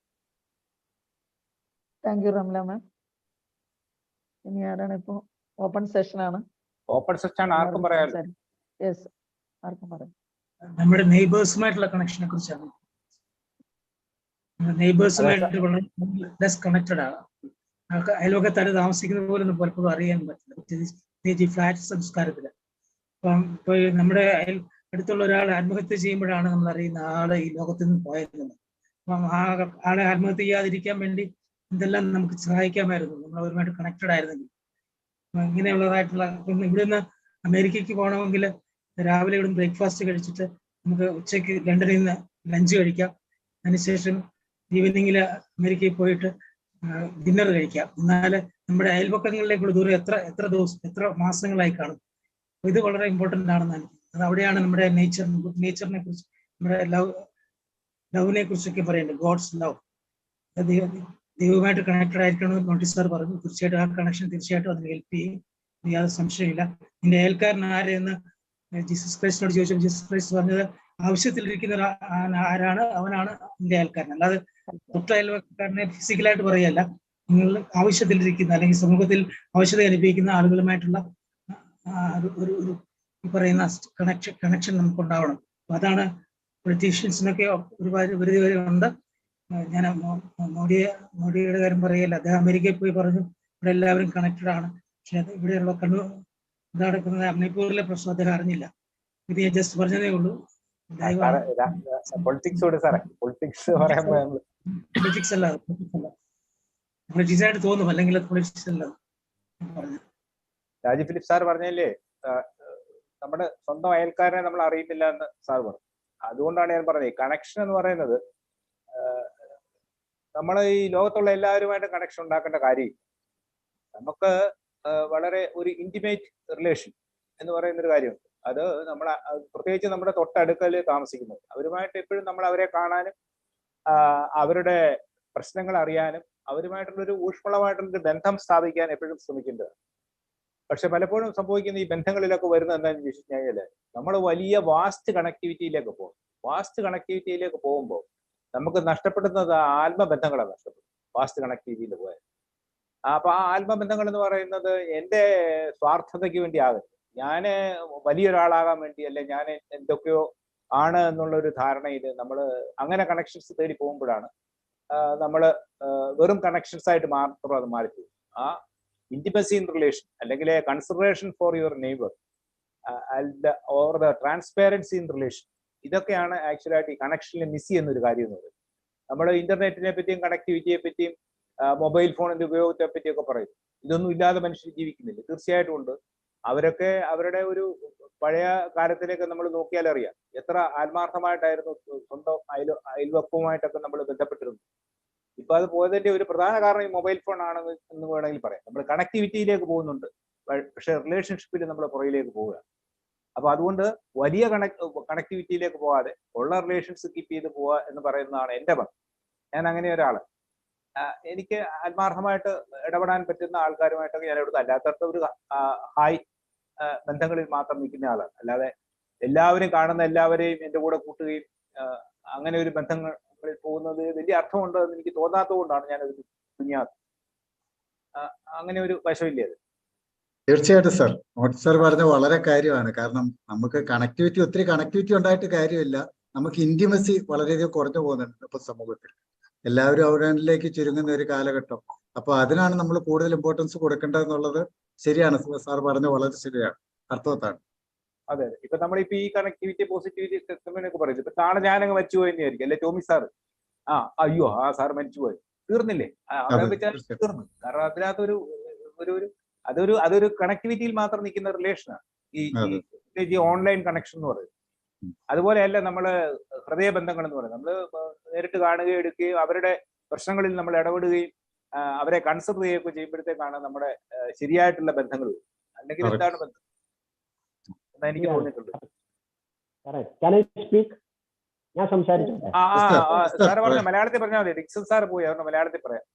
Thank you, Ramla ma'am. ഇനി ആരാണ് ഇപ്പോ? Open session ആണ്. Open session ആർക്കും പറയാം. Yes, ആർക്കും പറയാം. നമ്മുടെ നെയ്ബേഴ്സുമായിട്ടുള്ള കണക്ഷനെ കുറിച്ചാണ്. നെയ്ബേഴ്സുമായിട്ട് കണക്റ്റഡ് ആണ്. അയൽവക്കത്താര് താമസിക്കുന്നത് പോലും പലപ്പോഴും അറിയാൻ പറ്റില്ല, പ്രത്യേകിച്ച് ഫ്ലാറ്റ് സംസ്കാരത്തില്. അപ്പം ഇപ്പൊ നമ്മുടെ അടുത്തുള്ള ഒരാൾ ആത്മഹത്യ ചെയ്യുമ്പോഴാണ് നമ്മൾ അറിയുന്ന ആള് ഈ ലോകത്തിൽ നിന്ന് പോയിരുന്നത്. അപ്പം ആ ആളെ ആത്മഹത്യ ചെയ്യാതിരിക്കാൻ വേണ്ടി എന്തെല്ലാം നമുക്ക് സഹായിക്കാമായിരുന്നു നമ്മൾ അവരുമായിട്ട് കണക്റ്റഡ് ആയിരുന്നെങ്കിൽ. ഇങ്ങനെയുള്ളതായിട്ടുള്ള ഇവിടെ നിന്ന് അമേരിക്കയ്ക്ക് പോകണമെങ്കിൽ രാവിലെ ഇവിടെ ബ്രേക്ക്ഫാസ്റ്റ് കഴിച്ചിട്ട് നമുക്ക് ഉച്ചയ്ക്ക് ലണ്ടനിൽ നിന്ന് ലഞ്ച് കഴിക്കാം. അതിനുശേഷം ഈവനിങ്ങിൽ അമേരിക്കയിൽ പോയിട്ട് ഡിന്നർ കഴിക്കാം. എന്നാൽ നമ്മുടെ അയൽപക്കങ്ങളിലേക്കുള്ള ദൂരം എത്ര ദിവസം, എത്ര മാസങ്ങളായി കാണും. ഇത് വളരെ ഇമ്പോർട്ടൻ്റ് ആണെന്നാണ്. അത് അവിടെയാണ് നമ്മുടെ നേച്ചറിനെ കുറിച്ച്, നമ്മുടെ ലവിനെ കുറിച്ചൊക്കെ പറയുന്നത്. ഗോഡ്സ് ലവ്, ദൈവമായിട്ട് കണക്റ്റഡ് ആയിരിക്കണമെന്ന് നോട്ടീസ് സാർ പറഞ്ഞു. തീർച്ചയായിട്ടും ആ കണക്ഷൻ തീർച്ചയായിട്ടും അതിന് ഹെൽപ്പ് ചെയ്യും, യാതൊരു സംശയമില്ല. നിന്റെ അയൽക്കാരൻ ആരെന്ന് ജീസസ് ക്രൈസ്റ്റിനോട് ചോദിച്ചു. ജീസസ് ക്രൈസ്റ്റ് പറഞ്ഞത് ആവശ്യത്തിലിരിക്കുന്ന ആരാണ് അവനാണ് നിന്റെ അയൽക്കാരൻ. അല്ലാതെ തൊട്ട അയൽക്കാരനെ ഫിസിക്കലായിട്ട് പറയല്ല, നിങ്ങൾ ആവശ്യത്തിലിരിക്കുന്ന അല്ലെങ്കിൽ സമൂഹത്തിൽ ആവശ്യത അനുഭവിക്കുന്ന ആളുകളുമായിട്ടുള്ള ഒരു പറയുന്ന കണക്ഷൻ നമുക്ക് ഉണ്ടാവണം. അതാണ് പൊളിറ്റീഷ്യൻസിനൊക്കെ ഒരുപാട് പരിധി ഉണ്ട്. ഞാൻ മോഡിയുടെ കാര്യം പറയല്ല, അദ്ദേഹം അമേരിക്കയിൽ പോയി പറഞ്ഞു ഇവിടെ എല്ലാവരും കണക്റ്റഡ് ആണ്. പക്ഷെ അത് ഇവിടെയുള്ള എന്താ നടക്കുന്നത് മണിപ്പൂരിലെ പ്രശ്നം അദ്ദേഹം അറിഞ്ഞില്ല. ഇത് ഞാൻ ജസ്റ്റ് പറഞ്ഞതേ ഉള്ളൂ. പൊളിറ്റിക്സ് പൊളിറ്റിക്സ് അല്ല, പൊളിറ്റിക്സ് ആയിട്ട് തോന്നും, അല്ലെങ്കിൽ പൊളിറ്റിക്സ് അല്ല. രാജു ഫിലിപ്പ് സാർ പറഞ്ഞല്ലേ, നമ്മുടെ സ്വന്തം അയൽക്കാരനെ നമ്മൾ അറിയുന്നില്ല എന്ന് സാർ പറഞ്ഞു. അതുകൊണ്ടാണ് ഞാൻ പറഞ്ഞത് കണക്ഷൻ എന്ന് പറയുന്നത് നമ്മൾ ഈ ലോകത്തുള്ള എല്ലാവരുമായിട്ട് കണക്ഷൻ ഉണ്ടാക്കേണ്ട കാര്യം. നമുക്ക് വളരെ ഒരു ഇന്റിമേറ്റ് റിലേഷൻ എന്ന് പറയുന്ന ഒരു കാര്യമുണ്ട്. അത് പ്രത്യേകിച്ച് നമ്മുടെ തൊട്ടടുക്കൽ താമസിക്കുന്നത് അവരുമായിട്ട് എപ്പോഴും നമ്മൾ അവരെ കാണാനും അവരുടെ പ്രശ്നങ്ങൾ അറിയാനും അവരുമായിട്ടുള്ളൊരു ഊഷ്മളമായിട്ടുള്ളൊരു ബന്ധം സ്ഥാപിക്കാൻ എപ്പോഴും ശ്രമിക്കേണ്ടതാണ്. പക്ഷെ പലപ്പോഴും സംഭവിക്കുന്ന ഈ ബന്ധങ്ങളിലൊക്കെ വരുന്നത് എന്താണെന്ന് ചോദിച്ചു കഴിഞ്ഞാൽ നമ്മൾ വലിയ വാസ്റ്റ് കണക്ടിവിറ്റിയിലേക്ക് പോകും. വാസ്റ്റ് കണക്ടിവിറ്റിയിലേക്ക് പോകുമ്പോൾ നമുക്ക് നഷ്ടപ്പെടുന്നത് ആത്മബന്ധങ്ങളാണ് നഷ്ടപ്പെടും. വാസ്റ്റ് കണക്ടിവിറ്റിയിൽ പോയത് അപ്പൊ ആ ആത്മബന്ധങ്ങൾ എന്ന് പറയുന്നത് എൻ്റെ സ്വാർത്ഥതയ്ക്ക് വേണ്ടി ആകരുത്, ഞാൻ വലിയൊരാളാകാൻ വേണ്ടി, അല്ലെ ഞാൻ എന്തൊക്കെയോ ആണ് എന്നുള്ള ഒരു ധാരണയിൽ നമ്മൾ അങ്ങനെ കണക്ഷൻസ് തേടി പോകുമ്പോഴാണ് നമ്മൾ വെറും കണക്ഷൻസ് ആയിട്ട് മാത്രം അത് മാറിപ്പോകും. ആ ഇന്റിമസി ഇൻ റിലേഷൻ അല്ലെങ്കിൽ consideration for your neighbour or the transparency in relation, ഇതൊക്കെയാണ് ആക്ച്വലായിട്ട് ഈ കണക്ഷനിൽ മിസ് ചെയ്യുന്ന ഒരു കാര്യം എന്ന് പറയുന്നത്. നമ്മൾ ഇന്റർനെറ്റിനെ പറ്റിയും കണക്ടിവിറ്റിയെ പറ്റിയും മൊബൈൽ ഫോണിന്റെ ഉപയോഗത്തെ പറ്റിയൊക്കെ പറയും. ഇതൊന്നും ഇല്ലാതെ മനുഷ്യർ ജീവിക്കുന്നില്ല, തീർച്ചയായിട്ടും ഉണ്ട്. അവരൊക്കെ അവരുടെ ഒരു പഴയ കാലത്തിലേക്ക് നമ്മൾ നോക്കിയാൽ അറിയാം എത്ര ആത്മാർത്ഥമായിട്ടായിരുന്നു സ്വന്തം അയൽവക്കവുമായിട്ടൊക്കെ നമ്മൾ ബന്ധപ്പെട്ടിരുന്നു. ഇപ്പൊ അത് പോയതിന്റെ ഒരു പ്രധാന കാരണം ഈ മൊബൈൽ ഫോൺ ആണെന്ന് എന്ന് വേണമെങ്കിൽ പറയാം. നമ്മൾ കണക്ടിവിറ്റിയിലേക്ക് പോകുന്നുണ്ട്, പക്ഷെ റിലേഷൻഷിപ്പിൽ നമ്മൾ പുറകിലേക്ക് പോവുക. അപ്പൊ അതുകൊണ്ട് വലിയ കണക്ടിവിറ്റിയിലേക്ക് പോകാതെ ഉള്ള റിലേഷൻസ് കീപ്പ് ചെയ്ത് പോവുക എന്ന് പറയുന്നതാണ് എൻ്റെ പങ്ക്. ഞാൻ അങ്ങനെ ഒരാള്, എനിക്ക് ആത്മാർത്ഥമായിട്ട് ഇടപെടാൻ പറ്റുന്ന ആൾക്കാരുമായിട്ടൊക്കെ ഞാൻ ഇവിടുത്തെ അല്ലാത്തടത്ത് ഒരു ഹായ് ബന്ധങ്ങളിൽ മാത്രം നിൽക്കുന്ന ആളാണ്. അല്ലാതെ എല്ലാവരും കാണുന്ന എല്ലാവരെയും എൻ്റെ കൂടെ കൂട്ടുകയും അങ്ങനെ ഒരു ബന്ധങ്ങളിൽ പോകുന്നത് വലിയ അർത്ഥമുണ്ട് എന്ന് എനിക്ക് തോന്നാത്തത് കൊണ്ടാണ് ഞാനത് കുഞ്ഞാത്തത്. അങ്ങനെ ഒരു വശമില്ലേ അത്. തീർച്ചയായിട്ടും സർ, മോട്ടി സർ പറഞ്ഞ വളരെ കാര്യമാണ്. കാരണം നമുക്ക് ഒത്തിരി കണക്ടിവിറ്റി ഉണ്ടായിട്ട് കാര്യമില്ല, നമുക്ക് ഇന്റിമസി വളരെയധികം കുറഞ്ഞു പോകുന്നുണ്ട് ഇപ്പൊ സമൂഹത്തിൽ. എല്ലാവരും അവരിലേക്ക് ചുരുങ്ങുന്ന ഒരു കാലഘട്ടം. അപ്പൊ അതിനാണ് നമ്മൾ കൂടുതൽ ഇമ്പോർട്ടൻസ് കൊടുക്കേണ്ടതെന്നുള്ളത് ശരിയാണ് സാർ പറഞ്ഞ, വളരെ ശരിയാണ്, അർത്ഥവത്താണ്. അതെ, ഇപ്പൊ നമ്മളിപ്പോ ഈ കണക്ടിവിറ്റി പോസിറ്റിവിറ്റി ഒക്കെ പറയുന്നത് ഇപ്പൊ നാളെ ഞാനങ്ങ് മരിച്ചുപോയി വിചാരിക്കും, അല്ലെ ടോമി സാർ അയ്യോ ആ സാർ മരിച്ചുപോയി, തീർന്നില്ലേ? അവിടെ വെച്ചാൽ തീർന്നു. കാരണം അതിനകത്ത് അതൊരു കണക്ടിവിറ്റിയിൽ മാത്രം നിൽക്കുന്ന റിലേഷനാണ് ഈ ഓൺലൈൻ കണക്ഷൻ എന്ന് പറയുന്നത്. അതുപോലെയല്ല നമ്മള് ഹൃദയബന്ധങ്ങൾ എന്ന് പറയുന്നത്. നമ്മൾ നേരിട്ട് കാണുകയും എടുക്കുകയും അവരുടെ പ്രശ്നങ്ങളിൽ നമ്മൾ ഇടപെടുകയും അവരെ കൺസിഡർ ചെയ്യുകയൊക്കെ ചെയ്യുമ്പോഴത്തേക്കാണ് നമ്മുടെ ശരിയായിട്ടുള്ള ബന്ധങ്ങൾ. അല്ലെങ്കിൽ എന്താണ് ബന്ധം എന്നാ എനിക്ക് തോന്നിയിട്ടുണ്ട്. സാറ് പറഞ്ഞ മലയാളത്തിൽ പറഞ്ഞാൽ മതി. ഡിക്സൺ സാർ പോയി, അവരുടെ മലയാളത്തിൽ പറയാം.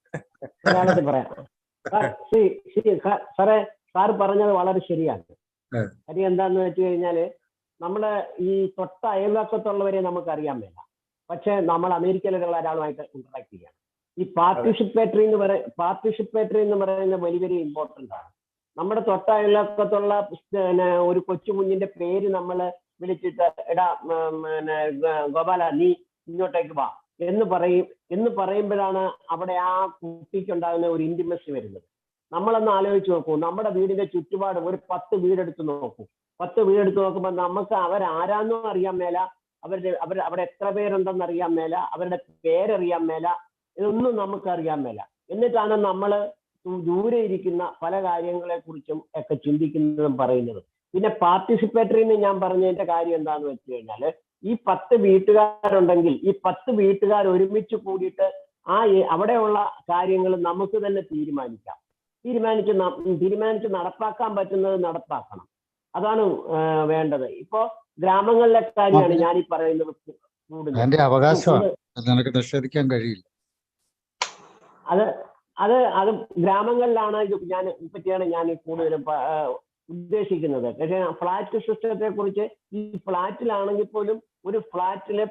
സാറേ, സാർ പറഞ്ഞത് വളരെ ശരിയാണ്. കാര്യം എന്താന്ന് വെച്ച് കഴിഞ്ഞാല് നമ്മള് ഈ തൊട്ട അയൽവക്കത്തുള്ളവരെ നമുക്ക് അറിയാൻ വേണ്ട, പക്ഷെ നമ്മൾ അമേരിക്കയിലുള്ള ഒരാളുമായിട്ട് ഇന്ററാക്ട് ചെയ്യണം. ഈ പാർട്ടിസിപ്പേറ്ററി എന്ന് പറയുന്ന വലിയ വലിയ ഇമ്പോർട്ടൻ്റ് ആണ്. നമ്മുടെ തൊട്ട അയൽവക്കത്തുള്ള ഒരു കൊച്ചു കുഞ്ഞിന്റെ പേര് നമ്മൾ വിളിച്ചിട്ട് എടാ ഗോപാല നീ ഇങ്ങോട്ടേക്ക് വാ എന്ന് പറയുമ്പോഴാണ് അവിടെ ആ കുട്ടിക്ക് ഉണ്ടാകുന്ന ഒരു ഇന്റിമസി വരുന്നത്. നമ്മളൊന്ന് ആലോചിച്ച് നോക്കൂ, നമ്മുടെ വീടിന്റെ ചുറ്റുപാട് ഒരു 10 വീടെടുത്ത് നോക്കൂ. 10 വീടെടുത്ത് നോക്കുമ്പോൾ നമുക്ക് അവരാരാന്നും അറിയാൻ മേല, അവിടെ എത്ര പേരുണ്ടെന്ന് അറിയാൻ മേല, അവരുടെ പേരറിയാൻ മേല, ഇതൊന്നും നമുക്ക് അറിയാൻ മേല. എന്നിട്ടാണ് നമ്മൾ ദൂരെ ഇരിക്കുന്ന പല കാര്യങ്ങളെ കുറിച്ചും ഒക്കെ ചിന്തിക്കുന്നതും പറയുന്നതും. പിന്നെ പാർട്ടിസിപ്പേറ്ററിന്ന് ഞാൻ പറഞ്ഞതിന്റെ കാര്യം എന്താന്ന് വെച്ച് കഴിഞ്ഞാല്, ഈ 10 വീട്ടുകാരുണ്ടെങ്കിൽ ഈ 10 വീട്ടുകാർ ഒരുമിച്ച് കൂടിയിട്ട് അവിടെയുള്ള കാര്യങ്ങൾ നമുക്ക് തന്നെ തീരുമാനിച്ച് നടപ്പാക്കാൻ പറ്റുന്നത് നടപ്പാക്കണം. അതാണ് വേണ്ടത്. ഇപ്പോ ഗ്രാമങ്ങളിലെ കാര്യമാണ് ഞാനീ പറയുന്നത്. എന്റെ അവകാശമാണ്, നിനക്ക് നിഷേധിക്കാൻ കഴിയില്ല. അത് ഗ്രാമങ്ങളിലാണ് ഞാൻ കൂടുതലും ഉദ്ദേശിക്കുന്നത്. പക്ഷേ ഫ്ലാറ്റ് സിസ്റ്റത്തെ കുറിച്ച് ഈ ഫ്ലാറ്റിലാണെങ്കിൽ പോലും ഒരു ഫ്ലാറ്റിലെ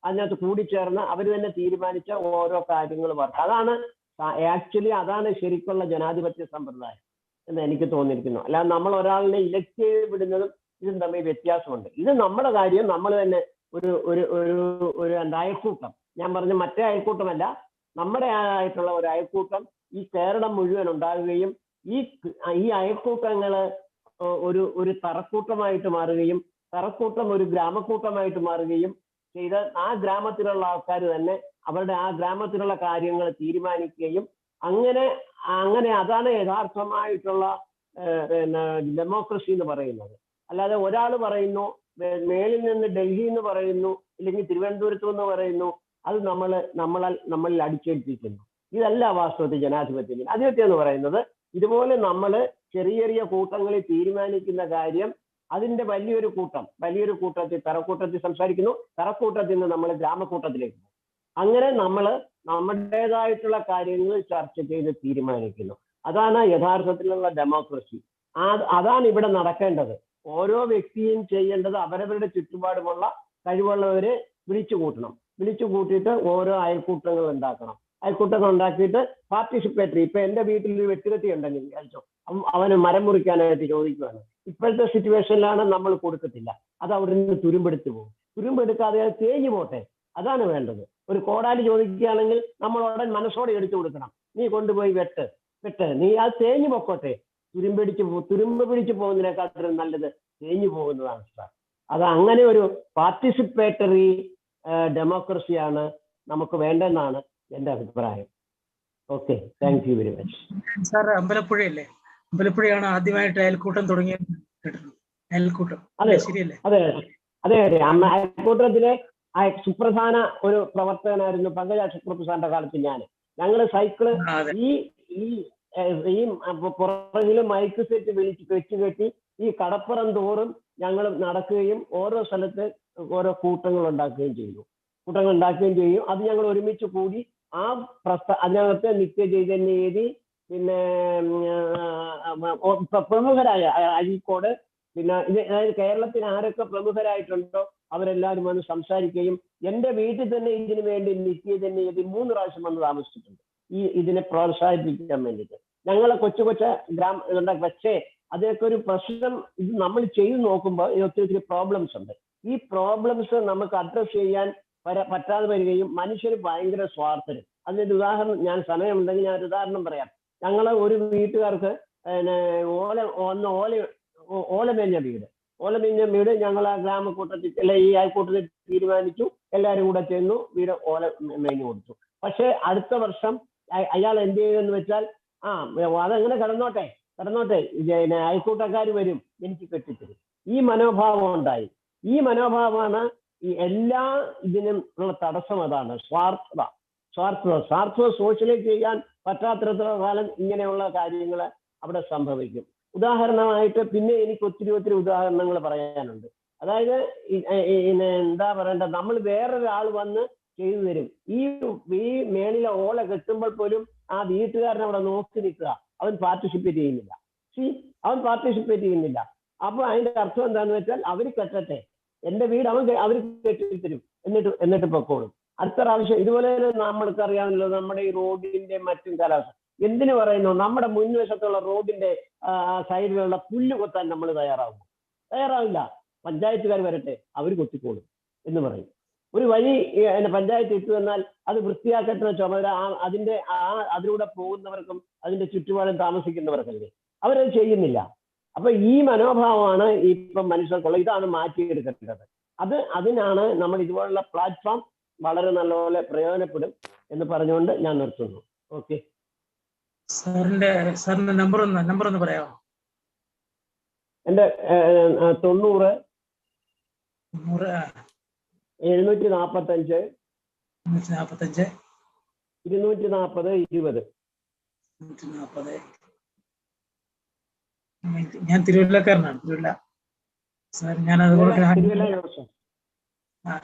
അതിനകത്ത് കൂടിച്ചേർന്ന് അവർ തന്നെ തീരുമാനിച്ച ഓരോ കാര്യങ്ങൾ വർക്ക്. അതാണ് ശരിക്കുള്ള ജനാധിപത്യ സമ്പ്രദായം എന്ന് എനിക്ക് തോന്നിയിരിക്കുന്നു. അല്ലാതെ നമ്മൾ ഒരാളിനെ ഇലക്ട് ചെയ്ത് വിടുന്നതും ഇതും തമ്മിൽ വ്യത്യാസമുണ്ട്. ഇത് നമ്മുടെ കാര്യം നമ്മൾ തന്നെ ഒരു ഒരു ഒരു ഒരു അയൽക്കൂട്ടം, ഞാൻ പറഞ്ഞ മറ്റേ അയൽക്കൂട്ടമല്ല, നമ്മുടെ ആയിട്ടുള്ള ഒരു അയൽക്കൂട്ടം ഈ കേരളം മുഴുവൻ ഉണ്ടാകുകയും ഈ അയൽക്കൂട്ടങ്ങൾ ഒരു തറക്കൂട്ടമായിട്ട് മാറുകയും തറക്കൂട്ടം ഒരു ഗ്രാമക്കൂട്ടമായിട്ട് മാറുകയും ചെയ്ത് ആ ഗ്രാമത്തിലുള്ള ആൾക്കാർ തന്നെ അവരുടെ ആ ഗ്രാമത്തിലുള്ള കാര്യങ്ങൾ തീരുമാനിക്കുകയും അങ്ങനെ അതാണ് യഥാർത്ഥമായിട്ടുള്ള ഡെമോക്രസി എന്ന് പറയുന്നത്. അല്ലാതെ ഒരാൾ പറയുന്നു, മേളിൽ നിന്ന് ഡൽഹി എന്ന് പറയുന്നു, ഇല്ലെങ്കിൽ തിരുവനന്തപുരത്ത് എന്ന് പറയുന്നു, അത് നമ്മളിൽ അടിച്ചേൽപ്പിക്കുന്നു. ഇതല്ല വാസ്തവത്തിൽ ജനാധിപത്യം. ജനാധിപത്യം എന്ന് പറയുന്നത് ഇതുപോലെ നമ്മൾ ചെറിയ ചെറിയ കൂട്ടങ്ങളിൽ തീരുമാനിക്കുന്ന കാര്യം അതിന്റെ വലിയൊരു കൂട്ടത്തിൽ തറക്കൂട്ടത്തിൽ സംസാരിക്കുന്നു, തറക്കൂട്ടത്തിൽ നിന്ന് നമ്മൾ ഗ്രാമക്കൂട്ടത്തിലേക്ക് പോകും. അങ്ങനെ നമ്മൾ നമ്മുടേതായിട്ടുള്ള കാര്യങ്ങൾ ചർച്ച ചെയ്ത് തീരുമാനിക്കുന്നു. അതാണ് യഥാർത്ഥത്തിലുള്ള ഡെമോക്രസി. അതാണ് ഇവിടെ നടക്കേണ്ടത്. ഓരോ വ്യക്തിയും ചെയ്യേണ്ടത് അവരവരുടെ ചുറ്റുപാടുമുള്ള കഴിവുള്ളവരെ വിളിച്ചു കൂട്ടിയിട്ട് ഓരോ അയൽക്കൂട്ടങ്ങൾ ഉണ്ടാക്കണം. അയൽക്കൂട്ടങ്ങൾ ഉണ്ടാക്കിയിട്ട് പാർട്ടിസിപ്പേറ്ററി. ഇപ്പൊ എന്റെ വീട്ടിൽ ഒരു വെട്ടുകത്തി ഉണ്ടെങ്കിൽ വിചാരിച്ചോ, അവന് മരം മുറിക്കാനായിട്ട് ചോദിക്കുകയാണ്. ഇപ്പോഴത്തെ സിറ്റുവേഷനിലാണ് നമ്മൾ കൊടുക്കത്തില്ല, അത് അവിടെ നിന്ന് തുരുമ്പെടുത്ത് പോകും. തുരുമ്പെടുക്കാതെ അത് തേഞ്ഞു പോട്ടെ, അതാണ് വേണ്ടത്. ഒരു കോടാലി ചോദിക്കുകയാണെങ്കിൽ നമ്മൾ ഉടൻ മനസ്സോടെ എടുത്തു കൊടുക്കണം. നീ കൊണ്ടുപോയി വെട്ട്, നീ അത് തേഞ്ഞു പൊക്കോട്ടെ. തുരുമ്പ് പിടിച്ചു പോകുന്നതിനേക്കാളും നല്ലത് തേഞ്ഞു പോകുന്നതാണ് സാർ. അത് അങ്ങനെ ഒരു പാർട്ടിസിപ്പേറ്ററി ഡെമോക്രസിയാണ് നമുക്ക് വേണ്ടെന്നാണ് എന്റെ അഭിപ്രായം. Okay, thank you very much. Sir, അമ്പലപ്പുഴയല്ലേ? അമ്പലപ്പുഴയാണ് ആദ്യമായിട്ട് അയൽക്കൂട്ടം തുടങ്ങിയത്. അയൽക്കൂട്ടം ശരിയല്ലേ? അതെ. അയൽക്കൂട്ടത്തിലെ സുപ്രധാന ഒരു പ്രവർത്തകനായിരുന്നു പങ്കജ ശുക്രപ്രസാദിന്റെ കാലത്ത് ഞങ്ങള് സൈക്കിള് ഈ പുറകില് മൈക്ക് സെറ്റ് വെച്ച് കെട്ടി ഈ കടപ്പുറം തോറും ഞങ്ങൾ നടക്കുകയും ഓരോ സ്ഥലത്ത് ഓരോ കൂട്ടങ്ങൾ ഉണ്ടാക്കുകയും ചെയ്യും. അത് ഞങ്ങൾ ഒരുമിച്ച് കൂടി അതിനകത്ത് നിത്യചൈതന്യവേദി, പിന്നെ പ്രമുഖരായ അഴീക്കോട്, പിന്നെ അതായത് കേരളത്തിൽ ആരൊക്കെ പ്രമുഖരായിട്ടുണ്ടോ അവരെല്ലാവരും വന്ന് സംസാരിക്കുകയും എൻ്റെ വീട്ടിൽ തന്നെ ഇതിനു വേണ്ടി നിത്യചൈതന്യവേദി 3 പ്രാവശ്യം വന്ന് താമസിച്ചിട്ടുണ്ട് ഇതിനെ പ്രോത്സാഹിപ്പിക്കാൻ വേണ്ടിയിട്ട്. ഞങ്ങളെ കൊച്ചു പക്ഷേ അതൊക്കെ ഒരു പ്രശ്നം. ഇത് നമ്മൾ ചെയ്തു നോക്കുമ്പോൾ ഒത്തിരി പ്രോബ്ലംസ് ഉണ്ട്. ഈ പ്രോബ്ലംസ് നമുക്ക് അഡ്രസ് ചെയ്യാൻ പറ്റാതെ വരികയും മനുഷ്യർ ഭയങ്കര സ്വാർത്ഥരും. അതിനൊരു ഉദാഹരണം, ഞാൻ സമയമുണ്ടെങ്കിൽ ഞാൻ ഒരു ഉദാഹരണം പറയാം. ഞങ്ങൾ ഒരു വീട്ടുകാർക്ക് ഓലമേഞ്ഞ വീട് ഞങ്ങൾ ആ ഗ്രാമക്കൂട്ടത്തിൽ ഈ അയൽക്കൂട്ടത്തിൽ തീരുമാനിച്ചു. എല്ലാവരും കൂടെ ചെന്നു വീട് ഓല മേഞ്ഞു കൊടുത്തു. പക്ഷെ അടുത്ത വർഷം അയാൾ എന്ത് ചെയ്തെന്ന് വെച്ചാൽ അതെങ്ങനെ കിടന്നോട്ടെ അയൽക്കൂട്ടക്കാർ വരും, എനിക്ക് കെട്ടിത്തരും. ഈ മനോഭാവം ഉണ്ടായി. ഈ മനോഭാവമാണ് ഈ എല്ലാ ഇതിനും ഉള്ള തടസ്സം. അതാണ് സ്വാർത്ഥത സോഷ്യലൈസ് ചെയ്യാൻ പറ്റാത്തിടത്തോളം കാലം ഇങ്ങനെയുള്ള കാര്യങ്ങൾ അവിടെ സംഭവിക്കും. ഉദാഹരണമായിട്ട് പിന്നെ എനിക്ക് ഒത്തിരി ഉദാഹരണങ്ങൾ പറയാനുണ്ട്. അതായത് എന്താ പറയണ്ട, നമ്മൾ വേറൊരാൾ വന്ന് ചെയ്തു തരും. ഈ മേളിലെ ഓല കെട്ടുമ്പോൾ പോലും ആ വീട്ടുകാരൻ അവിടെ നോക്കി നിൽക്കുക, അവൻ പാർട്ടിസിപ്പേറ്റ് ചെയ്യുന്നില്ല. അപ്പൊ അതിന്റെ അർത്ഥം എന്താന്ന് വെച്ചാൽ അവർ കെട്ടട്ടെ, എന്റെ വീട് അവർ കെട്ടിത്തരും, എന്നിട്ട് പൊക്കോളും. അടുത്ത പ്രാവശ്യം ഇതുപോലെ നമ്മൾക്ക് അറിയാമല്ലോ, നമ്മുടെ ഈ റോഡിന്റെ മറ്റും കാലാവസ്ഥ എന്തിനു പറയുന്നു, നമ്മുടെ മുൻവശത്തുള്ള റോഡിന്റെ സൈഡിലുള്ള പുല്ല് കൊത്താൻ നമ്മൾ തയ്യാറാവില്ല. പഞ്ചായത്തുകാർ വരട്ടെ, അവർ കൊത്തിക്കോളും എന്ന് പറയും. ഒരു വഴി പഞ്ചായത്ത് ഇട്ടു എന്നാൽ അത് വൃത്തിയാക്കട്ടെ ചുമതല അതിലൂടെ പോകുന്നവർക്കും അതിന്റെ ചുറ്റുപാടും താമസിക്കുന്നവർക്കല്ലേ, അവരത് ചെയ്യുന്നില്ല. അപ്പൊ ഈ മനോഭാവമാണ് ഇപ്പം മനുഷ്യർക്കുള്ള. ഇതാണ് മാറ്റിയെടുക്കേണ്ടത്. അതിനാണ് നമ്മൾ ഇതുപോലുള്ള പ്ലാറ്റ്ഫോം വളരെ നല്ലപോലെ പ്രയോജനപ്പെടും എന്ന് പറഞ്ഞുകൊണ്ട് ഞാൻ നിർത്തുന്നു. ഓക്കെ. സാറിന്റെ നമ്പർ ഒന്ന് പറയാമോ? എന്റെ 90 745 240 20. ഞാൻ തിരുവല്ലക്കാരനാണ്. സാർ, ഞാൻ അതുപോലെ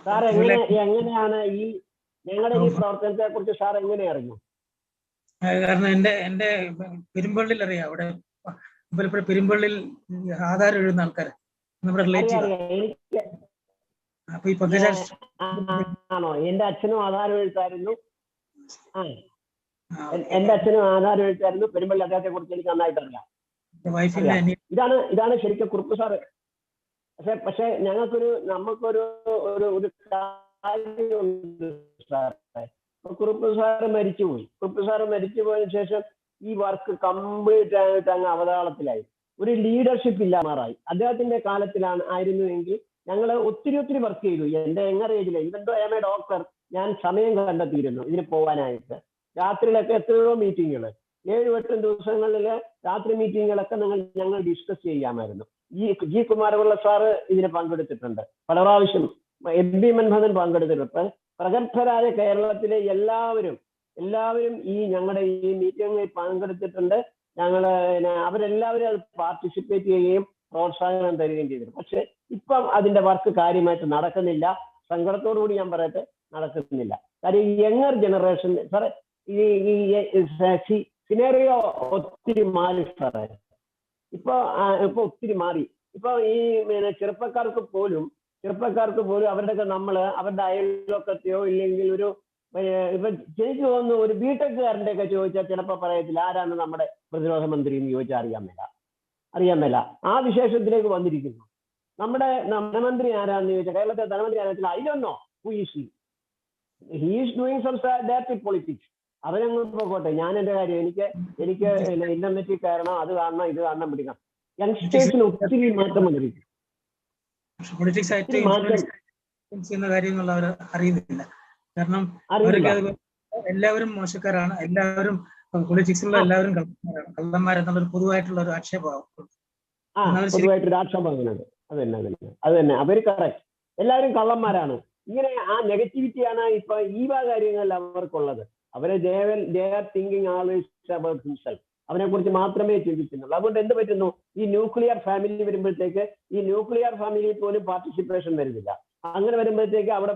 സാർ എങ്ങനെയാണ് ഈ ഞങ്ങളുടെ ഈ പ്രവർത്തനത്തെ കുറിച്ച് സാർ എങ്ങനെ അറിഞ്ഞു? കാരണം എന്റെ പെരുമ്പള്ളിൽ അറിയാം. അവിടെ പെരുമ്പള്ളിൽ ആധാരം എഴുതുന്ന ആൾക്കാർ നമ്മുടെ റിലേറ്റീവ്. അപ്പൊ ഈ ആണോ? എന്റെ അച്ഛനും ആധാരം എഴുത്തായിരുന്നു. എന്റെ അച്ഛനും ആധാരം എഴുത്തായിരുന്നു. പെരുമ്പള്ളി അദ്ദേഹത്തെ കുറിച്ച് എനിക്ക് നന്നായിട്ട് അറിയാം. ഇതാണ് ശരിക്കും കുറുപ്പ് സാറ്. പക്ഷെ നമുക്കൊരു കാര്യമുണ്ട് സാറേ. കുറുപ്പ് സാറ് മരിച്ചുപോയി. കുറുപ്പ് സാറ് മരിച്ചുപോയതിനു ശേഷം ഈ വർക്ക് കംപ്ലീറ്റ് ആയിട്ട് അങ്ങ് അവതാളത്തിലായി. ഒരു ലീഡർഷിപ്പ് ഇല്ലാമാറായി. അദ്ദേഹത്തിന്റെ ആയിരുന്നുവെങ്കിൽ ഞങ്ങൾ ഒത്തിരി വർക്ക് ചെയ്തു. എന്റെ യങ്ങർ ഏജിലെ even though I am a doctor, ഞാൻ സമയം കണ്ടെത്തിയിരുന്നു ഇതിന് പോകാനായിട്ട്. രാത്രിയിലൊക്കെ എത്രയോ മീറ്റിങ്ങുകൾ, 7-8 ദിവസങ്ങളിലെ രാത്രി മീറ്റിങ്ങുകളൊക്കെ ഞങ്ങൾ ഡിസ്കസ് ചെയ്യാമായിരുന്നു. ജി കുമാരപിള്ള സാറ് ഇതിന് പങ്കെടുത്തിട്ടുണ്ട് പല പ്രാവശ്യം. MP മൻമോഹൻ പങ്കെടുത്തിട്ടുണ്ട്. പ്രഗത്ഭരായ കേരളത്തിലെ എല്ലാവരും ഈ ഞങ്ങളുടെ ഈ മീറ്റിംഗിൽ പങ്കെടുത്തിട്ടുണ്ട്. അവരെല്ലാവരും അത് പാർട്ടിസിപ്പേറ്റ് ചെയ്യുകയും പ്രോത്സാഹനം തരികയും ചെയ്തിട്ടുണ്ട്. പക്ഷെ ഇപ്പം അതിന്റെ വർക്ക് കാര്യമായിട്ട് നടക്കുന്നില്ല. സങ്കടത്തോടു കൂടി ഞാൻ പറയട്ടെ, നടക്കുന്നില്ല. കാര്യം ഈ യങ്ങർ ജനറേഷൻ സാറേ, ഈ സിനേറിയോ ഒത്തിരി മാറി സാറേ. ഇപ്പൊ ഒത്തിരി മാറി. ഇപ്പൊ ഈ ചെറുപ്പക്കാർക്ക് പോലും അവരുടെ അയൽവക്കത്തെയോ ഇല്ലെങ്കിൽ ഇപ്പൊ എനിക്ക് തോന്നുന്നു ഒരു ബിടെക്കുകാരൻ്റെ ഒക്കെ ചോദിച്ചാൽ ചിലപ്പോൾ പറയത്തില്ല ആരാണ് നമ്മുടെ പ്രതിരോധ മന്ത്രി എന്ന് ചോദിച്ചാൽ അറിയാൻ മേല. ആ വിശേഷത്തിലേക്ക് വന്നിരിക്കുന്നു. നമ്മുടെ ധനമന്ത്രി ആരാന്ന് ചോദിച്ചാൽ, കേരളത്തിലെ ധനമന്ത്രി ആരാ, I don't know who is he. He is doing some direct politics. അവരങ്ങ് പോകട്ടെ. ഞാൻ എന്റെ കാര്യം എനിക്ക് ഇന്റർനെറ്റിൽ കയറണം, അത് കാണണം, ഇത് കാണണം, പിടിക്കണം. യങ്സ്റ്റേഴ്സിന് ഒത്തിരി മാറ്റം വന്നിരിക്കും. പൊളിറ്റിക്സ് ആയിട്ട് ചെയ്യുന്ന കാര്യങ്ങൾ അവർ അറിയുന്നില്ല. കാരണം അവരൊക്കെ എല്ലാവരും മോശക്കാരാണ്, എല്ലാവരും പൊളിറ്റിക്സിലുള്ള എല്ലാവരും കള്ളന്മാരെന്നുള്ളൊരു പൊതുവായിട്ടുള്ള ഒരു ആക്ഷേപമാണ്. പൊതുവായിട്ടൊരു ആക്ഷേപം അത് തന്നെ അവര് കറക്റ്റ്. എല്ലാവരും കള്ളന്മാരാണ്. ഇങ്ങനെ ആ നെഗറ്റിവിറ്റിയാണ് ഇപ്പൊ ഈ കാര്യങ്ങളിൽ അവർക്കുള്ളത്. അവരെ they are thinking always about himself. അവനെ കുറിച്ച് മാത്രമേ ചിന്തിക്കുന്നുള്ളൂ. അതുകൊണ്ട് എന്ത് പറ്റുന്നു, ഈ ന്യൂക്ലിയർ ഫാമിലി വരുമ്പോഴത്തേക്ക് ഈ ന്യൂക്ലിയർ ഫാമിലിയിൽ പോലും പാർട്ടിസിപ്പേഷൻ വരുന്നില്ല. അങ്ങനെ വരുമ്പോഴത്തേക്ക് അവിടെ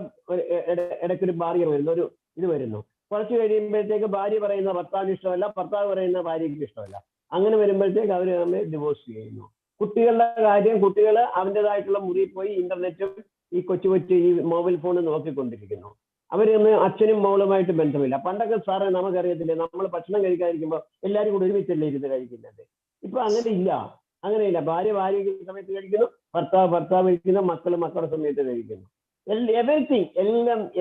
ഇടയ്ക്കൊരു ബാരിയർ വരുന്നു, ഇത് വരുന്നു. കുറച്ച് കഴിയുമ്പോഴത്തേക്ക് ഭാര്യ പറയുന്ന ഭർത്താവിന് ഇഷ്ടമല്ല, ഭർത്താവ് പറയുന്ന ഭാര്യയ്ക്ക് ഇഷ്ടമല്ല. അങ്ങനെ വരുമ്പോഴത്തേക്ക് അവർ തമ്മിൽ ഡിവോഴ്സ് ചെയ്യുന്നു. കുട്ടികളുടെ കാര്യം, കുട്ടികൾ അവൻ്റെതായിട്ടുള്ള മുറിയിൽ പോയി ഇന്റർനെറ്റും ഈ കൊച്ചു ഈ മൊബൈൽ ഫോൺ നോക്കിക്കൊണ്ടിരിക്കുന്നു. അവരൊന്ന് അച്ഛനും മോളുമായിട്ട് ബന്ധമില്ല. പണ്ടൊക്കെ സാറേ നമുക്കറിയത്തില്ലേ, നമ്മൾ ഭക്ഷണം കഴിക്കാതിരിക്കുമ്പോൾ എല്ലാവരും കൂടി ഒരുമിച്ചല്ലേ ഇരുന്ന് കഴിക്കുന്നത്. ഇപ്പൊ അങ്ങനെയില്ല. ഭാര്യയ്ക്ക് സമയത്ത് കഴിക്കുന്നു, ഭർത്താവ് കഴിക്കുന്നു, മക്കളുടെ സമയത്ത് കഴിക്കുന്നു. എവരിത്തിങ്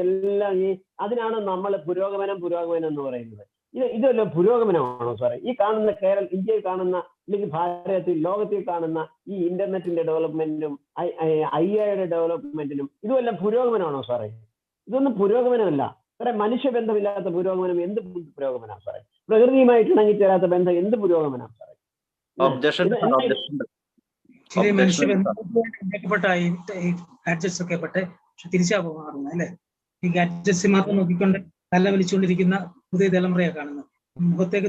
എല്ലാം അതിനാണ് നമ്മൾ പുരോഗമനം എന്ന് പറയുന്നത്. ഇതല്ല പുരോഗമനമാണോ സാറേ? ഈ കാണുന്ന ഇന്ത്യയിൽ കാണുന്ന, അല്ലെങ്കിൽ ഭാരതത്തിൽ, ലോകത്തിൽ കാണുന്ന ഈ ഇന്റർനെറ്റിന്റെ ഡെവലപ്മെന്റിനും AI-യുടെ ഡെവലപ്മെന്റിനും ഇതുമെല്ലാം പുരോഗമനമാണോ സാറേ? ഇതൊന്നും പുരോഗമനമല്ല സാറേ. മനുഷ്യബന്ധമില്ലാത്ത പുരോഗമനം എന്ത് പുരോഗമനമാണ് സാറേ? പ്രകൃതിയുമായിട്ട് ഇണങ്ങിച്ചേരാത്ത ബന്ധം എന്ത് പുരോഗമനമാണ് സാറേ? ശരി, മനുഷ്യബന്ധപ്പെട്ട ഈ ഗാഡ്ജറ്റ്സ് ഒക്കെ പക്ഷെ തിരിച്ചാ പോകുന്നത് അല്ലേ? ഈ ഗാഡ്ജറ്റ്സ് മാത്രം നോക്കിക്കൊണ്ട് തല വലിച്ചുകൊണ്ടിരിക്കുന്ന പുതിയ തലമുറയെ കാണുന്നത്. മുഖത്തേക്ക്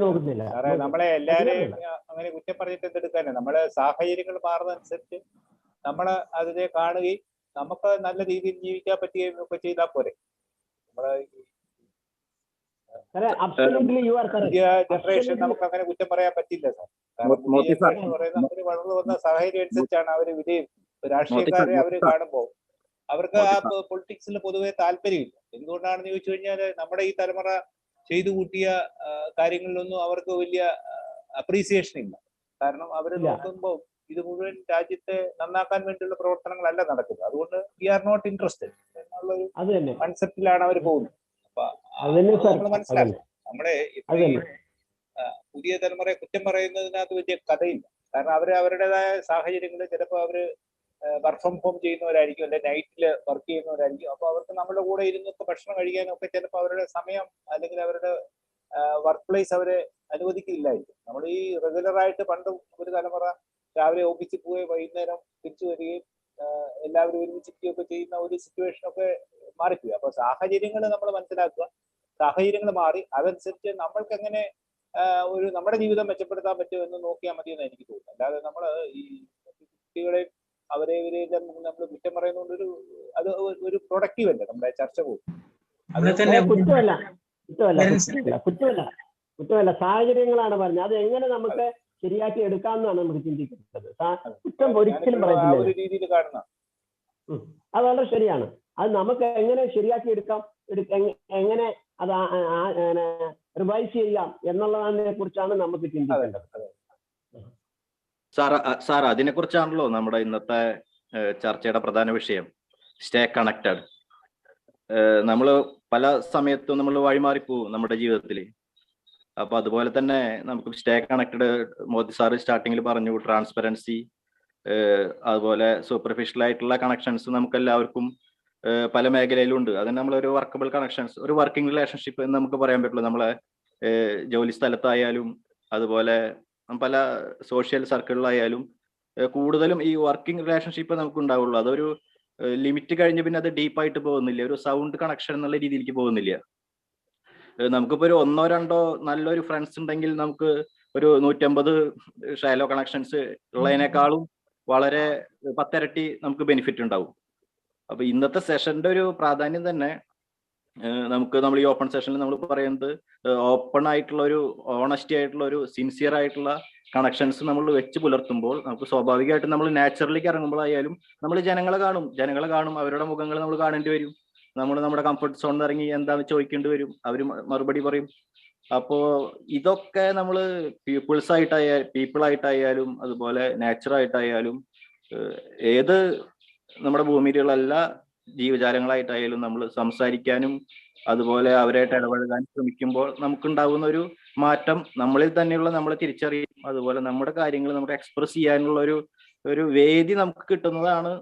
നോക്കുന്നില്ല. നമ്മളെ എല്ലാരെയും അങ്ങനെ കുറ്റം പറഞ്ഞിട്ട് എന്തെടുക്കാനേ, നമ്മളെ സാഹചര്യങ്ങൾ മാറുന്നതനുസരിച്ച് നമ്മൾ അതിനെ കാണുകയും നമുക്ക് നല്ല രീതിയിൽ ജീവിക്കാൻ പറ്റുകയും ഒക്കെ ചെയ്താൽ പോരെ. നമ്മളെ പുതിയ ജനറേഷൻ നമുക്ക് അങ്ങനെ കുറ്റം പറയാൻ പറ്റില്ല സാർ. കാരണം പുതിയ ജനറേഷൻ പറയുന്നത് അവര് വളർന്നു വന്ന സാഹചര്യം അനുസരിച്ചാണ് അവര് രാഷ്ട്രീയക്കാരെ അവര് കാണുമ്പോൾ അവർക്ക് ആ പൊളിറ്റിക്സിൽ പൊതുവെ താല്പര്യമില്ല. എന്തുകൊണ്ടാണെന്ന് ചോദിച്ചു കഴിഞ്ഞാൽ നമ്മുടെ ഈ തലമുറ ചെയ്തു കൂട്ടിയ കാര്യങ്ങളിലൊന്നും അവർക്ക് വലിയ അപ്രീസിയേഷൻ ഇല്ല. കാരണം അവര് നോക്കുമ്പോൾ ഇത് മുഴുവൻ രാജ്യത്തെ നന്നാക്കാൻ വേണ്ടിയുള്ള പ്രവർത്തനങ്ങളല്ല നടക്കുന്നത്. അതുകൊണ്ട് വി ആർ നോട്ട് ഇൻട്രസ്റ്റഡ് എന്നുള്ളൊരു കൺസെപ്റ്റിലാണ് അവർ പോകുന്നത്. അപ്പൊ നമ്മൾ മനസ്സിലാക്കണം, നമ്മുടെ പുതിയ തലമുറയെ കുറ്റം പറയുന്നതിനകത്ത് വലിയ കഥയില്ല. കാരണം അവരുടേതായ സാഹചര്യങ്ങളിൽ ചിലപ്പോൾ അവര് വർക്ക് ഫ്രം ഹോം ചെയ്യുന്നവരായിരിക്കും, അല്ലെങ്കിൽ നൈറ്റില് വർക്ക് ചെയ്യുന്നവരായിരിക്കും. അപ്പൊ അവർക്ക് നമ്മുടെ കൂടെ ഇരുന്നൊക്കെ ഭക്ഷണം കഴിക്കാനും ഒക്കെ ചിലപ്പോൾ അവരുടെ സമയം അല്ലെങ്കിൽ അവരുടെ വർക്ക് പ്ലേസ് അവരെ അനുവദിക്കില്ലായിരിക്കും. നമ്മൾ ഈ റെഗുലറായിട്ട് പണ്ട് ഒരു തലമുറ രാവിലെ ഓഫീസിൽ പോവുകയും വൈകുന്നേരം തിരിച്ചു വരികയും എല്ലാവരും ഒരുമിച്ചിരിക്കുകയൊക്കെ ചെയ്യുന്ന ഒരു സിറ്റുവേഷൻ ഒക്കെ മാറിപ്പോയി. അപ്പൊ സാഹചര്യങ്ങൾ നമ്മൾ മനസ്സിലാക്കുക, സാഹചര്യങ്ങൾ മാറി, അതനുസരിച്ച് നമ്മൾക്ക് എങ്ങനെ നമ്മുടെ ജീവിതം മെച്ചപ്പെടുത്താൻ പറ്റുമോ എന്ന് നോക്കിയാൽ മതി എന്ന് എനിക്ക് തോന്നുന്നു. അല്ലാതെ നമ്മൾ ഈ കുട്ടികളെയും ഇവരെല്ലാം നമ്മൾ കുറ്റം പറയുന്നതുകൊണ്ട് അത് ഒരു പ്രൊഡക്റ്റീവ് അല്ല നമ്മുടെ ചർച്ച പോകും. കുറ്റമല്ല, സാഹചര്യങ്ങളാണ് പറഞ്ഞത്. അത് എങ്ങനെ നമുക്ക് ശരിയാക്കി എടുക്കാമെന്നാണ് നമുക്ക് ചിന്തിക്കുന്നത്. കുറ്റം ഒരിക്കലും പറയത്തില്ല. അത് വളരെ ശരിയാണ്. അത് നമുക്ക് എങ്ങനെ ശരിയാക്കി എടുക്കാം, എങ്ങനെ അത് റിവൈസ് ചെയ്യാം എന്നുള്ളതിനെ കുറിച്ചാണ് നമുക്ക് ചിന്തിക്കേണ്ടത്. സാർ അതിനെക്കുറിച്ചാണല്ലോ നമ്മുടെ ഇന്നത്തെ ചർച്ചയുടെ പ്രധാന വിഷയം, സ്റ്റേ കണക്റ്റഡ്. നമ്മൾ പല സമയത്തും നമ്മൾ വഴിമാറിപ്പോവും നമ്മുടെ ജീവിതത്തിൽ. അപ്പൊ അതുപോലെ തന്നെ നമുക്ക് സ്റ്റേ കണക്റ്റഡ്, മോദി സാറ് സ്റ്റാർട്ടിങ്ങിൽ പറഞ്ഞു, ട്രാൻസ്പെറൻസി, അതുപോലെ സൂപ്പർഫിഷ്യൽ ആയിട്ടുള്ള കണക്ഷൻസ് നമുക്ക് എല്ലാവർക്കും പല മേഖലയിലും ഉണ്ട്. അത് നമ്മളൊരു വർക്കബിൾ കണക്ഷൻസ്, ഒരു വർക്കിംഗ് റിലേഷൻഷിപ്പ് എന്ന് നമുക്ക് പറയാൻ പറ്റുള്ളൂ. നമ്മളെ ജോലി സ്ഥലത്തായാലും അതുപോലെ പല സോഷ്യൽ സർക്കിളിലായാലും കൂടുതലും ഈ വർക്കിംഗ് റിലേഷൻഷിപ്പ് നമുക്ക് ഉണ്ടാവുള്ളൂ. അതൊരു ലിമിറ്റ് കഴിഞ്ഞ് പിന്നെ അത് ഡീപ്പായിട്ട് പോകുന്നില്ല, ഒരു സൗണ്ട് കണക്ഷൻ എന്നുള്ള രീതിയിലേക്ക് പോകുന്നില്ല. നമുക്കിപ്പോ ഒരു 1-2 നല്ലൊരു ഫ്രണ്ട്സ് ഉണ്ടെങ്കിൽ നമുക്ക് ഒരു 150 ഷാലോ കണക്ഷൻസ് ഉള്ളതിനേക്കാളും വളരെ 10 ഇരട്ടി നമുക്ക് ബെനിഫിറ്റ് ഉണ്ടാവും. അപ്പൊ ഇന്നത്തെ സെഷന്റെ ഒരു പ്രാധാന്യം തന്നെ നമ്മൾ ഈ ഓപ്പൺ സെഷനിൽ നമ്മൾ പറയുന്നത് ഓപ്പൺ ആയിട്ടുള്ള ഒരു, ഓണസ്റ്റി ആയിട്ടുള്ള ഒരു, സിൻസിയർ ആയിട്ടുള്ള കണക്ഷൻസ് നമ്മൾ വെച്ച് പുലർത്തുമ്പോൾ നമുക്ക് സ്വാഭാവികമായിട്ടും നമ്മൾ നാച്ചുറലിലേക്ക് ഇറങ്ങുമ്പോഴായാലും നമ്മൾ ജനങ്ങളെ കാണും, അവരുടെ മുഖങ്ങൾ നമ്മൾ കാണേണ്ടി വരും. നമ്മൾ നമ്മുടെ കംഫർട്ട് സോണിൽ ഇറങ്ങി എന്താണെന്ന് ചോദിക്കേണ്ടി വരും, അവർ മറുപടി പറയും. അപ്പോ ഇതൊക്കെ നമ്മൾ പീപ്പിൾ ആയിട്ടായാലും അതുപോലെ നേച്ചർ ആയിട്ടായാലും ഏത് നമ്മുടെ ഭൂമിയിലുള്ള എല്ലാ ജീവജാലങ്ങളായിട്ടായാലും നമ്മൾ സംസാരിക്കാനും അതുപോലെ അവരായിട്ട് ഇടപഴകാൻ ശ്രമിക്കുമ്പോൾ നമുക്കുണ്ടാകുന്ന ഒരു മാറ്റം നമ്മളിൽ തന്നെയുള്ള നമ്മളെ തിരിച്ചറിയും. അതുപോലെ നമ്മുടെ കാര്യങ്ങൾ നമുക്ക് എക്സ്പ്രസ് ചെയ്യാനുള്ള ഒരു വേദി നമുക്ക് കിട്ടുന്നതാണ്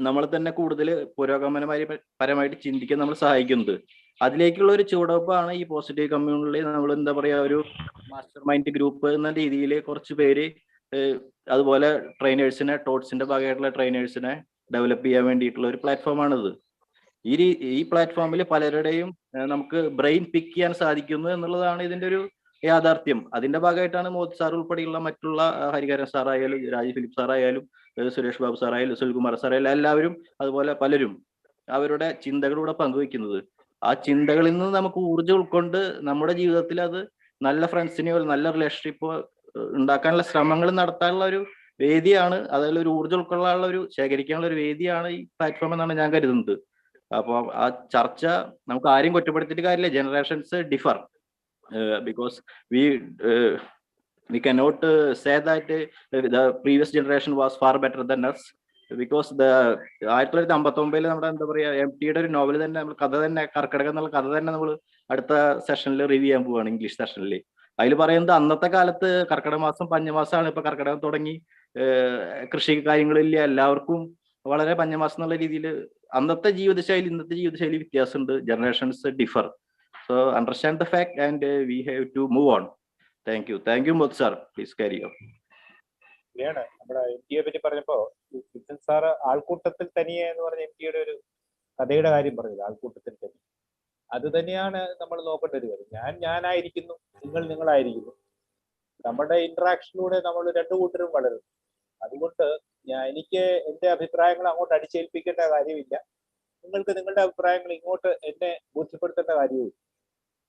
നമ്മളെ തന്നെ കൂടുതൽ പുരോഗമനപരമായിട്ട് ചിന്തിക്കാൻ നമ്മൾ സഹായിക്കുന്നത്. അതിലേക്കുള്ള ഒരു ചുവടുവെപ്പാണ് ഈ പോസിറ്റീവ് കമ്മ്യൂണിറ്റിയിൽ നമ്മൾ എന്താ പറയാ, ഒരു മാസ്റ്റർ മൈൻഡ് ഗ്രൂപ്പ് എന്ന രീതിയിൽ കുറച്ച് പേര് അതുപോലെ ട്രെയിനേഴ്സിനെ, ടോട്ട്സിന്റെ ഭാഗമായിട്ടുള്ള ട്രെയിനേഴ്സിനെ ഡെവലപ്പ് ചെയ്യാൻ വേണ്ടിയിട്ടുള്ള ഒരു പ്ലാറ്റ്ഫോമാണിത്. ഈ പ്ലാറ്റ്ഫോമിൽ പലരുടെയും നമുക്ക് ബ്രെയിൻ പിക്ക് ചെയ്യാൻ സാധിക്കുന്നു എന്നുള്ളതാണ് ഇതിന്റെ ഒരു യാഥാർത്ഥ്യം. അതിന്റെ ഭാഗമായിട്ടാണ് മോദി സാർ ഉൾപ്പെടെയുള്ള മറ്റുള്ള ഹരിഹരൻ സാറായാലും രാജീവ് ഫിലിപ്പ് സാറായാലും സുരേഷ് ബാബു സാറായാലും സുനിൽകുമാർ സാറായാലും എല്ലാവരും അതുപോലെ പലരും അവരുടെ ചിന്തകളിലൂടെ പങ്കുവെക്കുന്നത്. ആ ചിന്തകളിൽ നിന്ന് നമുക്ക് ഊർജ്ജം ഉൾക്കൊണ്ട് നമ്മുടെ ജീവിതത്തിൽ അത് നല്ല ഫ്രണ്ട്സിനെയോ നല്ല റിലേഷൻഷിപ്പോ ഉണ്ടാക്കാനുള്ള ശ്രമങ്ങൾ നടത്താനുള്ള ഒരു വേദിയാണ്, അതിൽ ഒരു ഊർജ്ജം ഉൾക്കൊള്ളാനുള്ള ഒരു ശേഖരിക്കാനുള്ള ഒരു വേദിയാണ് ഈ പ്ലാറ്റ്ഫോം എന്നാണ് ഞാൻ കരുതുന്നത്. അപ്പോൾ ആ ചർച്ച നമുക്ക് ആരും കുറ്റപ്പെടുത്തിയിട്ട് കാര്യമില്ല. Generations differ because we cannot say that the previous generation was far better than us, because the 1959 നമ്മുടെ എന്താ പറയാ MTയുടെ ഒരു നോവൽ തന്നെ, നമ്മൾ കഥ തന്നെ, കർക്കിടകം എന്നുള്ള കഥ തന്നെ നമ്മൾ അടുത്ത സെഷനിൽ റിവ്യൂ ചെയ്യാൻ പോവാണ്, ഇംഗ്ലീഷ് സെഷനിൽ. അതിൽ പറയുന്നത് അന്നത്തെ കാലത്ത് കർക്കിടക മാസം പഞ്ഞമാസമാണ്. ഇപ്പൊ കർക്കിടകം തുടങ്ങി കൃഷി കാര്യങ്ങളില്ല, എല്ലാവർക്കും വളരെ പഞ്ഞമാസം എന്നുള്ള രീതിയിൽ അന്നത്തെ ജീവിതശൈലി ഇന്നത്തെ ജീവിതശൈലി വ്യത്യാസമുണ്ട്. Generations differ. So understand the fact and we have to move on. Thank you Modi sir, please carry on. നമ്മുടെ MTയെ പറ്റി പറഞ്ഞപ്പോ ഡിക്സൺ സാറ് ആൾക്കൂട്ടത്തിൽ തനിയെ എന്ന് പറഞ്ഞ MTയുടെ ഒരു കഥയുടെ കാര്യം പറഞ്ഞത്, ആൾക്കൂട്ടത്തിൽ തന്നെ. അത് തന്നെയാണ് നമ്മൾ നോക്കേണ്ട ഒരു കാര്യം. ഞാനായിരിക്കുന്നു, നിങ്ങളായിരിക്കുന്നു. നമ്മുടെ ഇന്ററാക്ഷനിലൂടെ നമ്മൾ രണ്ടു കൂട്ടരും വളരുന്നു. അതുകൊണ്ട് എനിക്ക് എന്റെ അഭിപ്രായങ്ങൾ അങ്ങോട്ട് അടിച്ചേൽപ്പിക്കേണ്ട കാര്യമില്ല, നിങ്ങൾക്ക് നിങ്ങളുടെ അഭിപ്രായങ്ങൾ ഇങ്ങോട്ട് എന്നെ ബോധ്യപ്പെടുത്തേണ്ട കാര്യവും.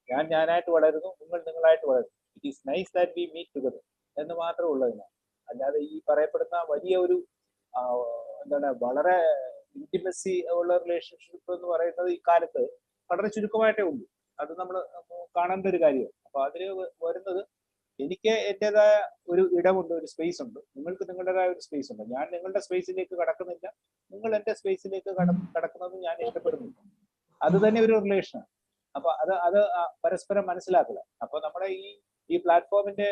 ഞാനായിട്ട് വളരുന്നു, നിങ്ങളായിട്ട് വളരുന്നു. It is nice that we meet together എന്ന് മാത്രമേ ഉള്ളതിനാണ്. അല്ലാതെ ഈ പറയപ്പെടുന്ന വലിയ ഒരു വളരെ ഇന്റിമസി ഉള്ള റിലേഷൻഷിപ്പ് എന്ന് പറയുന്നത് ഈ കാലത്ത് വളരെ ചുരുക്കമായിട്ടേ ഉള്ളൂ. അത് നമ്മൾ കാണേണ്ട ഒരു കാര്യമാണ്. അപ്പൊ അതിന് വരുന്നത്, എനിക്ക് എന്റേതായ ഒരു ഇടമുണ്ട്, ഒരു സ്പേസ് ഉണ്ട്, നിങ്ങൾക്ക് നിങ്ങളുടേതായ ഒരു സ്പേസ് ഉണ്ട്. ഞാൻ നിങ്ങളുടെ സ്പേസിലേക്ക് കടക്കുന്നില്ല, നിങ്ങൾ എന്റെ സ്പേസിലേക്ക് കടക്കുന്നത് ഞാൻ ഇഷ്ടപ്പെടുന്നില്ല. അത് തന്നെ ഒരു റിലേഷനാണ്. അപ്പൊ അത് പരസ്പരം മനസ്സിലാക്കുക. അപ്പൊ നമ്മുടെ ഈ പ്ലാറ്റ്ഫോമിന്റെ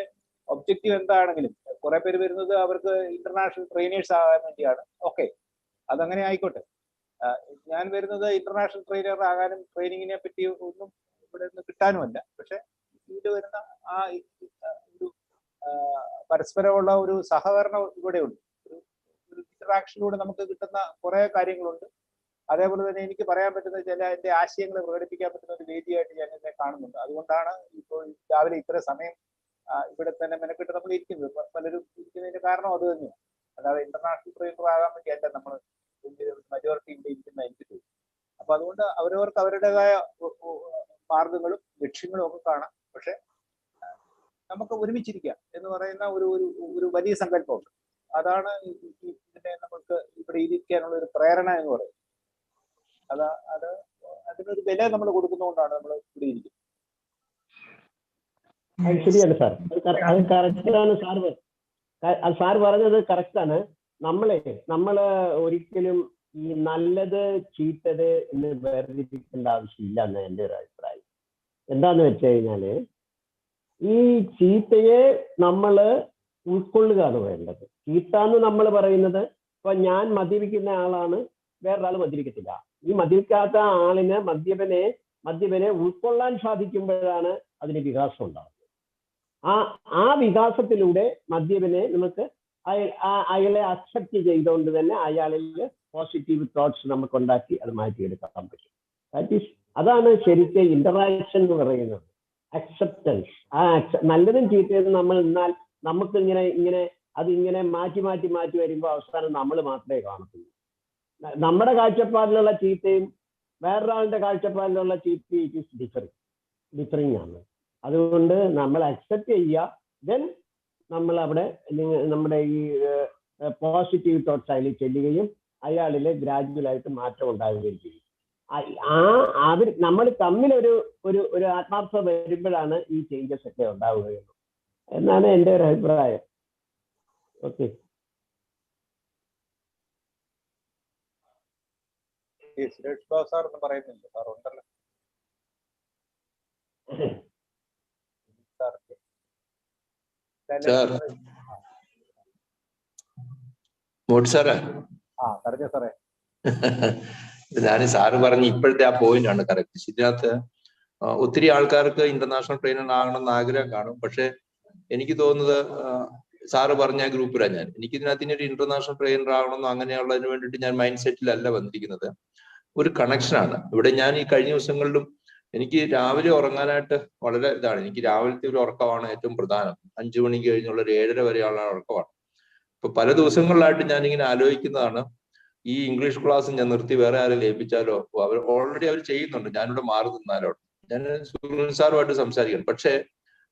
ഒബ്ജക്റ്റീവ് എന്താണെങ്കിലും, കുറെ പേര് വരുന്നത് അവർക്ക് ഇന്റർനാഷണൽ ട്രെയിനേഴ്സ് ആകാൻ വേണ്ടിയാണ്. ഓക്കെ, അതങ്ങനെ ആയിക്കോട്ടെ. ഞാൻ വരുന്നത് ഇന്റർനാഷണൽ ട്രെയിനർ ആകാനും ട്രെയിനിങ്ങിനെ പറ്റി ഒന്നും ഇവിടെ നിന്ന് കിട്ടാനുമല്ല. പക്ഷെ ഇതിൽ വരുന്ന ആ ഒരു പരസ്പരമുള്ള ഒരു സഹകരണം ഇവിടെയുണ്ട്. ഒരു ഇന്ററാക്ഷനിലൂടെ നമുക്ക് കിട്ടുന്ന കുറെ കാര്യങ്ങളുണ്ട്. അതേപോലെ തന്നെ എനിക്ക് പറയാൻ പറ്റുന്ന ചില എന്റെ ആശയങ്ങൾ പ്രകടിപ്പിക്കാൻ പറ്റുന്ന ഒരു വേദിയായിട്ട് ഞാൻ എന്നെ കാണുന്നുണ്ട്. അതുകൊണ്ടാണ് ഇപ്പോൾ രാവിലെ ഇത്ര സമയം ഇവിടെ തന്നെ മെനക്കെട്ട് നമ്മൾ ഇരിക്കുന്നത്. പലരും ഇരിക്കുന്നതിന്റെ കാരണം അത് തന്നെയാണ്. അല്ലാതെ ഇന്റർനാഷണൽ ട്രെയിനർ ആകാൻ വേണ്ടി അല്ല നമ്മൾ മജോറിറ്റി ഇവിടെ ഇരിക്കുന്ന എനിക്ക് തോന്നുന്നു. അപ്പൊ അതുകൊണ്ട് അവരവർക്ക് അവരുടേതായ മാർഗങ്ങളും ലക്ഷ്യങ്ങളും ഒക്കെ കാണാം. പക്ഷെ നമുക്ക് ഒരുമിച്ചിരിക്കാം എന്ന് പറയുന്ന ഒരു വലിയ സങ്കല്പമുണ്ട്. അതാണ് ഇതിനെ നമുക്ക് ഇവിടെ ഇരിക്കാനുള്ള ഒരു പ്രേരണ എന്ന് പറയുന്നത്. അതിനൊരു വില നമ്മൾ കൊടുക്കുന്നതുകൊണ്ടാണ് നമ്മൾ ഇവിടെ ഇരിക്കുന്നത്. ശരിയാണ് സാർ, അത് കറക്റ്റാണ് സാർ. അത് സാർ പറഞ്ഞത് കറക്റ്റാണ്. നമ്മള് ഒരിക്കലും ഈ നല്ലത് ചീത്തത് എന്ന് വേർതിരിക്കേണ്ട ആവശ്യമില്ല എന്ന് എൻ്റെ ഒരു അഭിപ്രായം. എന്താന്ന് വെച്ച് കഴിഞ്ഞാല് ഈ ചീത്തയെ നമ്മൾ ഉൾക്കൊള്ളുകയാണ് വേണ്ടത്. ചീത്ത എന്ന് നമ്മൾ പറയുന്നത്, ഇപ്പൊ ഞാൻ മദ്യപിക്കുന്ന ആളാണ്, വേറൊരാൾ മദ്യപിക്കത്തില്ല. ഈ മദ്യപിക്കാത്ത ആളിന് മദ്യപനെ ഉൾക്കൊള്ളാൻ സാധിക്കുമ്പോഴാണ് അതിന് വികാസം ഉണ്ടാകുന്നത്. ആ വികാസത്തിലൂടെ മദ്യപനെ നമുക്ക് അയാളെ അക്സെപ്റ്റ് ചെയ്തുകൊണ്ട് തന്നെ അയാളിൽ പോസിറ്റീവ് തോട്ട്സ് നമുക്ക് ഉണ്ടാക്കി അത് മാറ്റിയെടുക്കാൻ പറ്റും. അതാണ് ശരിക്കും ഇന്ററാക്ഷൻ എന്ന് പറയുന്നത്, അക്സെപ്റ്റൻസ്. നല്ലതും ചീത്തയും നമ്മൾ എന്നാൽ നമുക്ക് ഇങ്ങനെ മാറ്റി വരുമ്പോൾ അവസാനം നമ്മൾ മാത്രമേ കാണത്തുള്ളൂ. നമ്മുടെ കാഴ്ചപ്പാടിലുള്ള ചീത്തയും വേറൊരാളുടെ കാഴ്ചപ്പാടിലുള്ള ചീത്തയും ഇറ്റ് ഈസ് ഡിഫറിങ് ആണ്. അതുകൊണ്ട് നമ്മൾ അക്സെപ്റ്റ് ചെയ്യുക, ദെൻ നമ്മൾ അവിടെ നമ്മുടെ ഈ പോസിറ്റീവ് തോട്ട്സ് അതിൽ ചെല്ലുകയും അയാളിൽ ഗ്രാജുവലായിട്ട് മാറ്റം ഉണ്ടാവുകയും ചെയ്യും. നമ്മൾ തമ്മിൽ ഒരു ആത്മാർത്ഥത വരുമ്പോഴാണ് ഈ ചേഞ്ചസ് ഒക്കെ ഉണ്ടാവുകയുള്ളൂ എന്നാണ് എൻ്റെ ഒരു അഭിപ്രായം. ഓക്കെ. സാർ എന്ന് പറയുന്നില്ല, സാർ ഉണ്ടല്ലോ. സാറേ, പറഞ്ഞോ സാറേ. ഞാൻ സാറ് പറഞ്ഞ ഇപ്പോഴത്തെ ആ പോയിന്റ് ആണ് കറക്റ്റ്. ഇതിനകത്ത് ഒത്തിരി ആൾക്കാർക്ക് ഇന്റർനാഷണൽ ട്രെയിനർ ആകണമെന്ന് ആഗ്രഹം കാണും. പക്ഷെ എനിക്ക് തോന്നുന്നത് സാറ് പറഞ്ഞ ഗ്രൂപ്പിലാണ് ഞാൻ. എനിക്ക് ഇതിനകത്ത് ഇനി ഒരു ഇന്റർനാഷണൽ ട്രെയിനർ ആകണമെന്നോ അങ്ങനെയുള്ളതിന് വേണ്ടിയിട്ട് ഞാൻ മൈൻഡ് സെറ്റിലല്ല വന്നിരിക്കുന്നത്. ഒരു കണക്ഷനാണ് ഇവിടെ. ഞാൻ ഈ കഴിഞ്ഞ ദിവസങ്ങളിലും എനിക്ക് രാവിലെ ഉറങ്ങാനായിട്ട് വളരെ ഇതാണ്. എനിക്ക് രാവിലത്തെ ഒരു ഉറക്കമാണ് ഏറ്റവും പ്രധാനം. 5 മണിക്ക് കഴിഞ്ഞുള്ള ഒരു 7:30 വരെയുള്ള ഉറക്കമാണ്. ഇപ്പൊ പല ദിവസങ്ങളിലായിട്ട് ഞാനിങ്ങനെ ആലോചിക്കുന്നതാണ്, ഈ ഇംഗ്ലീഷ് ക്ലാസ് ഞാൻ നിർത്തി വേറെ ആരെങ്കിലും ഏൽപ്പിച്ചാലോ? അവർ ഓൾറെഡി അവർ ചെയ്യുന്നുണ്ട്, ഞാനിവിടെ മാറി നിന്നാലോ? ഞാൻ സുനിൽ സാറുമായിട്ട് സംസാരിക്കണം. പക്ഷെ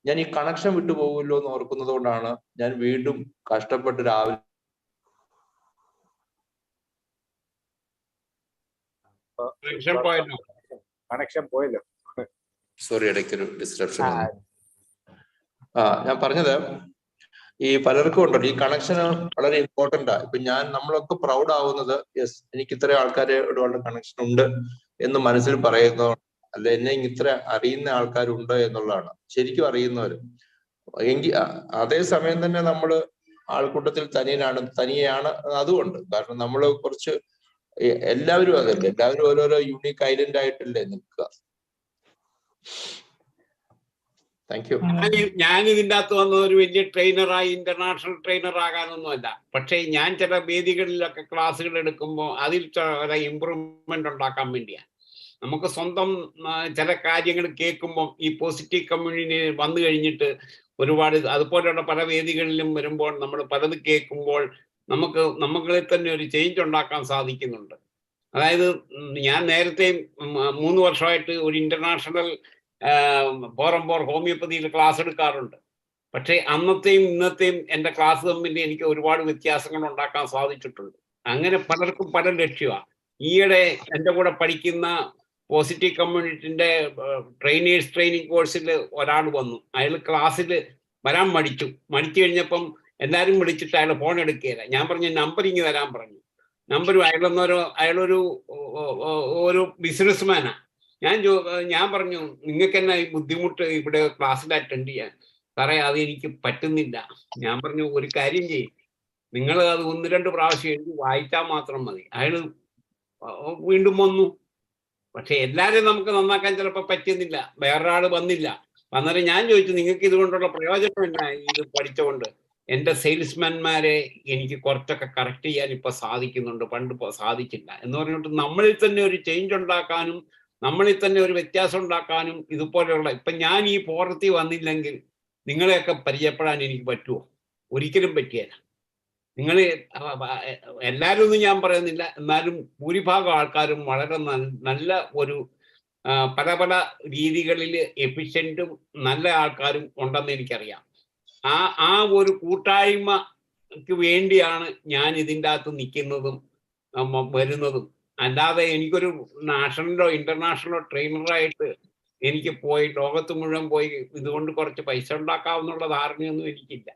ഞാൻ ഈ കണക്ഷൻ വിട്ടുപോകുമല്ലോ എന്ന് ഓർക്കുന്നത് കൊണ്ടാണ് ഞാൻ വീണ്ടും കഷ്ടപ്പെട്ട് രാവിലെ കണക്ഷൻ പോയല്ലോ. സോറി, ഇടയ്ക്കൊരു ഡിസ്ട്രപ്ഷൻ. ഞാൻ പറഞ്ഞത് ഈ പലർക്കും ഉണ്ടല്ലോ ഈ കണക്ഷൻ വളരെ ഇമ്പോർട്ടൻ്റാ. ഇപ്പൊ നമ്മളൊക്കെ പ്രൗഡ് ആവുന്നത് യെസ് എനിക്ക് ഇത്ര ആൾക്കാരോടുള്ള കണക്ഷൻ ഉണ്ട് എന്ന് മനസ്സിൽ പറയുന്നതോ അല്ല എന്നെ ഇത്ര അറിയുന്ന ആൾക്കാരുണ്ട് എന്നുള്ളതാണ്. ശരിക്കും അറിയുന്നവര് അതേ സമയം തന്നെ നമ്മള് ആൾക്കൂട്ടത്തിൽ തനിയാണ്. അതുകൊണ്ട് കാരണം നമ്മള് കുറച്ച് എല്ലാവരും അതല്ലേ, എല്ലാവരും ഓരോരോ യൂണീക്ക് ഐലൻഡ് ആയിട്ടല്ലേ നിൽക്കുക. ഞാൻ ഇതിൻ്റെ അകത്ത് വന്നത് ഒരു വലിയ ട്രെയിനറായി ഇന്റർനാഷണൽ ട്രെയിനർ ആകാനൊന്നുമല്ല. പക്ഷേ ഞാൻ ചില വേദികളിലൊക്കെ ക്ലാസ്സുകൾ എടുക്കുമ്പോൾ അതിൽ ചില ഇമ്പ്രൂവ്മെന്റ് ഉണ്ടാക്കാൻ വേണ്ടിയാണ്. നമുക്ക് സ്വന്തം ചില കാര്യങ്ങൾ കേൾക്കുമ്പോൾ ഈ പോസിറ്റീവ് കമ്മ്യൂണിറ്റി വന്നു കഴിഞ്ഞിട്ട് ഒരുപാട് അതുപോലെയുള്ള പല വേദികളിലും വരുമ്പോൾ നമ്മൾ പലത് കേൾക്കുമ്പോൾ നമുക്കിൽ തന്നെ ഒരു ചേഞ്ച് ഉണ്ടാക്കാൻ സാധിക്കുന്നുണ്ട്. അതായത് ഞാൻ നേരത്തെ 3 വർഷമായിട്ട് ഒരു ഇന്റർനാഷണൽ ഫോർ ഹോമിയോപ്പതിയിൽ ക്ലാസ് എടുക്കാറുണ്ട്. പക്ഷേ അന്നത്തെയും ഇന്നത്തെയും എൻ്റെ ക്ലാസ് തമ്മിൽ എനിക്ക് ഒരുപാട് വ്യത്യാസങ്ങൾ ഉണ്ടാക്കാൻ സാധിച്ചിട്ടുണ്ട്. അങ്ങനെ പലർക്കും പല ലക്ഷ്യമാണ്. ഈയിടെ എൻ്റെ കൂടെ പഠിക്കുന്ന പോസിറ്റീവ് കമ്മ്യൂണിറ്റിൻ്റെ ട്രെയിനിങ് കോഴ്സിൽ ഒരാൾ വന്നു. അയാൾ ക്ലാസ്സിൽ വരാൻ മടിച്ചു കഴിഞ്ഞപ്പം എല്ലാവരും വിളിച്ചിട്ട് അയാൾ ഫോൺ എടുക്കുകയില്ല. ഞാൻ പറഞ്ഞു നമ്പറിങ് തരാൻ പറഞ്ഞു. നമ്പരും അയാളൊരു ബിസിനസ്മാനാണ്. ഞാൻ പറഞ്ഞു നിങ്ങൾക്ക് എന്നാ ഈ ബുദ്ധിമുട്ട് ഇവിടെ ക്ലാസ്സിൽ അറ്റൻഡ് ചെയ്യാൻ? സാറേ അത് എനിക്ക് പറ്റുന്നില്ല. ഞാൻ പറഞ്ഞു ഒരു കാര്യം ചെയ്യും, നിങ്ങൾ അത് 1-2 പ്രാവശ്യം എഴുതി വായിച്ചാൽ മാത്രം മതി. അയാൾ വീണ്ടും വന്നു. പക്ഷെ എല്ലാവരും നമുക്ക് നന്നാക്കാൻ ചിലപ്പോൾ പറ്റുന്നില്ല. വേറൊരാൾ വന്നിട്ട് ഞാൻ ചോദിച്ചു നിങ്ങൾക്ക് ഇതുകൊണ്ടുള്ള പ്രയോജനം എന്നാ ഇത് പഠിച്ചുകൊണ്ട്? എൻ്റെ സെയിൽസ്മാൻമാരെ എനിക്ക് കുറച്ചൊക്കെ കറക്റ്റ് ചെയ്യാൻ ഇപ്പൊ സാധിക്കുന്നുണ്ട്, പണ്ട് സാധിച്ചില്ല എന്ന് പറഞ്ഞിട്ട് നമ്മളിൽ തന്നെ ഒരു ചേഞ്ച് ഉണ്ടാക്കാനും നമ്മളിൽ തന്നെ ഒരു വ്യത്യാസം ഉണ്ടാക്കാനും ഇതുപോലെയുള്ള ഇപ്പൊ ഞാൻ ഈ ഫോറത്തിൽ വന്നില്ലെങ്കിൽ നിങ്ങളെയൊക്കെ പരിചയപ്പെടാൻ എനിക്ക് പറ്റുമോ? ഒരിക്കലും പറ്റിയല്ല. നിങ്ങൾ എല്ലാവരും ഒന്നും ഞാൻ പറയുന്നില്ല, എന്നാലും ഭൂരിഭാഗം ആൾക്കാരും വളരെ നല്ല ഒരു പല രീതികളിൽ എഫിഷ്യൻറ്റും നല്ല ആൾക്കാരും ഉണ്ടെന്ന് എനിക്കറിയാം. ആ ഒരു കൂട്ടായ്മക്ക് വേണ്ടിയാണ് ഞാൻ ഇതിൻ്റെ അകത്ത് നിൽക്കുന്നതും വരുന്നതും. അല്ലാതെ എനിക്കൊരു നാഷണലോ ഇന്റർനാഷണലോ ട്രെയിനറായിട്ട് എനിക്ക് ലോകത്ത് മുഴുവൻ പോയി ഇതുകൊണ്ട് കുറച്ച് പൈസ ഉണ്ടാക്കാവുന്നുള്ള ധാരണയൊന്നും എനിക്കില്ല.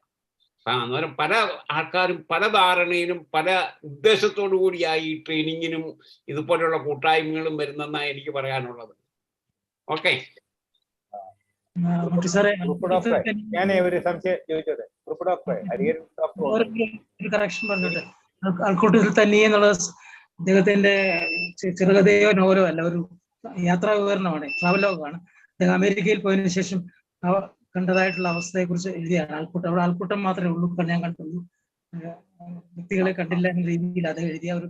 അന്നേരം പല ആൾക്കാരും പല ധാരണയിലും പല ഉദ്ദേശത്തോടു കൂടിയായി ഈ ട്രെയിനിങ്ങിനും ഇതുപോലെയുള്ള കൂട്ടായ്മകളും വരുന്നെന്നാണ് എനിക്ക് പറയാനുള്ളത്. ഓക്കെ. ഞാൻ ഒരു സംശയം ചോദിച്ചത്, കുറുപ്പ് ഡോക്ടറെ, ഹരിഹരൻ ഡോക്ടർ ഒരു കറക്ഷൻ പറഞ്ഞോട്ടെ. ആൾക്കൂട്ടത്തിൽ തന്നെ എന്നുള്ളത് അദ്ദേഹത്തിന്റെ ചെറുകഥയോ നോവലോ അല്ല, ഒരു യാത്രാ വിവരണമാണ്, ട്രാവലോഗാണ്. അദ്ദേഹം അമേരിക്കയിൽ പോയതിനു ശേഷം കണ്ടതായിട്ടുള്ള അവസ്ഥയെ കുറിച്ച് എഴുതിയാണ്. അവിടെ ആൾക്കൂട്ടം മാത്രമേ ഉള്ളൂ, ഞാൻ കണ്ടുള്ളൂ, വ്യക്തികളെ കണ്ടില്ല എന്ന രീതിയിൽ അത് എഴുതിയ ഒരു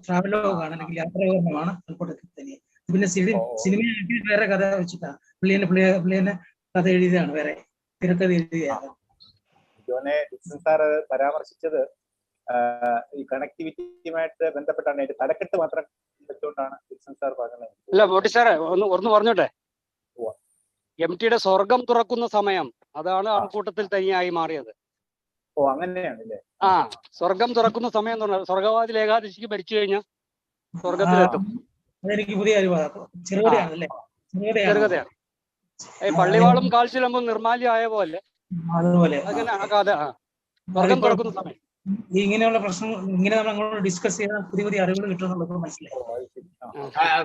ട്രാവലോഗാണ്, അല്ലെങ്കിൽ യാത്രാ വിവരണമാണ് ആൾക്കൂട്ടത്തിൽ തന്നെ. പിന്നെ സിനിമയായിട്ട് വേറെ കഥ വെച്ചിട്ടാണ്, പുള്ളിയെ കഥ എഴുതിയതാണ്, വേറെ തിരക്കഥ എഴുതിയതാണ്. ഡിക്സൺ സാറ് പരാമർശിച്ചത് ഈ കണക്ടിവിറ്റിയുമായിട്ട് ബന്ധപ്പെട്ടാണ്, അതിന്റെ തലക്കെട്ട് മാത്രം വെച്ചുകൊണ്ടാണ് ഡിക്സൺ സാർ പറഞ്ഞത്. അല്ല മോട്ടി സാറേ, ഒന്ന് പറഞ്ഞോട്ടെ, MTയുടെ സ്വർഗം തുറക്കുന്ന സമയം, അതാണ് ആൾക്കൂട്ടത്തിൽ തനിയായി മാറിയത്. ഓ, അങ്ങനെയാണല്ലേ. സ്വർഗം തുറക്കുന്ന സമയം എന്ന് പറഞ്ഞാൽ സ്വർഗവാതിൽ ഏകാദശിക്ക് ഭരിച്ചു കഴിഞ്ഞാൽ സ്വർഗത്തിലെത്തും. അതെനിക്ക് പുതിയ അറിവാണ്. ചെറുകഥയാണല്ലേ? ചെറുകഥയാണ്. പള്ളിവാളും കാൽച്ചിലമ്പും നിർമാല്യമായ പോലെ അതുപോലെ അങ്ങനെ ആ കഥ സ്വർഗം തുറക്കുന്ന സമയം. ഇങ്ങനെയുള്ള പ്രശ്നങ്ങൾ ഇങ്ങനെ നമ്മൾ ഡിസ്കസ് ചെയ്താൽ പുതിയ പുതിയ അറിവുകൾ കിട്ടുന്നുള്ളത് മനസ്സിലായി.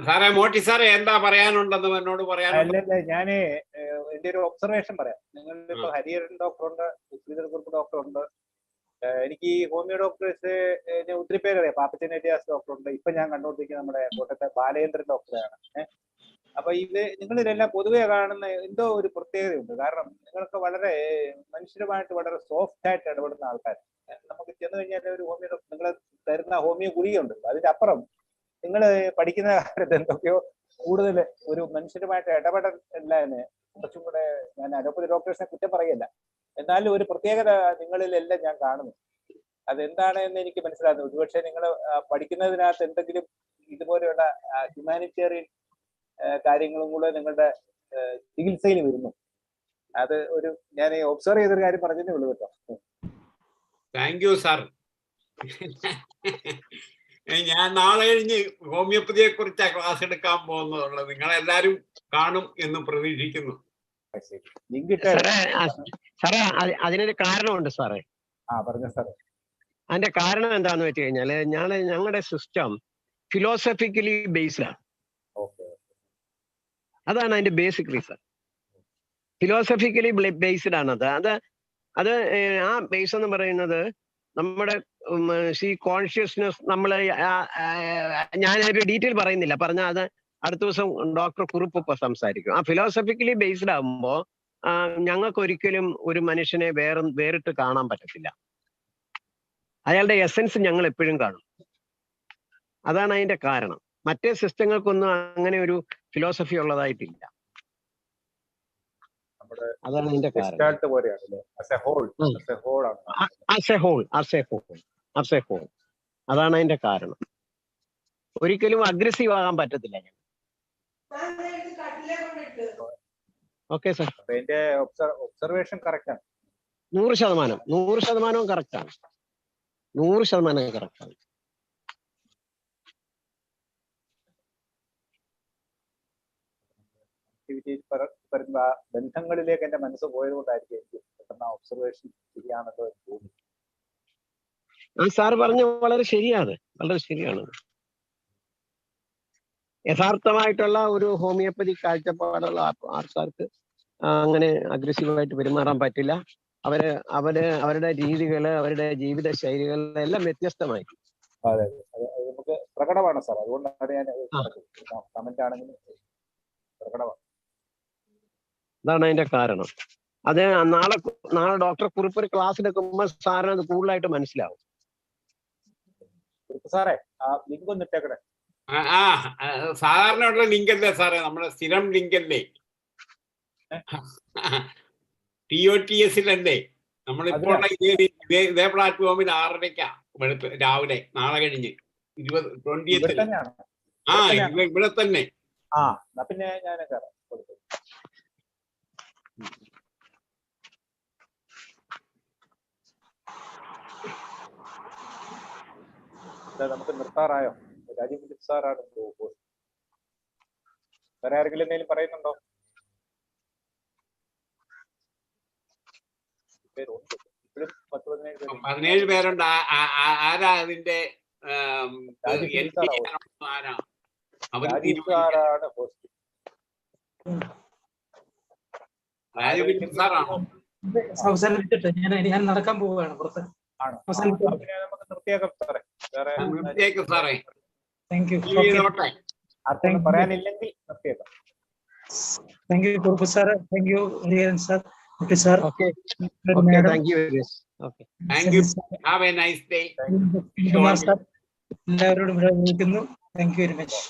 സാറേ, മോട്ടി സാറേ എന്താ പറയാനുണ്ടെന്ന് എന്നോട് പറയാനുണ്ട്? അല്ലല്ല, ഞാന് എന്റെ ഒരു ഒബ്സർവേഷൻ പറയാം. നിങ്ങളിപ്പോ ഹരിഹരൻ ഡോക്ടറുണ്ട്, കുറുപ്പ് ഡോക്ടറുണ്ട്, എനിക്ക് ഈ ഹോമിയോ ഡോക്ടേഴ്സ് ഒത്തിരി പേരറിയാം. പാപ്പച്ചൻ ഏരിയാസ് ഡോക്ടറുണ്ട്, ഇപ്പൊ ഞാൻ കണ്ടുകൊണ്ടിരിക്കുന്ന നമ്മുടെ കോട്ടയത്തെ ബാലചന്ദ്രൻ ഡോക്ടറാണ്. അപ്പൊ നിങ്ങളിതെല്ലാം പൊതുവെ കാണുന്ന എന്തോ ഒരു പ്രത്യേകതയുണ്ട്. കാരണം നിങ്ങളൊക്കെ വളരെ മനുഷ്യരുമായിട്ട് വളരെ സോഫ്റ്റ് ആയിട്ട് ഇടപെടുന്ന ആൾക്കാർ. നമുക്ക് ചെന്ന് കഴിഞ്ഞാൽ ഒരു ഹോമിയോ ഡോക്ടർ നിങ്ങൾ തരുന്ന ഹോമിയോ ഗുളികയുണ്ട്, അതിന്റെ അപ്പുറം നിങ്ങൾ പഠിക്കുന്ന കാര്യത്തിൽ എന്തൊക്കെയോ കൂടുതൽ ഒരു മനുഷ്യരുമായിട്ട് ഇടപെടലിന് കുറച്ചും കൂടെ, ഞാൻ അലോപ്പതി ഡോക്ടേഴ്സിനെ കുറ്റം പറയല്ല, എന്നാലും ഒരു പ്രത്യേകത നിങ്ങളിലെല്ലാം ഞാൻ കാണുന്നു. അതെന്താണ് എന്ന് എനിക്ക് മനസ്സിലാകുന്നു. ഒരുപക്ഷെ നിങ്ങൾ പഠിക്കുന്നതിനകത്ത് എന്തെങ്കിലും ഇതുപോലെയുള്ള ഹ്യൂമാനിറ്റേറിയൻ കാര്യങ്ങളും കൂടെ നിങ്ങളുടെ ചികിത്സയിൽ വരുന്നു. അത് ഒരു ഞാൻ ഒബ്സർവ് ചെയ്തൊരു കാര്യം പറഞ്ഞതേ ഉള്ളൂ കേട്ടോ. Thank you sir. ഞാൻ നാളെ കഴിഞ്ഞ് ഹോമിയോപ്പതിയെ കുറിച്ചാണ് ക്ലാസ് എടുക്കാൻ പോകുന്നതുള്ളത്. നിങ്ങളെല്ലാരും കാണും എന്ന് പ്രതീക്ഷിക്കുന്നു. സാറേ, അതിനൊരു കാരണമുണ്ട് സാറേ. പറഞ്ഞ സാറേ. അതിന്റെ കാരണം എന്താന്ന് വെച്ച് കഴിഞ്ഞാല് ഞങ്ങളുടെ സിസ്റ്റം ഫിലോസഫിക്കലി ബേസ്ഡ് ആണ്. അതാണ് അതിന്റെ ബേസിക് റീസൺ. ഫിലോസഫിക്കലി ബേസ്ഡ് ആണത്. അത് ആ ബേസ് എന്ന് പറയുന്നത് നമ്മുടെ കോൺഷ്യസ്നെസ്, നമ്മള് ഞാനൊരു ഡീറ്റെയിൽ പറയുന്നില്ല, പറഞ്ഞാൽ അത് അടുത്ത ദിവസം ഡോക്ടർ കുറുപ്പ് ഇപ്പൊ സംസാരിക്കും. ആ ഫിലോസഫിക്കലി ബേസ്ഡ് ആകുമ്പോൾ ഞങ്ങൾക്ക് ഒരിക്കലും ഒരു മനുഷ്യനെ വേറിട്ട് കാണാൻ പറ്റത്തില്ല. അയാളുടെ എസൻസ് ഞങ്ങൾ എപ്പോഴും കാണും. അതാണ് അതിന്റെ കാരണം. മറ്റേ സിസ്റ്റങ്ങൾക്കൊന്നും അങ്ങനെ ഒരു ഫിലോസഫി ഉള്ളതായിട്ടില്ല. അതാണ് അതിന്റെ കാരണം. അതാണ് അതിന്റെ കാരണം. ഒരിക്കലും അഗ്രസീവ് ആകാൻ പറ്റത്തില്ല. Okay sir. എന്റെ ഒബ്സർവേഷൻ കറക്റ്റ് ആണ്. 100% കറക്റ്റ് ആണ്. 100% കറക്റ്റ് ആണ്. ബന്ധങ്ങളിലേക്ക് എന്റെ മനസ്സ് പോയത് കൊണ്ടായിരിക്കും എനിക്ക് പെട്ടെന്ന് ഒബ്സർവേഷൻ ശരിയാണല്ലോ എന്ന് തോന്നി. സാറ് പറഞ്ഞ വളരെ ശരിയാണ്, വളരെ ശരിയാണ്. യഥാർത്ഥമായിട്ടുള്ള ഒരു ഹോമിയോപ്പതി കാഴ്ചപ്പാടുള്ള ആൾക്കാർക്ക് അങ്ങനെ അഗ്രസീവായിട്ട് പെരുമാറാൻ പറ്റില്ല. അവരുടെ രീതികള്, അവരുടെ ജീവിത ശൈലികൾ എല്ലാം വ്യത്യസ്തമായി. അതെ, നമുക്ക് പ്രകടമാണ് സാർ. അതുകൊണ്ടാണ് ഞാൻ കമന്റ് ആണെങ്കിലും പ്രകടമാണ്. അതാണ് അതിന്റെ കാരണം. അത് നാളെ ഡോക്ടർ കുറിപ്പ് ഒരു ക്ലാസ് എടുക്കുമ്പോൾ സാറിന് അത് കൂടുതലായിട്ട് മനസ്സിലാവും. സാറേ, ആ ലിങ്ക് ഒന്ന് ഇട്ടേക്കണേ. സാധാരണ ലിങ്ക് അല്ലേ സാറേ? നമ്മുടെ സ്ഥിരം ലിങ്ക് അല്ലേ? TOTS നമ്മളിപ്പോൾ ഇതേ പ്ലാറ്റ്ഫോമിൽ 6:30 രാവിലെ, നാളെ കഴിഞ്ഞ് 20th. ഇവിടെ തന്നെ. പിന്നെ ഞാൻ നമുക്ക് നിർത്താറായോ? രാജീവ് സാറാണ് വേറെ ആരെങ്കിലും എന്തെങ്കിലും പറയുന്നുണ്ടോ? ഇപ്പോഴും 10-17 പേര് 17 പേരുണ്ട്. ആരാ അതിന്റെ രാജീവ് സാറാണ് ആരാ അവർ രാജീവ് സാറാണ് ഹോസ്റ്റ്. രാജീവ് സാറാണോ? അവസാനിപ്പിച്ചിട്ട് ഞാൻ നടക്കാൻ പോവുകയാണ് പുറത്ത്. ആണോ? പിന്നെ നമുക്ക് നിർത്തിയേക്കാം സാറേ. വേറെ സാറേ താങ്ക് യു. ആർക്കും പറയാനില്ലെങ്കിൽ നിർത്തിയേക്കാം. Thank you Kurup sir, thank you Hariharan sir, okay sir. Okay thank you very much. Okay thank you. Have a nice day. എല്ലാവരോടും വിളിക്കുന്നു. Thank you very much.